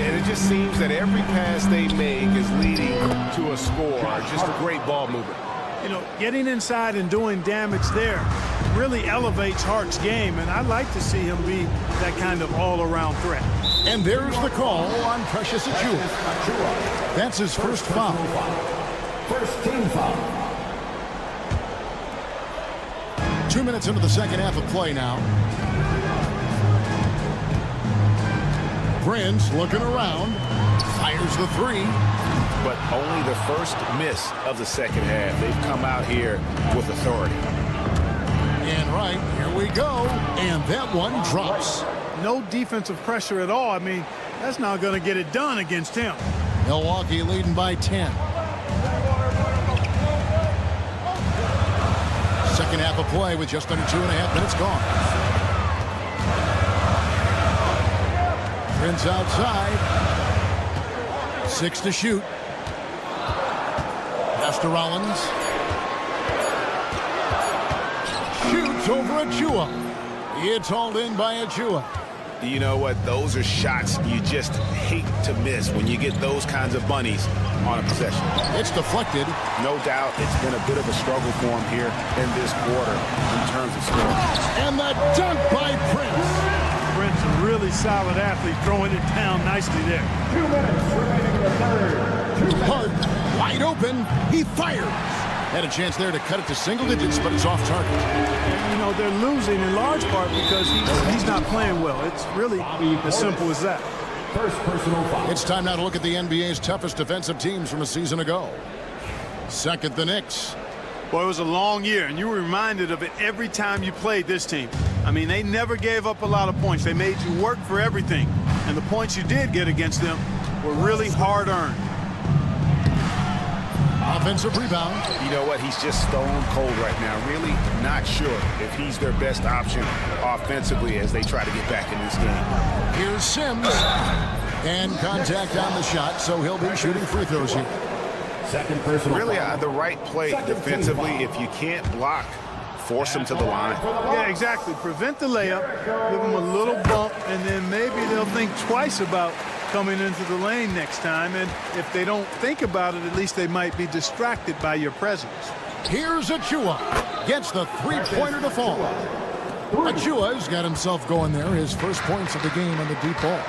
And it just seems that every pass they make is leading to a score. Just a great ball movement. You know, getting inside and doing damage there really elevates Hart's game, and I'd like to see him be that kind of all-around threat. And there's the call on Precious Achiuwa. That's his first foul. First team foul. 2 minutes into the second half of play now. Prince looking around. Fires the three. But only the first miss of the second half. They've come out here with authority. And right, here we go. And that one drops. No defensive pressure at all. I mean, that's not going to get it done against him. Milwaukee leading by 10. Second half of play with just under 2.5 minutes gone. Prince outside. 6 to shoot. Pass to Rollins. Shoots over Achiuwa. It's hauled in by Achiuwa. You know what? Those are shots you just hate to miss when you get those kinds of bunnies on a possession. It's deflected. No doubt it's been a bit of a struggle for him here in this quarter in terms of scoring. And the dunk by Prince. Prince, a really solid athlete, throwing it down nicely there. 2 minutes remaining in the third. Hart, wide open. He fires. Had a chance there to cut it to single digits, but it's off target. You know, they're losing in large part because he's not playing well. It's really as simple as that. First personal foul. It's time now to look at the NBA's toughest defensive teams from a season ago. Second, the Knicks. Boy, it was a long year, and you were reminded of it every time you played this team. I mean, they never gave up a lot of points. They made you work for everything. And the points you did get against them were really hard-earned. Offensive rebound. You know what? He's just stone cold right now. Really not sure if he's their best option offensively as they try to get back in this game. Here's Sims. And contact on the shot, so he'll be shooting free throws here. Second personal Really foul. the right play defensively. If you can't block, force him to the line. Yeah, exactly. Prevent the layup, give them a little bump, and then maybe they'll think twice about coming into the lane next time. And if they don't think about it, at least they might be distracted by your presence. Here's Achiuwa. Gets the three-pointer to fall. Achiuwa's got himself going there. His first points of the game on the deep ball.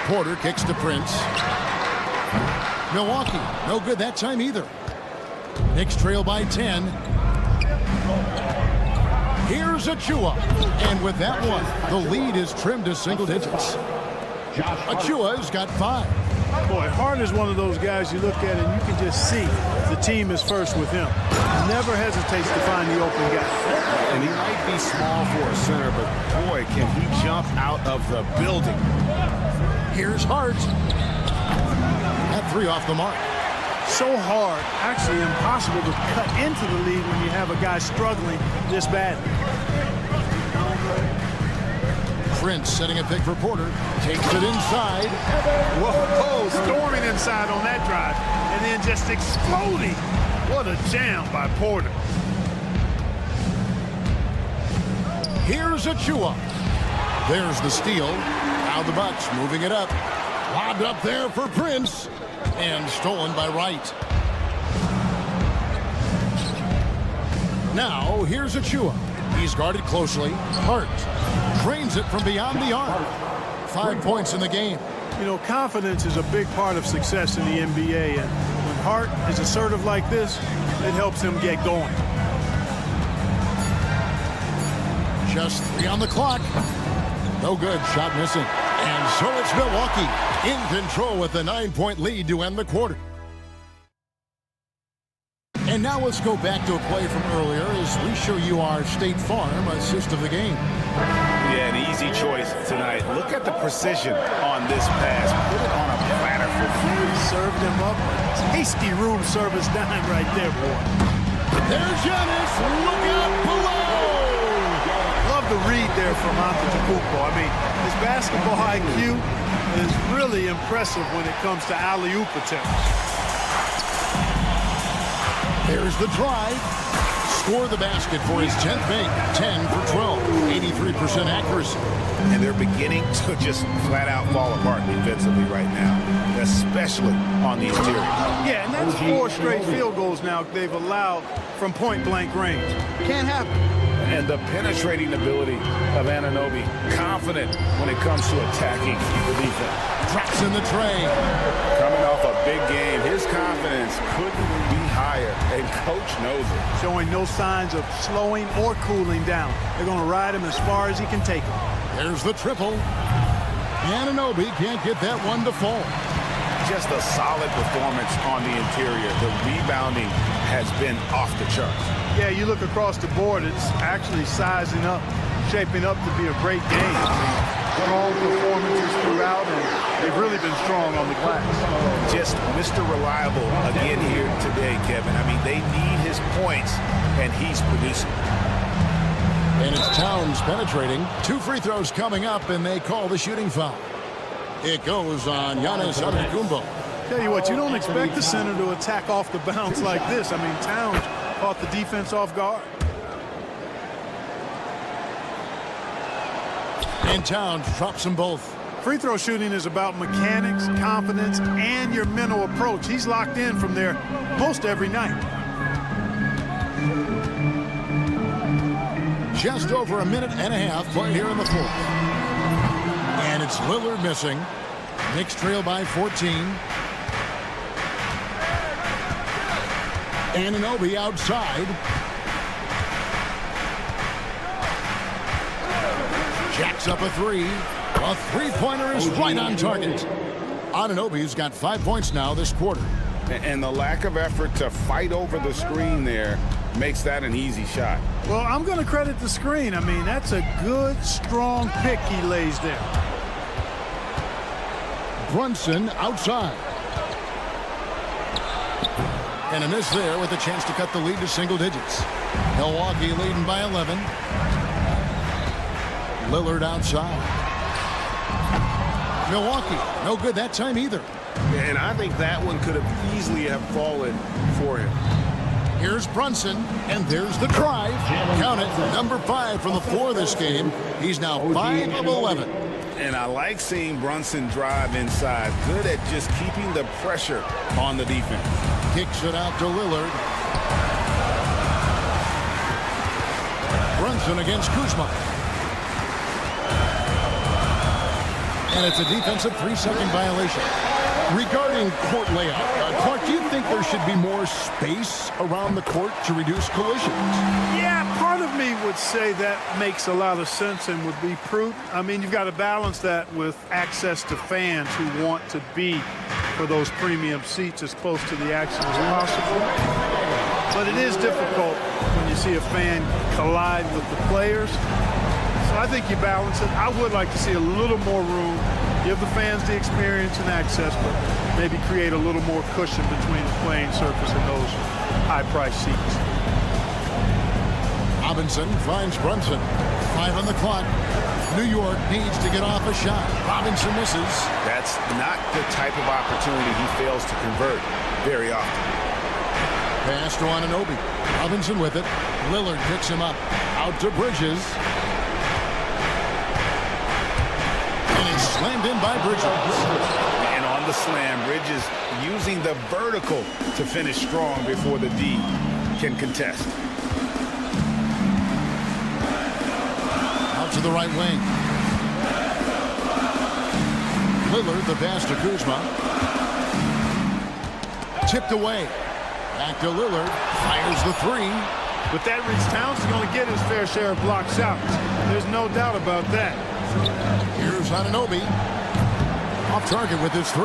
Porter kicks to Prince. Milwaukee, no good that time either. Knicks trail by 10. Here's Achiuwa. And with that one, the lead is trimmed to single digits. Achiuwa's got 5. Boy, Hart is one of those guys you look at and you can just see the team is first with him. Never hesitates to find the open guy. And he might be small for a center, but boy, can he jump out of the building. Here's Hart. That 3 off the mark. So hard, actually impossible to cut into the lead when you have a guy struggling this badly. Prince setting a pick for Porter. Takes it inside. Whoa, storming inside on that drive. And then just exploding. What a jam by Porter. Here's Achiuwa. There's the steal. Now the Bucks moving it up. Lobbed up there for Prince. And stolen by Wright. Now here's Achiuwa. He's guarded closely. Hart drains it from beyond the arc. 5 points in the game. You know, confidence is a big part of success in the NBA, and when Hart is assertive like this, it helps him get going. Just 3 on the clock. No good. Shot missing. And so it's Milwaukee in control with a 9-point lead to end the quarter. And now let's go back to a play from earlier as we show you our State Farm assist of the game. Yeah, an easy choice tonight. Look at the precision on this pass. Put it on a platter for He served him up a tasty room service dime right there, boy. There's Giannis. Look out below. Love the read there from Antetokounmpo. I mean, his basketball IQ is really impressive when it comes to alley-oop attempts. There's the drive. Score the basket for his 10th make. 10 for 12. 83% accuracy. And they're beginning to just flat-out fall apart defensively right now, especially on the interior. Yeah, and that's 4 straight field goals now they've allowed from point-blank range. Can't happen. And the penetrating ability of Anunoby, confident when it comes to attacking the defense. Drops in the tray. Coming off a big game, his confidence couldn't be higher, and coach knows it. Showing no signs of slowing or cooling down. They're going to ride him as far as he can take him. There's the triple. Anunoby can't get that one to fall. Just a solid performance on the interior. The rebounding has been off the charts. Yeah, you look across the board, it's actually sizing up, shaping up to be a great game. Strong performances throughout, and they've really been strong on the glass. Just Mr. Reliable again here today, Kevin. I mean, they need his points, and he's producing. And it's Towns penetrating. 2 free throws coming up, and they call the shooting foul. It goes on Giannis Antetokounmpo. Tell you what, you don't expect the center to attack off the bounce like this. I mean, Towns caught the defense off guard. And Towns drops them both. Free throw shooting is about mechanics, confidence, and your mental approach. He's locked in from there most every night. Just over a minute and a half played here in the 4th. And it's Lillard missing. Knicks trail by 14. Anunoby outside. Jacks up a 3. A three-pointer is right on target. Anunoby's got 5 points now this quarter. And the lack of effort to fight over the screen there makes that an easy shot. Well, I'm going to credit the screen. I mean, that's a good, strong pick he lays there. Brunson outside. And a miss there with a chance to cut the lead to single digits. Milwaukee leading by 11. Lillard outside. Milwaukee, no good that time either. And I think that one could have easily have fallen for him. Here's Brunson, and there's the drive. Count it, number 5 from the floor this game. He's now 5 of 11. And I like seeing Brunson drive inside. Good at just keeping the pressure on the defense. Kicks it out to Lillard. Brunson against Kuzma. And it's a defensive 3-second violation. Regarding court layout, Clark, do you think there should be more space around the court to reduce collisions? Yeah, part of me would say that makes a lot of sense and would be prudent. I mean, you've got to balance that with access to fans who want to be for those premium seats as close to the action as possible. But it is difficult when you see a fan collide with the players. So I think you balance it. I would like to see a little more room, give the fans the experience and access, but maybe create a little more cushion between the playing surface and those high-priced seats. Robinson finds Brunson. 5 on the clock. New York needs to get off a shot. Robinson misses. That's not the type of opportunity he fails to convert very often. Pass to Anunoby. Robinson with it. Lillard picks him up. Out to Bridges. And he's slammed in by Bridges. And on the slam, Bridges using the vertical to finish strong before the D can contest. Out to the right wing. Lillard, the pass to Kuzma. Tipped away. Back to Lillard. Fires the 3. With that reach, Towns is going to get his fair share of block shots. There's no doubt about that. Here's Anunoby. Off target with his 3.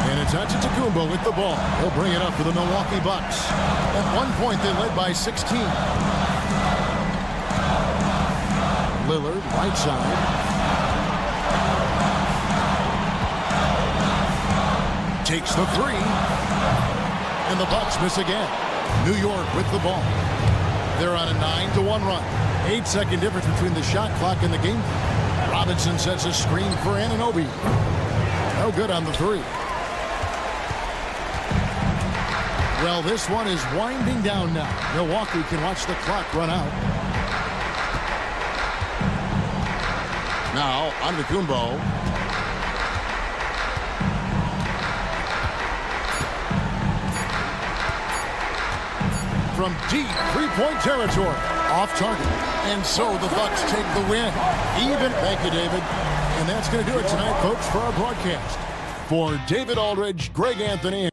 And it's Antetokounmpo with the ball. He'll bring it up for the Milwaukee Bucks. At one point, they led by 16. Lillard, right side. Takes the 3. And the Bucks miss again. New York with the ball. They're on a 9-1 run. 8-second difference between the shot clock and the game. Robinson sets a screen for Anunoby. No good on the three. Well, this one is winding down now. Milwaukee can watch the clock run out. Now, Antetokounmpo. From deep three-point territory. Off target. And so the Bucks take the win. Even. Thank you, David. And that's going to do it tonight, folks, for our broadcast. For David Aldridge, Greg Anthony.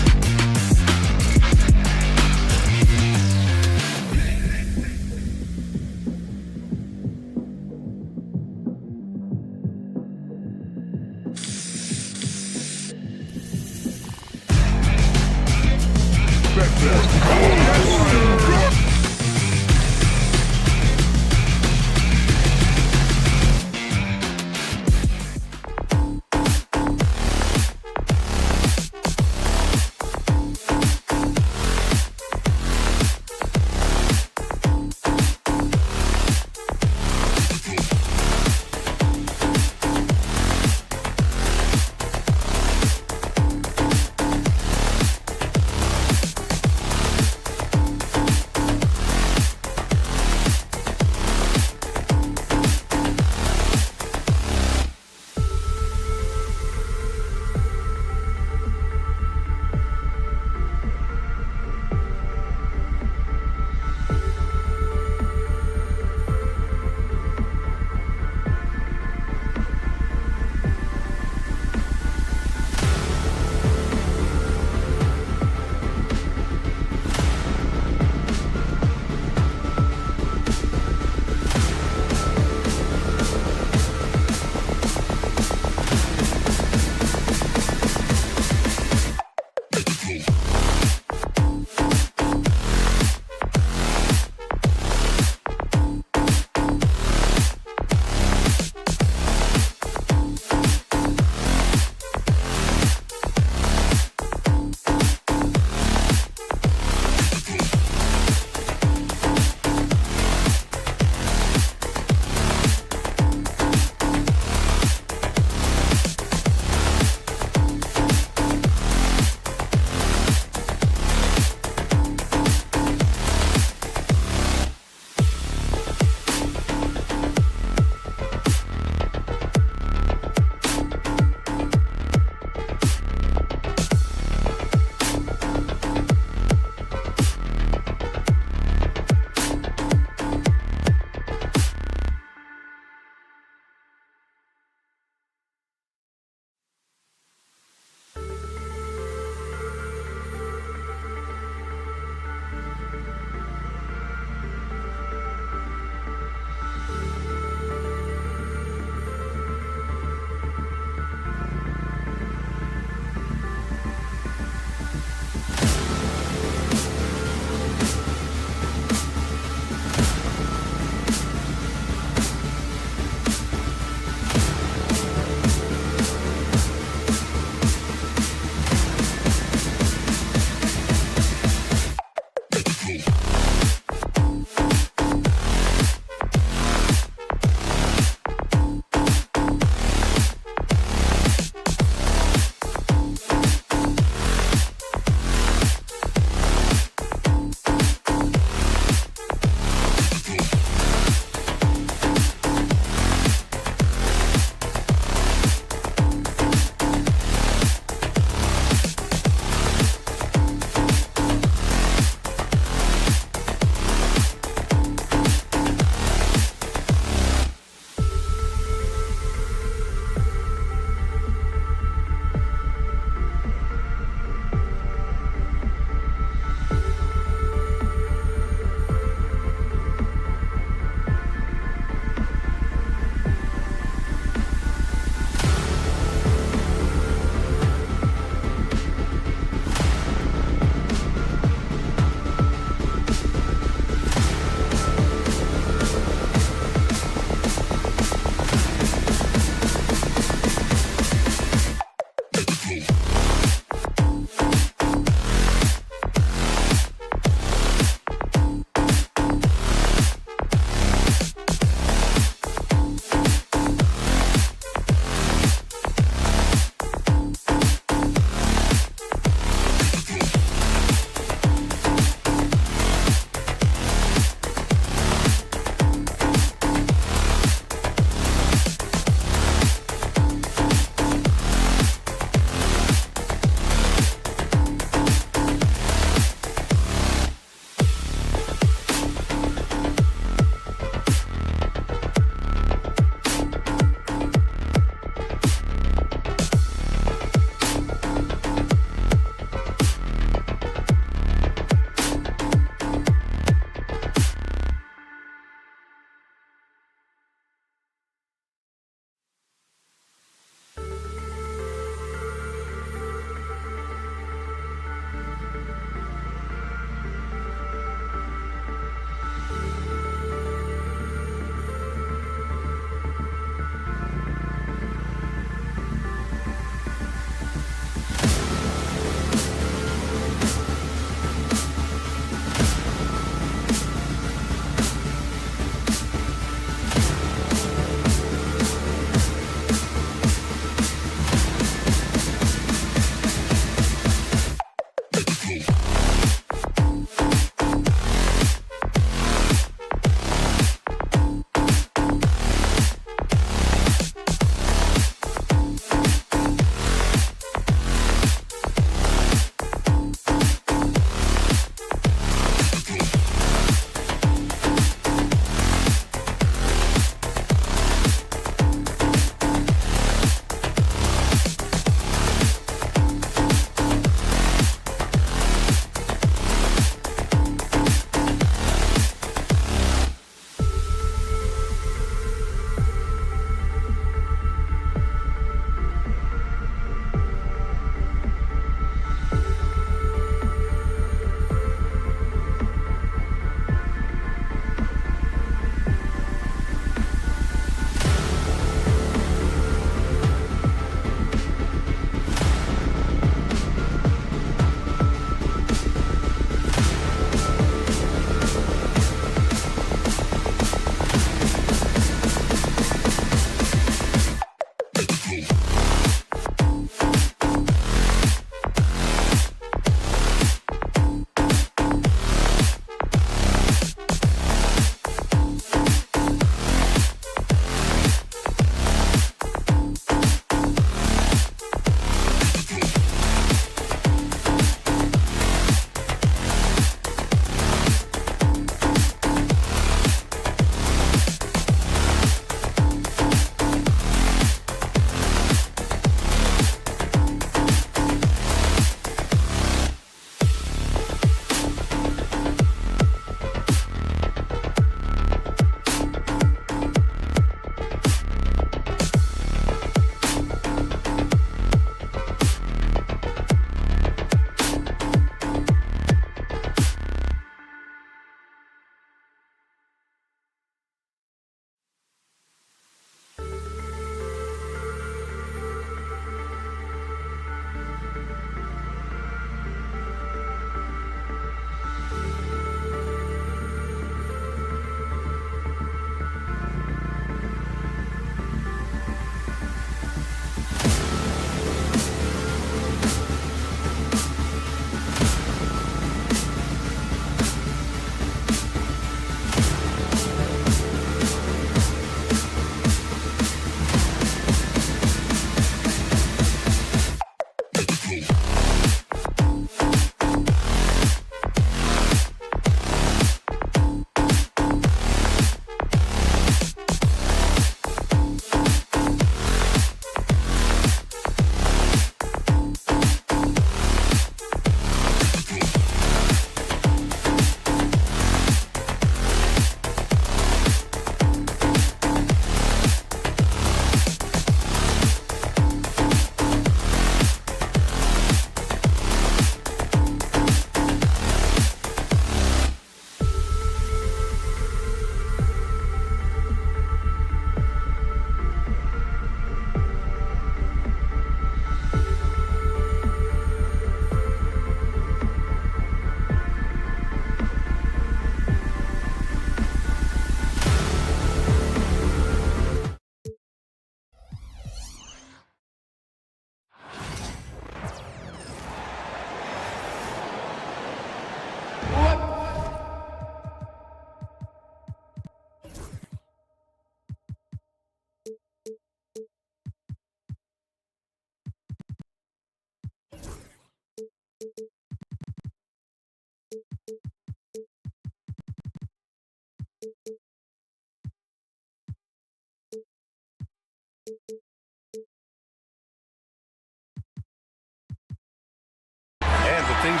things.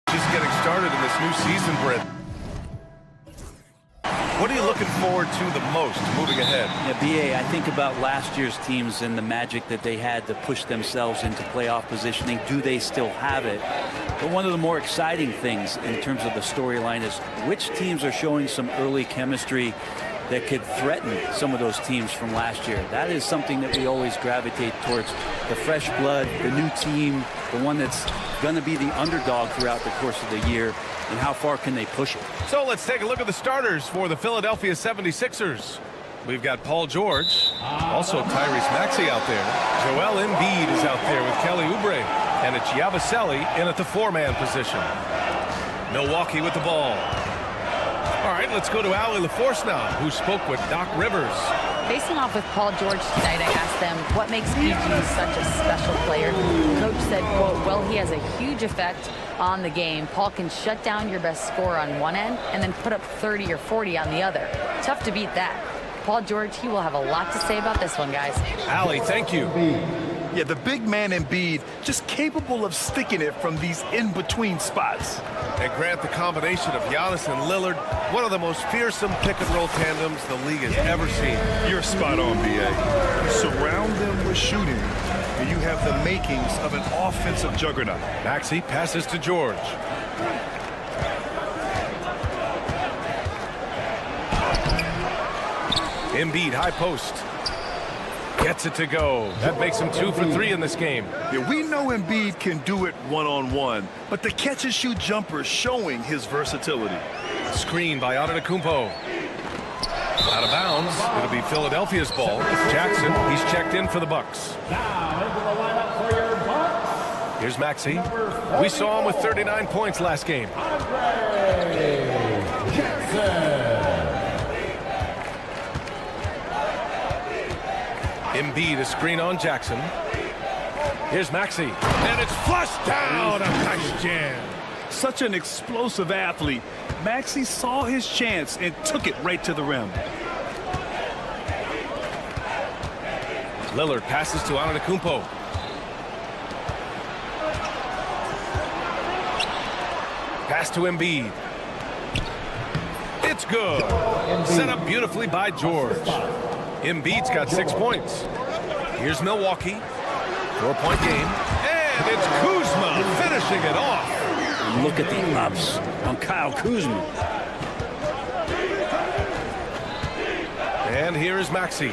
Just getting started in this new season, Brent. What are you looking forward to the most moving ahead? Yeah, BA, I think about last year's teams and the magic that they had to push themselves into playoff positioning. Do they still have it? But one of the more exciting things in terms of the storyline is which teams are showing some early chemistry that could threaten some of those teams from last year. That is something that we always gravitate towards. The fresh blood, the new team, the one that's going to be the underdog throughout the course of the year, and how far can they push it? So let's take a look at the starters for the Philadelphia 76ers. We've got Paul George, also Tyrese Maxey out there. Joel Embiid is out there with Kelly Oubre, and it's Yabusele in at the four-man position. Milwaukee with the ball. All right, let's go to Allie LaForce now, who spoke with Doc Rivers. Facing off with Paul George tonight, I asked them what makes PG such a special player. Coach said, quote, well, he has a huge effect on the game. Paul can shut down your best scorer on one end and then put up 30 or 40 on the other. Tough to beat that. Paul George, he will have a lot to say about this one, guys. Allie, thank you. Yeah, the big man Embiid just capable of sticking it from these in-between spots. And Grant, the combination of Giannis and Lillard, one of the most fearsome pick-and-roll tandems the league has ever seen. You're spot on, B.A. You surround them with shooting, and you have the makings of an offensive juggernaut. Maxey passes to George. Embiid, high post. Gets it to go. That makes him 2 for 3 in this game. Yeah, we know Embiid can do it one-on-one, but the catch-and-shoot jumper is showing his versatility. Screen by Antetokounmpo. Out of bounds. It'll be Philadelphia's ball. Jackson, he's checked in for the Bucks. Now into the lineup for your Bucks. Here's Maxey. We saw him with 39 points last game. Embiid, a screen on Jackson. Here's Maxey. And it's flushed down. A nice jam. Such an explosive athlete. Maxey saw his chance and took it right to the rim. Lillard passes to Antetokounmpo. Pass to Embiid. It's good. Set up beautifully by George. Embiid's got 6 points. Here's Milwaukee. 4-point game. And it's Kuzma finishing it off. And look at the ups on Kyle Kuzma. And here is Maxey.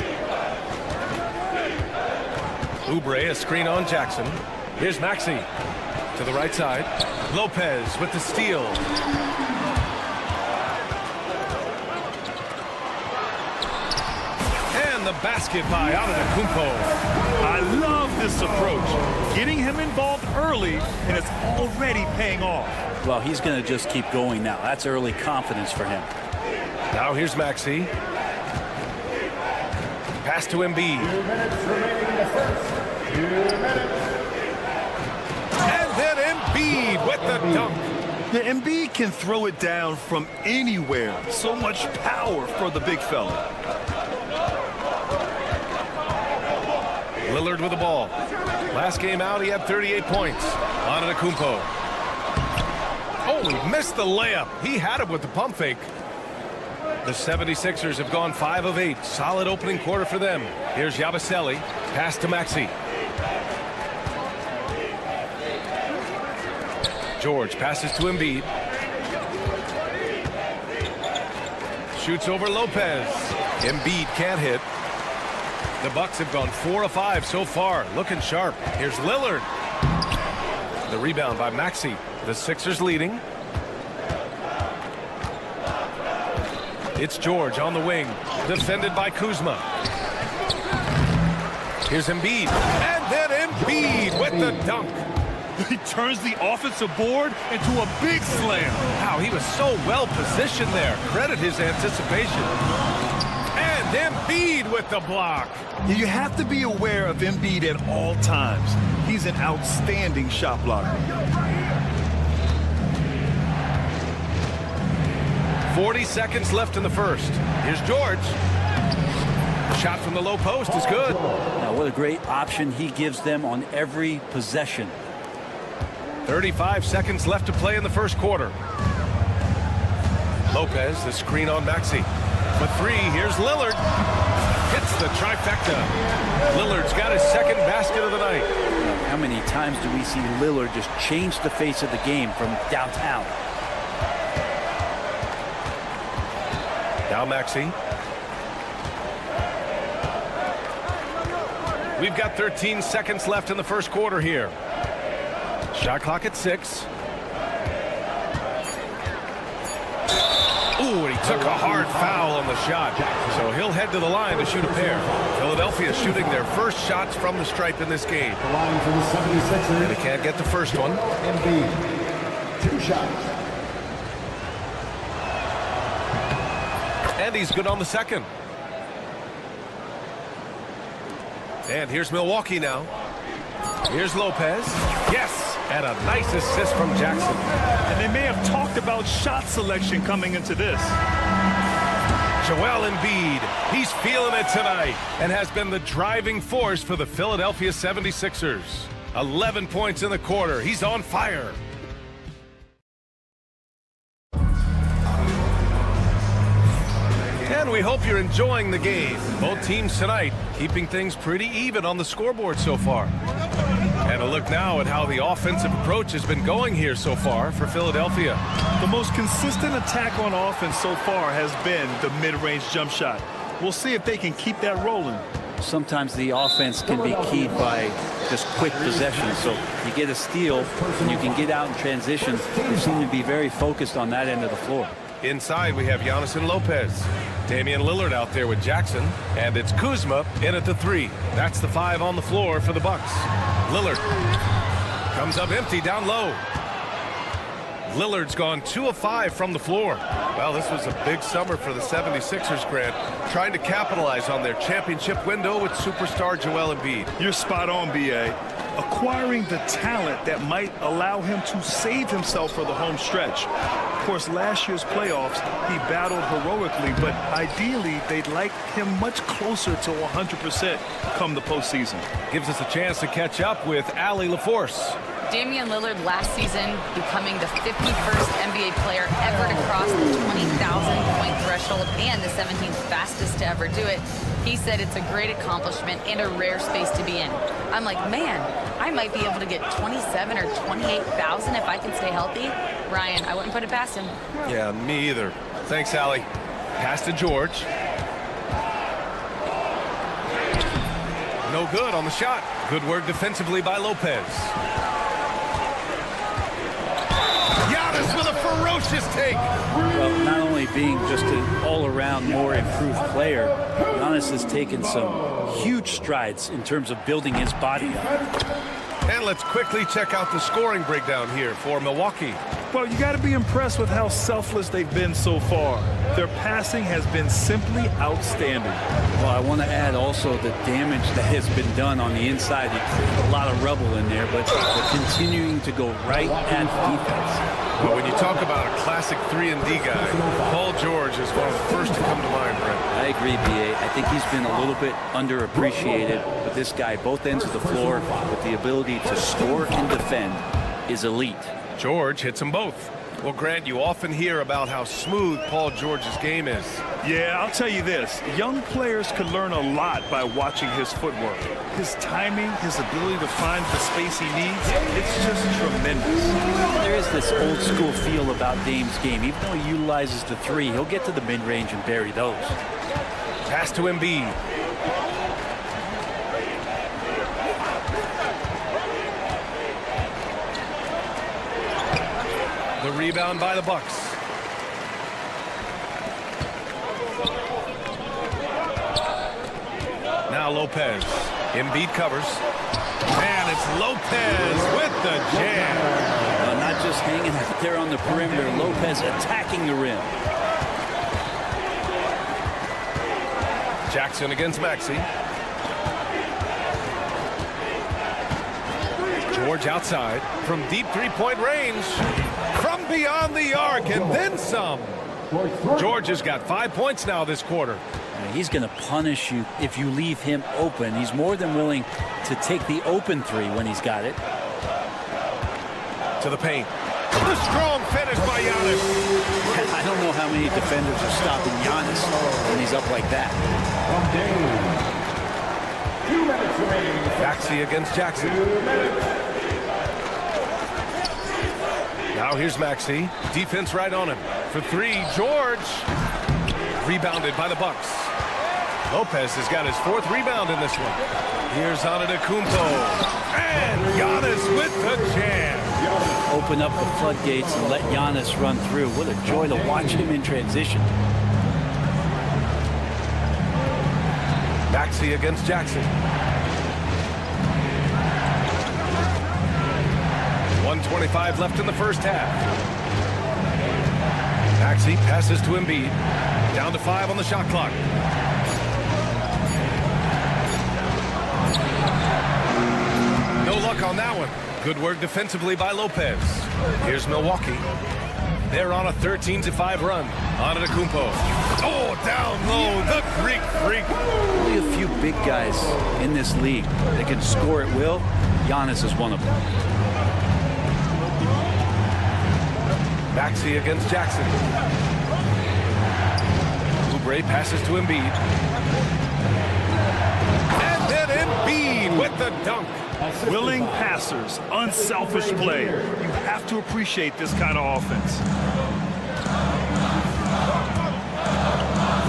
Oubre, a screen on Jackson. Here's Maxey to the right side. Lopez with the steal. And the basket by Antetokounmpo. I love this approach. Getting him involved early, and it's already paying off. Well, he's going to just keep going now. That's early confidence for him. Now here's Maxey. Pass to Embiid. 2 minutes remaining in the first. 2 minutes. And then Embiid with the dunk. The Embiid can throw it down from anywhere. So much power for the big fella. Lillard with the ball. Last game out, he had 38 points. Antetokounmpo. Oh, he missed the layup. He had it with the pump fake. The 76ers have gone 5 of 8. Solid opening quarter for them. Here's Yabusele. Pass to Maxey. George passes to Embiid. Shoots over Lopez. Embiid can't hit. The Bucks have gone 4 of 5 so far. Looking sharp. Here's Lillard. The rebound by Maxey. The Sixers leading. It's George on the wing. Defended by Kuzma. Here's Embiid. And then Embiid with the dunk. He turns the offensive board into a big slam. Wow, he was so well positioned there. Credit his anticipation. And Embiid with the block. You have to be aware of Embiid at all times. He's an outstanding shot blocker. 40 seconds left in the first. Here's George. Shot from the low post is good. Now, what a great option he gives them on every possession. 35 seconds left to play in the first quarter. Lopez, the screen on Maxey. For three, here's Lillard. Hits the trifecta. Lillard's got his second basket of the night. How many times do we see Lillard just change the face of the game from downtown? Now Maxey. We've got 13 seconds left in the first quarter here. Shot clock at 6. Ooh, and he took a hard foul on the shot. So he'll head to the line to shoot a pair. Philadelphia shooting their first shots from the stripe in this game. The line for the 76ers. And he can't get the first one. Embiid. 2 shots. And he's good on the second. And here's Milwaukee now. Here's Lopez. Yes! And a nice assist from Jackson. And they may have talked about shot selection coming into this. Joel Embiid, he's feeling it tonight and has been the driving force for the Philadelphia 76ers. 11 points in the quarter. He's on fire. And we hope you're enjoying the game. Both teams tonight keeping things pretty even on the scoreboard so far. And a look now at how the offensive approach has been going here so far for Philadelphia. The most consistent attack on offense so far has been the mid-range jump shot. We'll see if they can keep that rolling. Sometimes the offense can be keyed by just quick possessions. So you get a steal and you can get out in transition. They seem to be very focused on that end of the floor. Inside, we have Giannis and Lopez. Damian Lillard out there with Jackson. And it's Kuzma in at the 3. That's the 5 on the floor for the Bucks. Lillard comes up empty down low. Lillard's gone 2 of 5 from the floor. Well, this was a big summer for the 76ers, Grant, trying to capitalize on their championship window with superstar Joel Embiid. You're spot on, B.A. Acquiring the talent that might allow him to save himself for the home stretch. Of course, last year's playoffs, he battled heroically, but ideally, they'd like him much closer to 100% come the postseason. Gives us a chance to catch up with Allie LaForce. Damian Lillard last season becoming the 51st NBA player ever to cross the 20,000-point threshold and the 17th fastest to ever do it. He said it's a great accomplishment and a rare space to be in. I'm like, man, I might be able to get 27 or 28,000 if I can stay healthy. Ryan, I wouldn't put it past him. Yeah, me either. Thanks, Allie. Pass to George. No good on the shot. Good work defensively by Lopez. Giannis with a ferocious take. Well, not only being just an all-around more improved player, Giannis has taken some huge strides in terms of building his body up. And let's quickly check out the scoring breakdown here for Milwaukee. Well, you got to be impressed with how selfless they've been so far. Their passing has been simply outstanding. Well, I want to add also the damage that has been done on the inside. A lot of rubble in there, but they're continuing to go right at defense. Well, when you talk about a classic 3-and-D guy, Paul George is one of the first to come to mind, Brent. I agree, B.A. I think he's been a little bit underappreciated, but this guy, both ends of the floor, with the ability to score and defend, is elite. George hits them both. Well, Grant, you often hear about how smooth Paul George's game is. Yeah, I'll tell you this. Young players can learn a lot by watching his footwork. His timing, his ability to find the space he needs, it's just tremendous. There is this old school feel about Dame's game. Even though he utilizes the 3, he'll get to the mid-range and bury those. Pass to Embiid. The rebound by the Bucks. Now Lopez. Embiid covers. And it's Lopez with the jam. Not just hanging out there on the perimeter. Lopez attacking the rim. Jackson against Maxey. George outside from deep three-point range. From beyond the arc and then some. George has got 5 points now this quarter. He's going to punish you if you leave him open. He's more than willing to take the open three when he's got it. To the paint. The strong finish by Giannis. I don't know how many defenders are stopping Giannis when he's up like that. Maxey against Jackson. Now here's Maxey. Defense right on him. For three, George. Rebounded by the Bucks. Lopez has got his 4th rebound in this one. Here's Antetokounmpo. And Giannis with the jam. Open up the floodgates and let Giannis run through. What a joy to watch him in transition. Maxey against Jackson. 1:25 left in the first half. Maxey passes to Embiid. Down to 5 on the shot clock. No luck on that one. Good work defensively by Lopez. Here's Milwaukee. They're on a 13-5 run. Antetokounmpo. Oh, down low. The Greek freak. Only a few big guys in this league that can score at will. Giannis is one of them. Maxey against Jackson. Oubre passes to Embiid. And then Embiid with the dunk. Willing passers, unselfish play. You have to appreciate this kind of offense.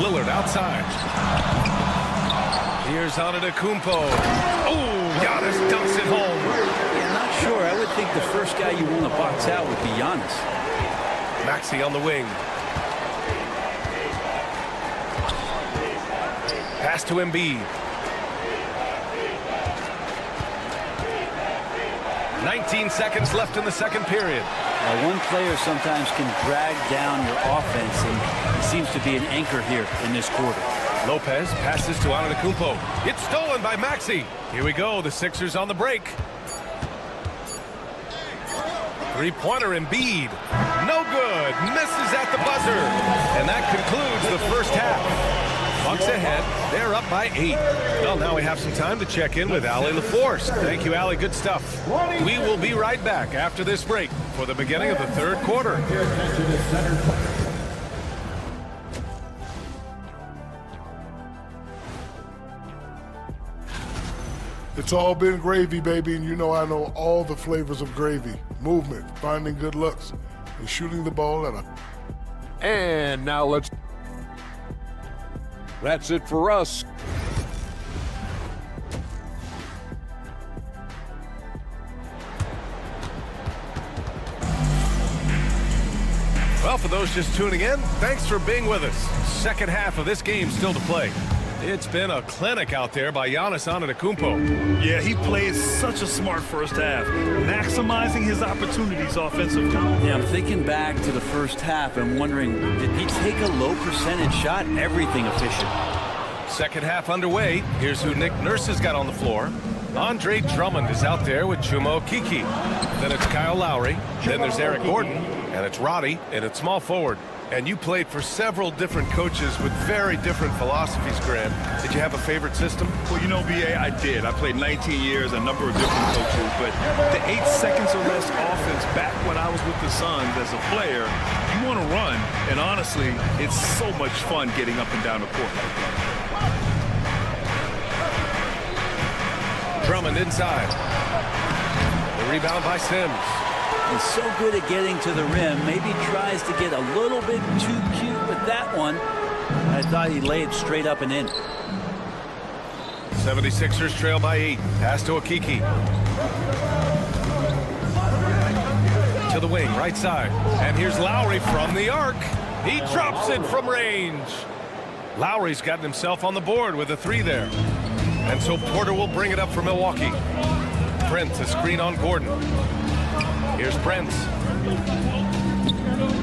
Lillard outside. Here's Antetokounmpo. Oh, Giannis dunks it home. Yeah, not sure. I would think the first guy you want to box out would be Giannis. Maxey on the wing. Pass to Embiid. 19 seconds left in the second period. One player sometimes can drag down your offense, and he seems to be an anchor here in this quarter. Lopez passes to Antetokounmpo. It's stolen by Maxey. Here we go. The Sixers on the break. Three-pointer Embiid. No good. Misses at the buzzer. And that concludes the first half. Bucks ahead. They're up by 8. Well, now we have some time to check in with Allie LaForce. Thank you, Allie. Good stuff. We will be right back after this break for the beginning of the third quarter. It's all been gravy, baby, and you know I know all the flavors of gravy. Movement, finding good looks, and shooting the ball at a... And now let's... That's it for us. Well, for those just tuning in, thanks for being with us. Second half of this game still to play. It's been a clinic out there by Giannis Antetokounmpo. Yeah, he plays such a smart first half, maximizing his opportunities offensively. Yeah, I'm thinking back to the first half and wondering, did he take a low percentage shot? Everything efficient. Second half underway. Here's who Nick Nurse has got on the floor. Andre Drummond is out there with Chuma Okeke. Then it's Kyle Lowry. Then there's Eric Gordon. And it's Roddy, and it's small forward. And you played for several different coaches with very different philosophies, Grant. Did you have a favorite system? Well, you know, B.A., I did. I played 19 years, a number of different coaches. But the 8 seconds or less offense back when I was with the Suns as a player, you want to run. And honestly, it's so much fun getting up and down the court like that. Drummond inside. The rebound by Sims. He's so good at getting to the rim. Maybe tries to get a little bit too cute with that one. I thought he'd lay it straight up and in. 76ers trail by 8. Pass to Okeke. To the wing, right side. And here's Lowry from the arc. He drops it from range. Lowry's gotten himself on the board with a 3 there. And so Porter will bring it up for Milwaukee. Prince, a screen on Gordon. Here's Prince.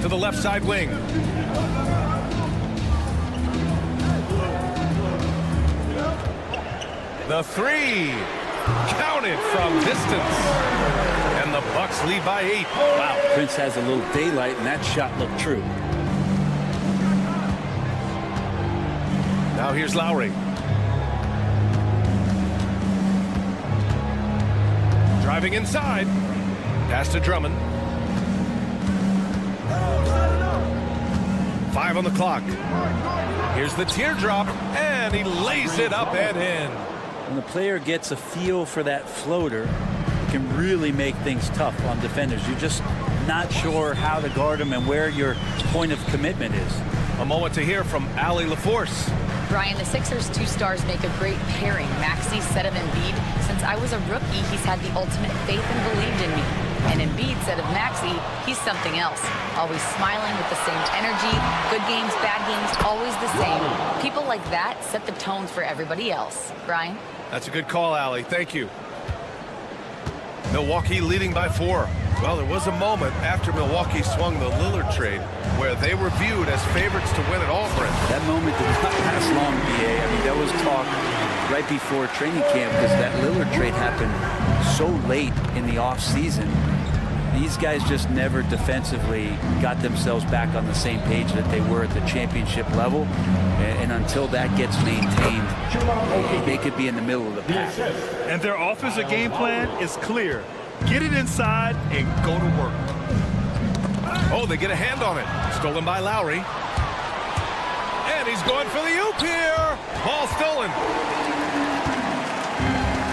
To the left side wing. The three. Counted from distance. And the Bucks lead by 8. Wow, Prince has a little daylight, and that shot looked true. Now here's Lowry. Driving inside. Pass to Drummond. 5 on the clock. Here's the teardrop, and he lays it up and in. When the player gets a feel for that floater, it can really make things tough on defenders. You're just not sure how to guard them and where your point of commitment is. A moment to hear from Allie LaForce. Brian, the Sixers' 2 stars make a great pairing. Maxey, said of Embiid, since I was a rookie, he's had the ultimate faith and believed in me. And Embiid said of Maxey, he's something else. Always smiling with the same energy. Good games, bad games, always the same. People like that set the tone for everybody else. Brian? That's a good call, Allie. Thank you. Milwaukee leading by 4. Well, there was a moment after Milwaukee swung the Lillard trade where they were viewed as favorites to win it all, Brent. That moment did not last long, BA. I mean, there was talk right before training camp because that Lillard trade happened so late in the offseason. These guys just never defensively got themselves back on the same page that they were at the championship level. And until that gets maintained, they could be in the middle of the pack. And their offensive game plan is clear. Get it inside and go to work. Oh, they get a hand on it. Stolen by Lowry. And he's going for the oop here. Ball stolen.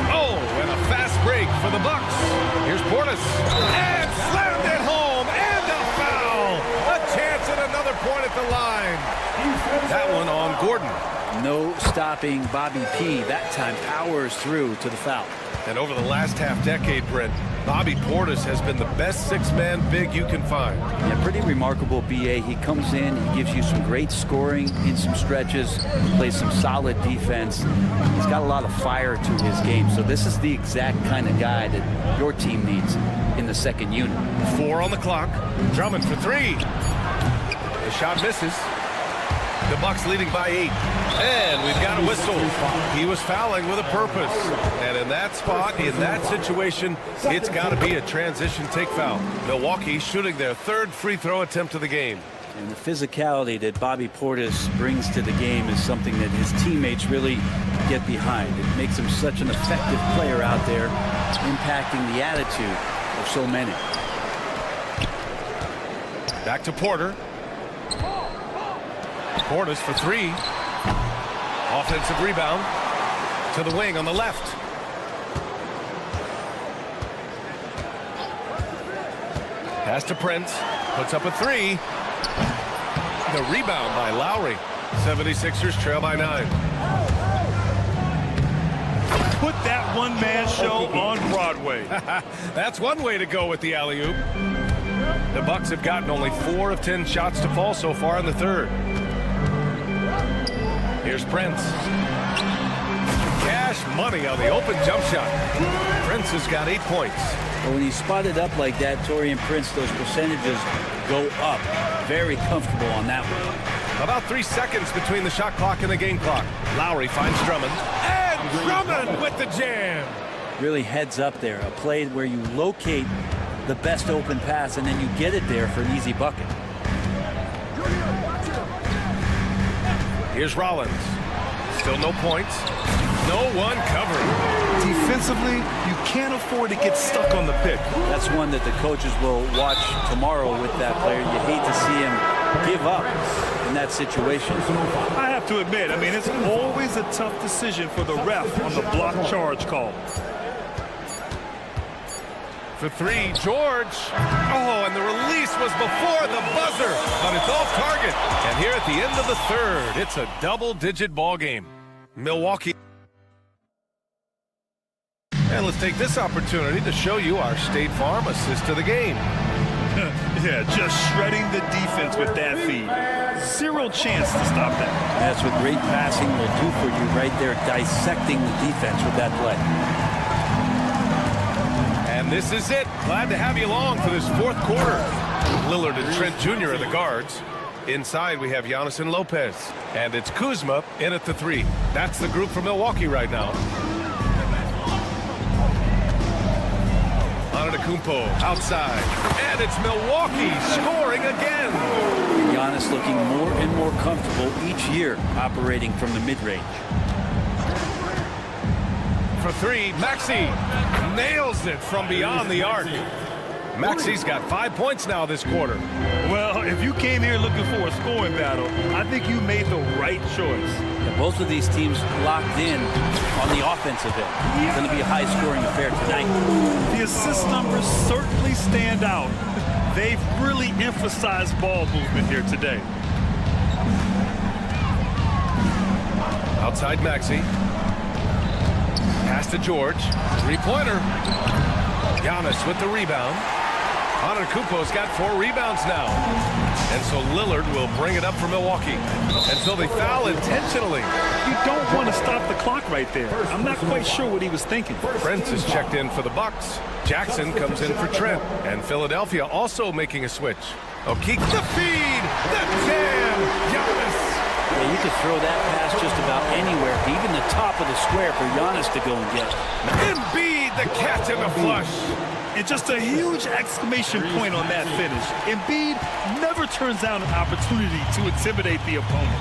Oh, and a fast break for the Bucks. Here's Portis. And slammed it home. And a foul. A chance at another point at the line. That one on Gordon. No stopping Bobby P. That time powers through to the foul. And over the last half-decade, Brent, Bobby Portis has been the best 6-man big you can find. Yeah, pretty remarkable, BA. He comes in, he gives you some great scoring in some stretches, plays some solid defense. He's got a lot of fire to his game. So this is the exact kind of guy that your team needs in the second unit. 4 on the clock. Drummond for 3. The shot misses. The Bucks leading by 8. And we've got a whistle. He was fouling with a purpose. And in that spot, in that situation, it's got to be a transition take foul. Milwaukee shooting their 3rd free throw attempt of the game. And the physicality that Bobby Portis brings to the game is something that his teammates really get behind. It makes him such an effective player out there, impacting the attitude of so many. Back to Porter. Portis for 3. Offensive rebound to the wing on the left. Pass to Prince. Puts up a 3. The rebound by Lowry. 76ers trail by 9. Put that one-man show on Broadway. That's one way to go with the alley-oop. The Bucks have gotten only 4 of 10 shots to fall so far in the 3rd. Here's Prince. Cash money on the open jump shot. Prince has got 8 points. But when he's spotted up like that, Taurean Prince, those percentages go up. Very comfortable on that one. About 3 seconds between the shot clock and the game clock. Lowry finds Drummond. And Drummond with the jam. Really heads up there. A play where you locate the best open pass and then you get it there for an easy bucket. Here's Rollins. Still no points. No one covering. Defensively, you can't afford to get stuck on the pick. That's one that the coaches will watch tomorrow with that player. You hate to see him give up in that situation. I have to admit, I mean, it's always a tough decision for the ref on the block charge call. For 3, George. Oh, and the release was before the buzzer, but it's off target. And here at the end of the 3rd, it's a double-digit ball game. Milwaukee. And let's take this opportunity to show you our State Farm assist to the game. Yeah, just shredding the defense with that feed. Zero chance to stop that. That's what great passing will do for you right there, dissecting the defense with that play. And this is it. Glad to have you along for this fourth quarter. Lillard and Trent Jr. are the guards. Inside, we have Giannis and Lopez. And it's Kuzma in at the 3. That's the group for Milwaukee right now. Antetokounmpo outside. And it's Milwaukee scoring again. Giannis looking more and more comfortable each year operating from the mid-range. For 3, Maxey nails it from beyond the arc. Maxey's got 5 points now this quarter. Well, if you came here looking for a scoring battle, I think you made the right choice. Yeah, both of these teams locked in on the offensive end. It's going to be a high-scoring affair tonight. The assist numbers certainly stand out. They've really emphasized ball movement here today. Outside Maxey. Pass to George. Three-pointer. Giannis with the rebound. Antetokounmpo's got 4 rebounds now. And so Lillard will bring it up for Milwaukee. And so they foul intentionally. You don't want to stop the clock right there. I'm not quite sure what he was thinking. Prince is checked in for the Bucks. Jackson comes in for Trent. And Philadelphia also making a switch. O'Keefe, the feed, the jam, Giannis. Yeah, you could throw that pass just about anywhere, even the top of the square for Giannis to go and get. Embiid, the catch and the flush. And just a huge exclamation point on that finish. Embiid never turns down an opportunity to intimidate the opponent.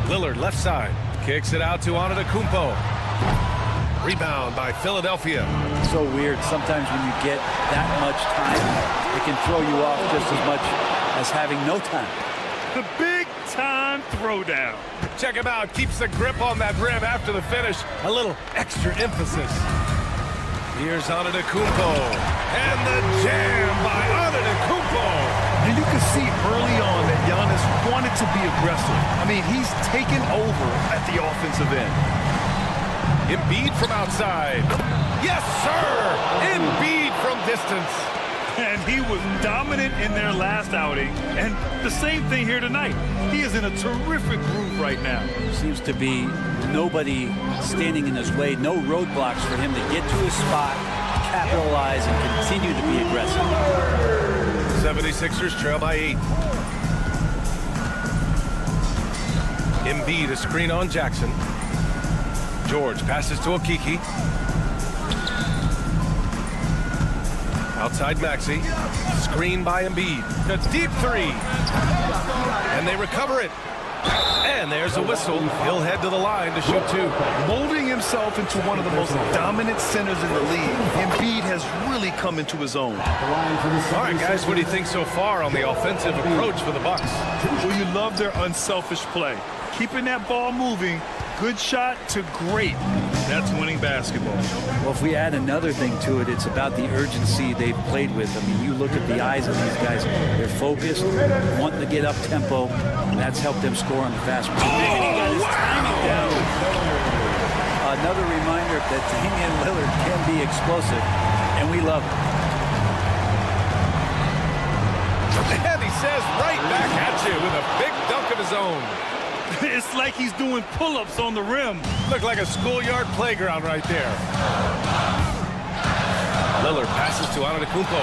Lillard left side. Kicks it out to Antetokounmpo. Rebound by Philadelphia. So weird. Sometimes when you get that much time, it can throw you off just as much as having no time. The big-time throwdown. Check him out. Keeps the grip on that rim after the finish. A little extra emphasis. Here's Antetokounmpo. And the jam by Antetokounmpo. And you can see early on that Giannis wanted to be aggressive. I mean, he's taken over at the offensive end. Embiid from outside. Yes, sir! Embiid from distance. And he was dominant in their last outing. And the same thing here tonight. He is in a terrific groove right now. Seems to be nobody standing in his way. No roadblocks for him to get to his spot, capitalize, and continue to be aggressive. 76ers trail by 8. Embiid, a screen on Jackson. George passes to Okiki. Outside Maxey. Screen by Embiid. The deep 3. And they recover it. And there's a whistle. He'll head to the line to shoot 2. Molding himself into one of the most dominant centers in the league, Embiid has really come into his own. All right, guys, what do you think so far on the offensive approach for the Bucks? Well, you love their unselfish play. Keeping that ball moving, good shot to great. That's winning basketball. Well, if we add another thing to it, it's about the urgency they've played with. I mean, you look at the eyes of these guys. They're focused, wanting to get up tempo, and that's helped them score on the fast break. And he got his timing down. Another reminder that Damian Lillard can be explosive, and we love it. And he says right back at you with a big dunk of his own. It's like he's doing pull-ups on the rim. Looked like a schoolyard playground right there. Lillard passes to Antetokounmpo.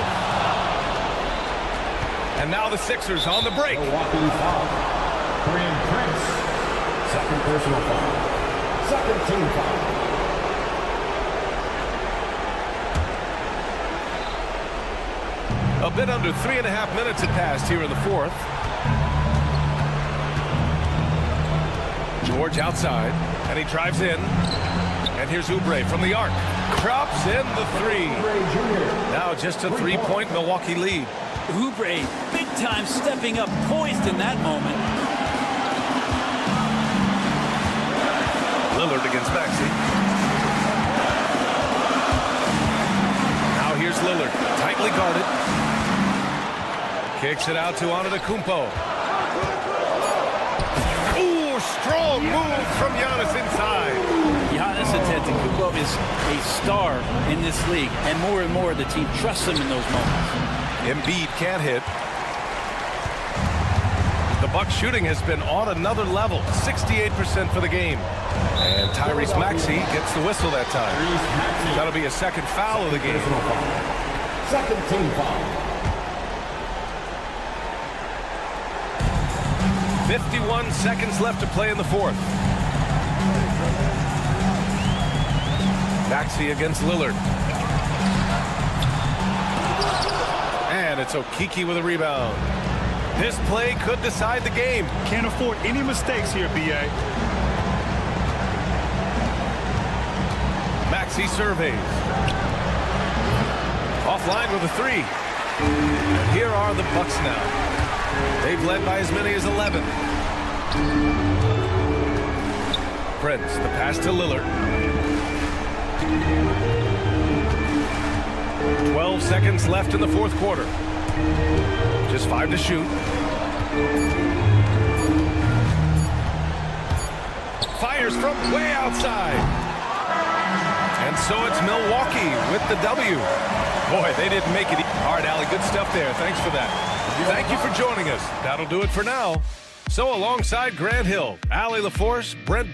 And now the Sixers on the break. Milwaukee foul. Prince. Second personal foul. Second team foul. A bit under 3.5 minutes had passed here in the fourth. George outside, and he drives in. And here's Oubre from the arc. Drops in the 3. Now just a 3-point Milwaukee lead. Oubre, big time stepping up, poised in that moment. Lillard against Maxey. Now here's Lillard, tightly guarded. Kicks it out to Antetokounmpo. Strong move from Giannis inside. Giannis Giannis Antetokounmpo is a star in this league, and more the team trusts him in those moments. Embiid can't hit. The Bucks shooting has been on another level, 68% for the game. And Tyrese Maxey gets the whistle that time. That'll be a second foul of the game. Second team foul. 51 seconds left to play in the fourth. Maxey against Lillard. And it's Okeke with a rebound. This play could decide the game. Can't afford any mistakes here, B.A. Maxey surveys. Offline with a three. And here are the Bucks now. They've led by as many as 11. Prince, the pass to Lillard. 12 seconds left in the fourth quarter. Just 5 to shoot. Fires from way outside. And so it's Milwaukee with the W. Boy, they didn't make it. All right, Allie, good stuff there. Thanks for that. Thank you for joining us. That'll do it for now. So alongside Grant Hill, Allie LaForce, Brent